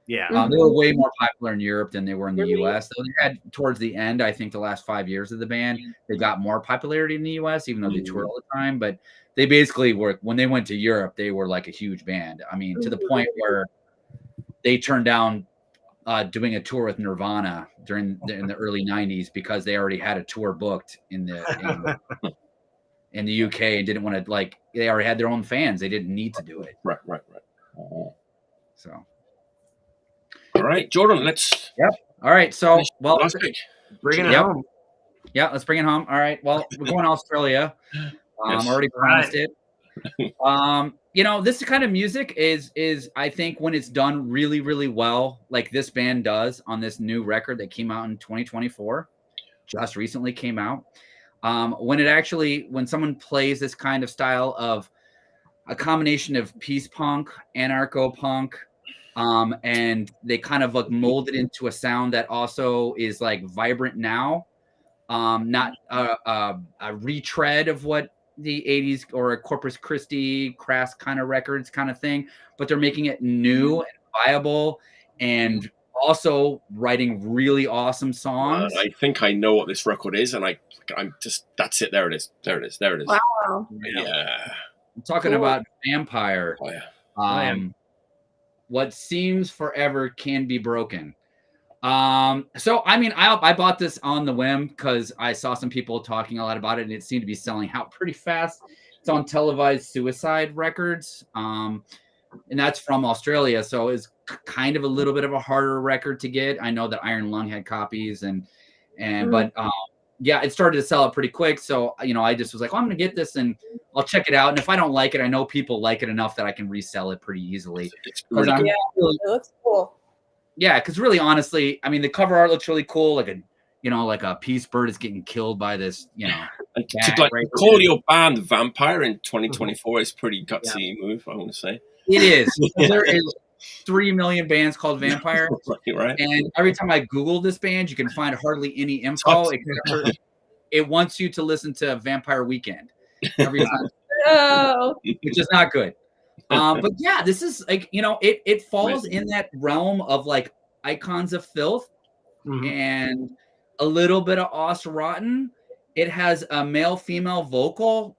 Yeah, they were way more popular in Europe than they were in the U.S. So they had towards the end, I think, the last 5 years of the band, they got more popularity in the U.S. even though they toured all the time. But they basically were, when they went to Europe, they were like a huge band. I mean, to the point where they turned down doing a tour with Nirvana in the early 90s because they already had a tour booked in the UK and didn't want to, like, they already had their own fans. They didn't need to do it. Right. So. All right, Jordan, let's. Yep. All right. So, well, bring it home. Yeah, let's bring it home. All right. Well, we're going to Australia. Already promised it. This kind of music is I think when it's done really, really well, like this band does on this new record that came out in 2024, just recently came out. When someone plays this kind of style of a combination of peace punk, anarcho punk, and they kind of like mold it into a sound that also is like vibrant now, not a retread of what the 80s or a Corpus Christi crass kind of records kind of thing, but they're making it new and viable and also writing really awesome songs. I think I know what this record is, and I'm just, that's it. There it is. Wow. Yeah. I'm talking about Vampire. Oh, yeah. What seems forever can be broken. So I mean, I bought this on the whim because I saw some people talking a lot about it, and it seemed to be selling out pretty fast. It's on Televised Suicide Records, and that's from Australia, so it's kind of a little bit of a harder record to get. I know that Iron Lung had copies, but it started to sell out pretty quick. So I just was like, I'm gonna get this and I'll check it out, and if I don't like it, I know people like it enough that I can resell it pretty easily. It's really it looks cool. Yeah, because really, honestly, I mean, the cover art looks really cool. Like a peace bird is getting killed by this, And to like call your band Vampire in 2024 is pretty gutsy move, I want to say. It is. There is 3 million bands called Vampire, right? And every time I Google this band, you can find hardly any info. It wants you to listen to Vampire Weekend every time, which is not good. But yeah, this is like, you know, it falls in that realm of like Icons of Filth and a little bit of Os Rotten. It has a male-female vocal,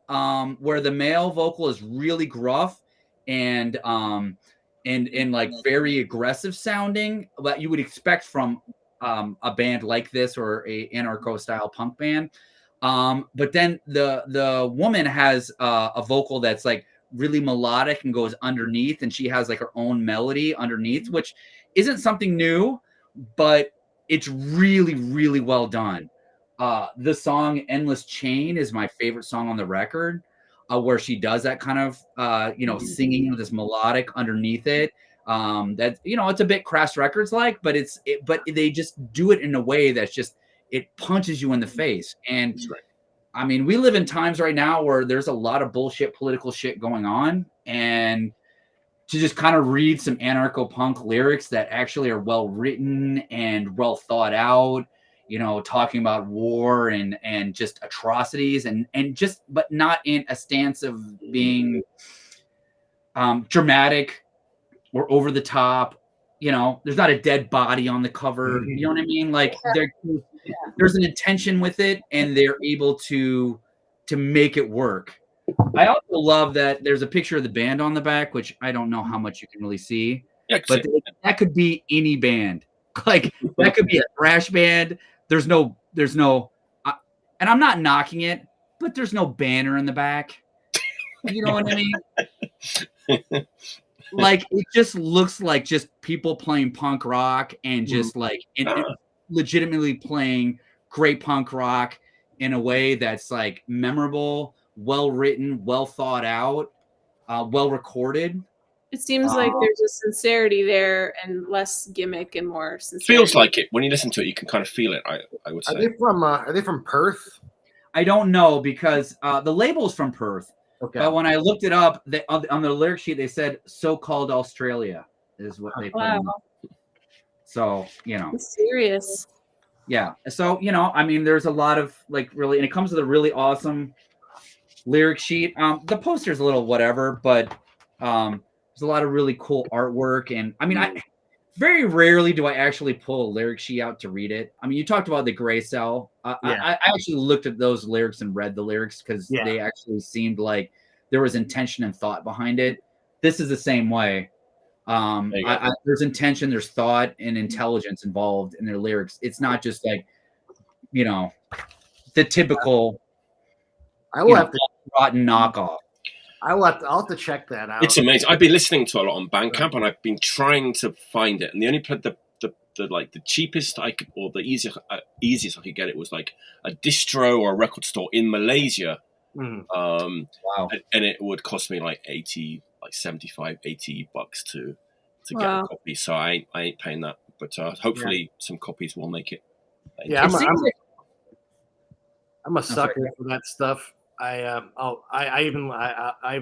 where the male vocal is really gruff and like very aggressive sounding, that you would expect from a band like this or a anarcho style punk band. But then the woman has a vocal that's like really melodic and goes underneath, and she has like her own melody underneath, which isn't something new, but it's really, really well done. The song Endless Chain is my favorite song on the record, where she does that kind of, you know, singing with this melodic underneath it. That, you know, it's a bit Crass Records like, but but they just do it in a way that's just, it punches you in the face. And I mean, we live in times right now where there's a lot of bullshit political shit going on, and to just kind of read some anarcho punk lyrics that actually are well written and well thought out, you know, talking about war and just atrocities and just, but not in a stance of being dramatic or over the top. You know, there's not a dead body on the cover. You know what I mean? Like there's an intention with it, and they're able to make it work. I also love that there's a picture of the band on the back, which I don't know how much you can really see, but that could be any band. Like that could be a thrash band. There's no, and I'm not knocking it, but there's no banner in the back. You know what I mean? Like it just looks like just people playing punk rock and just like legitimately playing great punk rock in a way that's like memorable, well written, well thought out, well recorded. It seems like there's a sincerity there and less gimmick and more sincerity. Feels like it when you listen to it. You can kind of feel it. I would say. Are they from Perth? I don't know, because the label's from Perth. Okay. But when I looked it up, on the lyric sheet they said "so-called Australia" is what they put in. So, you know, it's serious. Yeah. So, you know, I mean, there's a lot of like really, and it comes with a really awesome lyric sheet. The poster's a little whatever, but there's a lot of really cool artwork. And I mean, I very rarely do I actually pull a lyric sheet out to read it. I mean, you talked about the Gray Cell. I actually looked at those lyrics and read the lyrics because they actually seemed like there was intention and thought behind it. This is the same way. There's intention, there's thought and intelligence involved in their lyrics. It's not just like, you know, the typical rotten knockoff. I'll have to check that out. It's amazing. I've been listening to a lot on Bandcamp, and I've been trying to find it. And the only the cheapest I could, or the easiest I could get it was like a distro or a record store in Malaysia. Wow. And it would cost me like $75, $80 to get a copy. So I ain't paying that. But hopefully some copies will make it. Yeah, I'm a sucker for that stuff. I even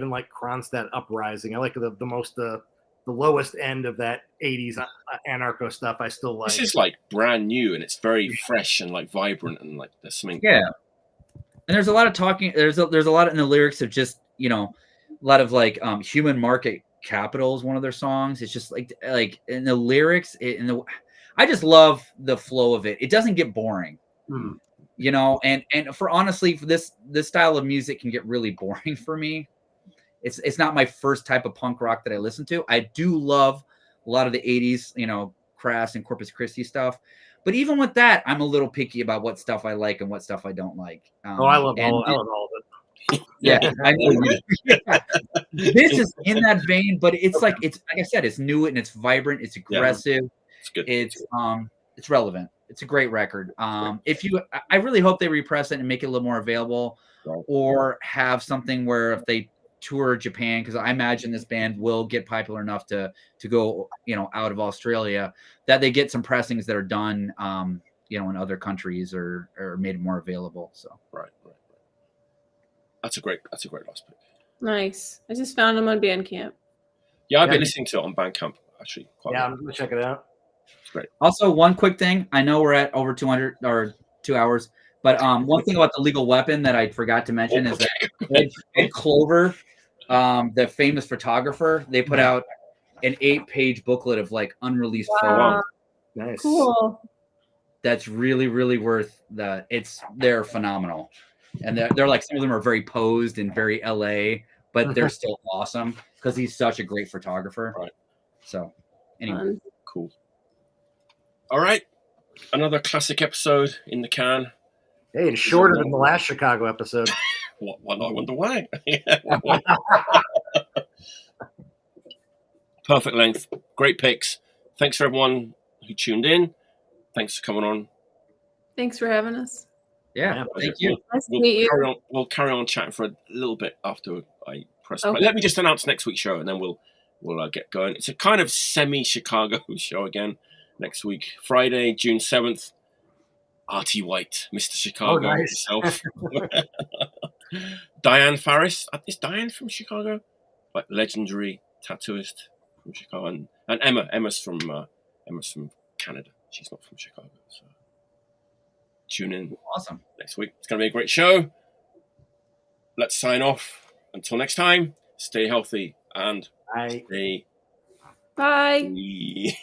like Kronstadt Uprising. I like the lowest end of that 80s anarcho stuff. I still like. This is like brand new, and it's very fresh and like vibrant, and like there's something. Yeah, and there's a lot of talking. There's a lot in the lyrics of just, you know, a lot of like Human Market Capital is one of their songs. It's just like in the lyrics, I just love the flow of it. It doesn't get boring. You know, and for honestly, for this style of music can get really boring for me. It's not my first type of punk rock that I listen to. I do love a lot of the 80s, you know, Crass and Corpus Christi stuff. But even with that, I'm a little picky about what stuff I like and what stuff I don't like. I love all of it. Yeah, I know. This is in that vein, but it's like I said, it's new and it's vibrant, it's aggressive, it's good. It's relevant. It's a great record. I really hope they repress it and make it a little more available, or have something where if they tour Japan, because I imagine this band will get popular enough to go, you know, out of Australia, that they get some pressings that are done, you know, in other countries or made more available. So right. That's a great last pick. Nice. I just found him on Bandcamp. Yeah, I've been listening to it on Bandcamp actually. I'm gonna check it out. It's great. Also, one quick thing. I know we're at over 200 or 2 hours, but one thing about the Lethal Weapon that I forgot to mention is that Ed Clover, the famous photographer, they put out an 8-page booklet of like unreleased photos. Nice. Cool. That's really, really worth they're phenomenal. And they're like, some of them are very posed and very LA, but they're still awesome because he's such a great photographer. Right. So anyway. Cool. All right. Another classic episode in the can. Hey, it's shorter than the last Chicago episode. What I wonder why. Perfect length. Great picks. Thanks for everyone who tuned in. Thanks for coming on. Thanks for having us. Yeah, thank you. Nice to meet you. We'll carry on chatting for a little bit after I press play. Okay. Let me just announce next week's show, and then we'll get going. It's a kind of semi-Chicago show again next week. Friday, June 7th. Artie White, Mr. Chicago himself. Diane Farris. Is Diane from Chicago? Like legendary tattooist from Chicago. And Emma's from Canada. She's not from Chicago. So tune in. Awesome. Next week. It's going to be a great show. Let's sign off. Until next time, stay healthy and Bye. stay Bye.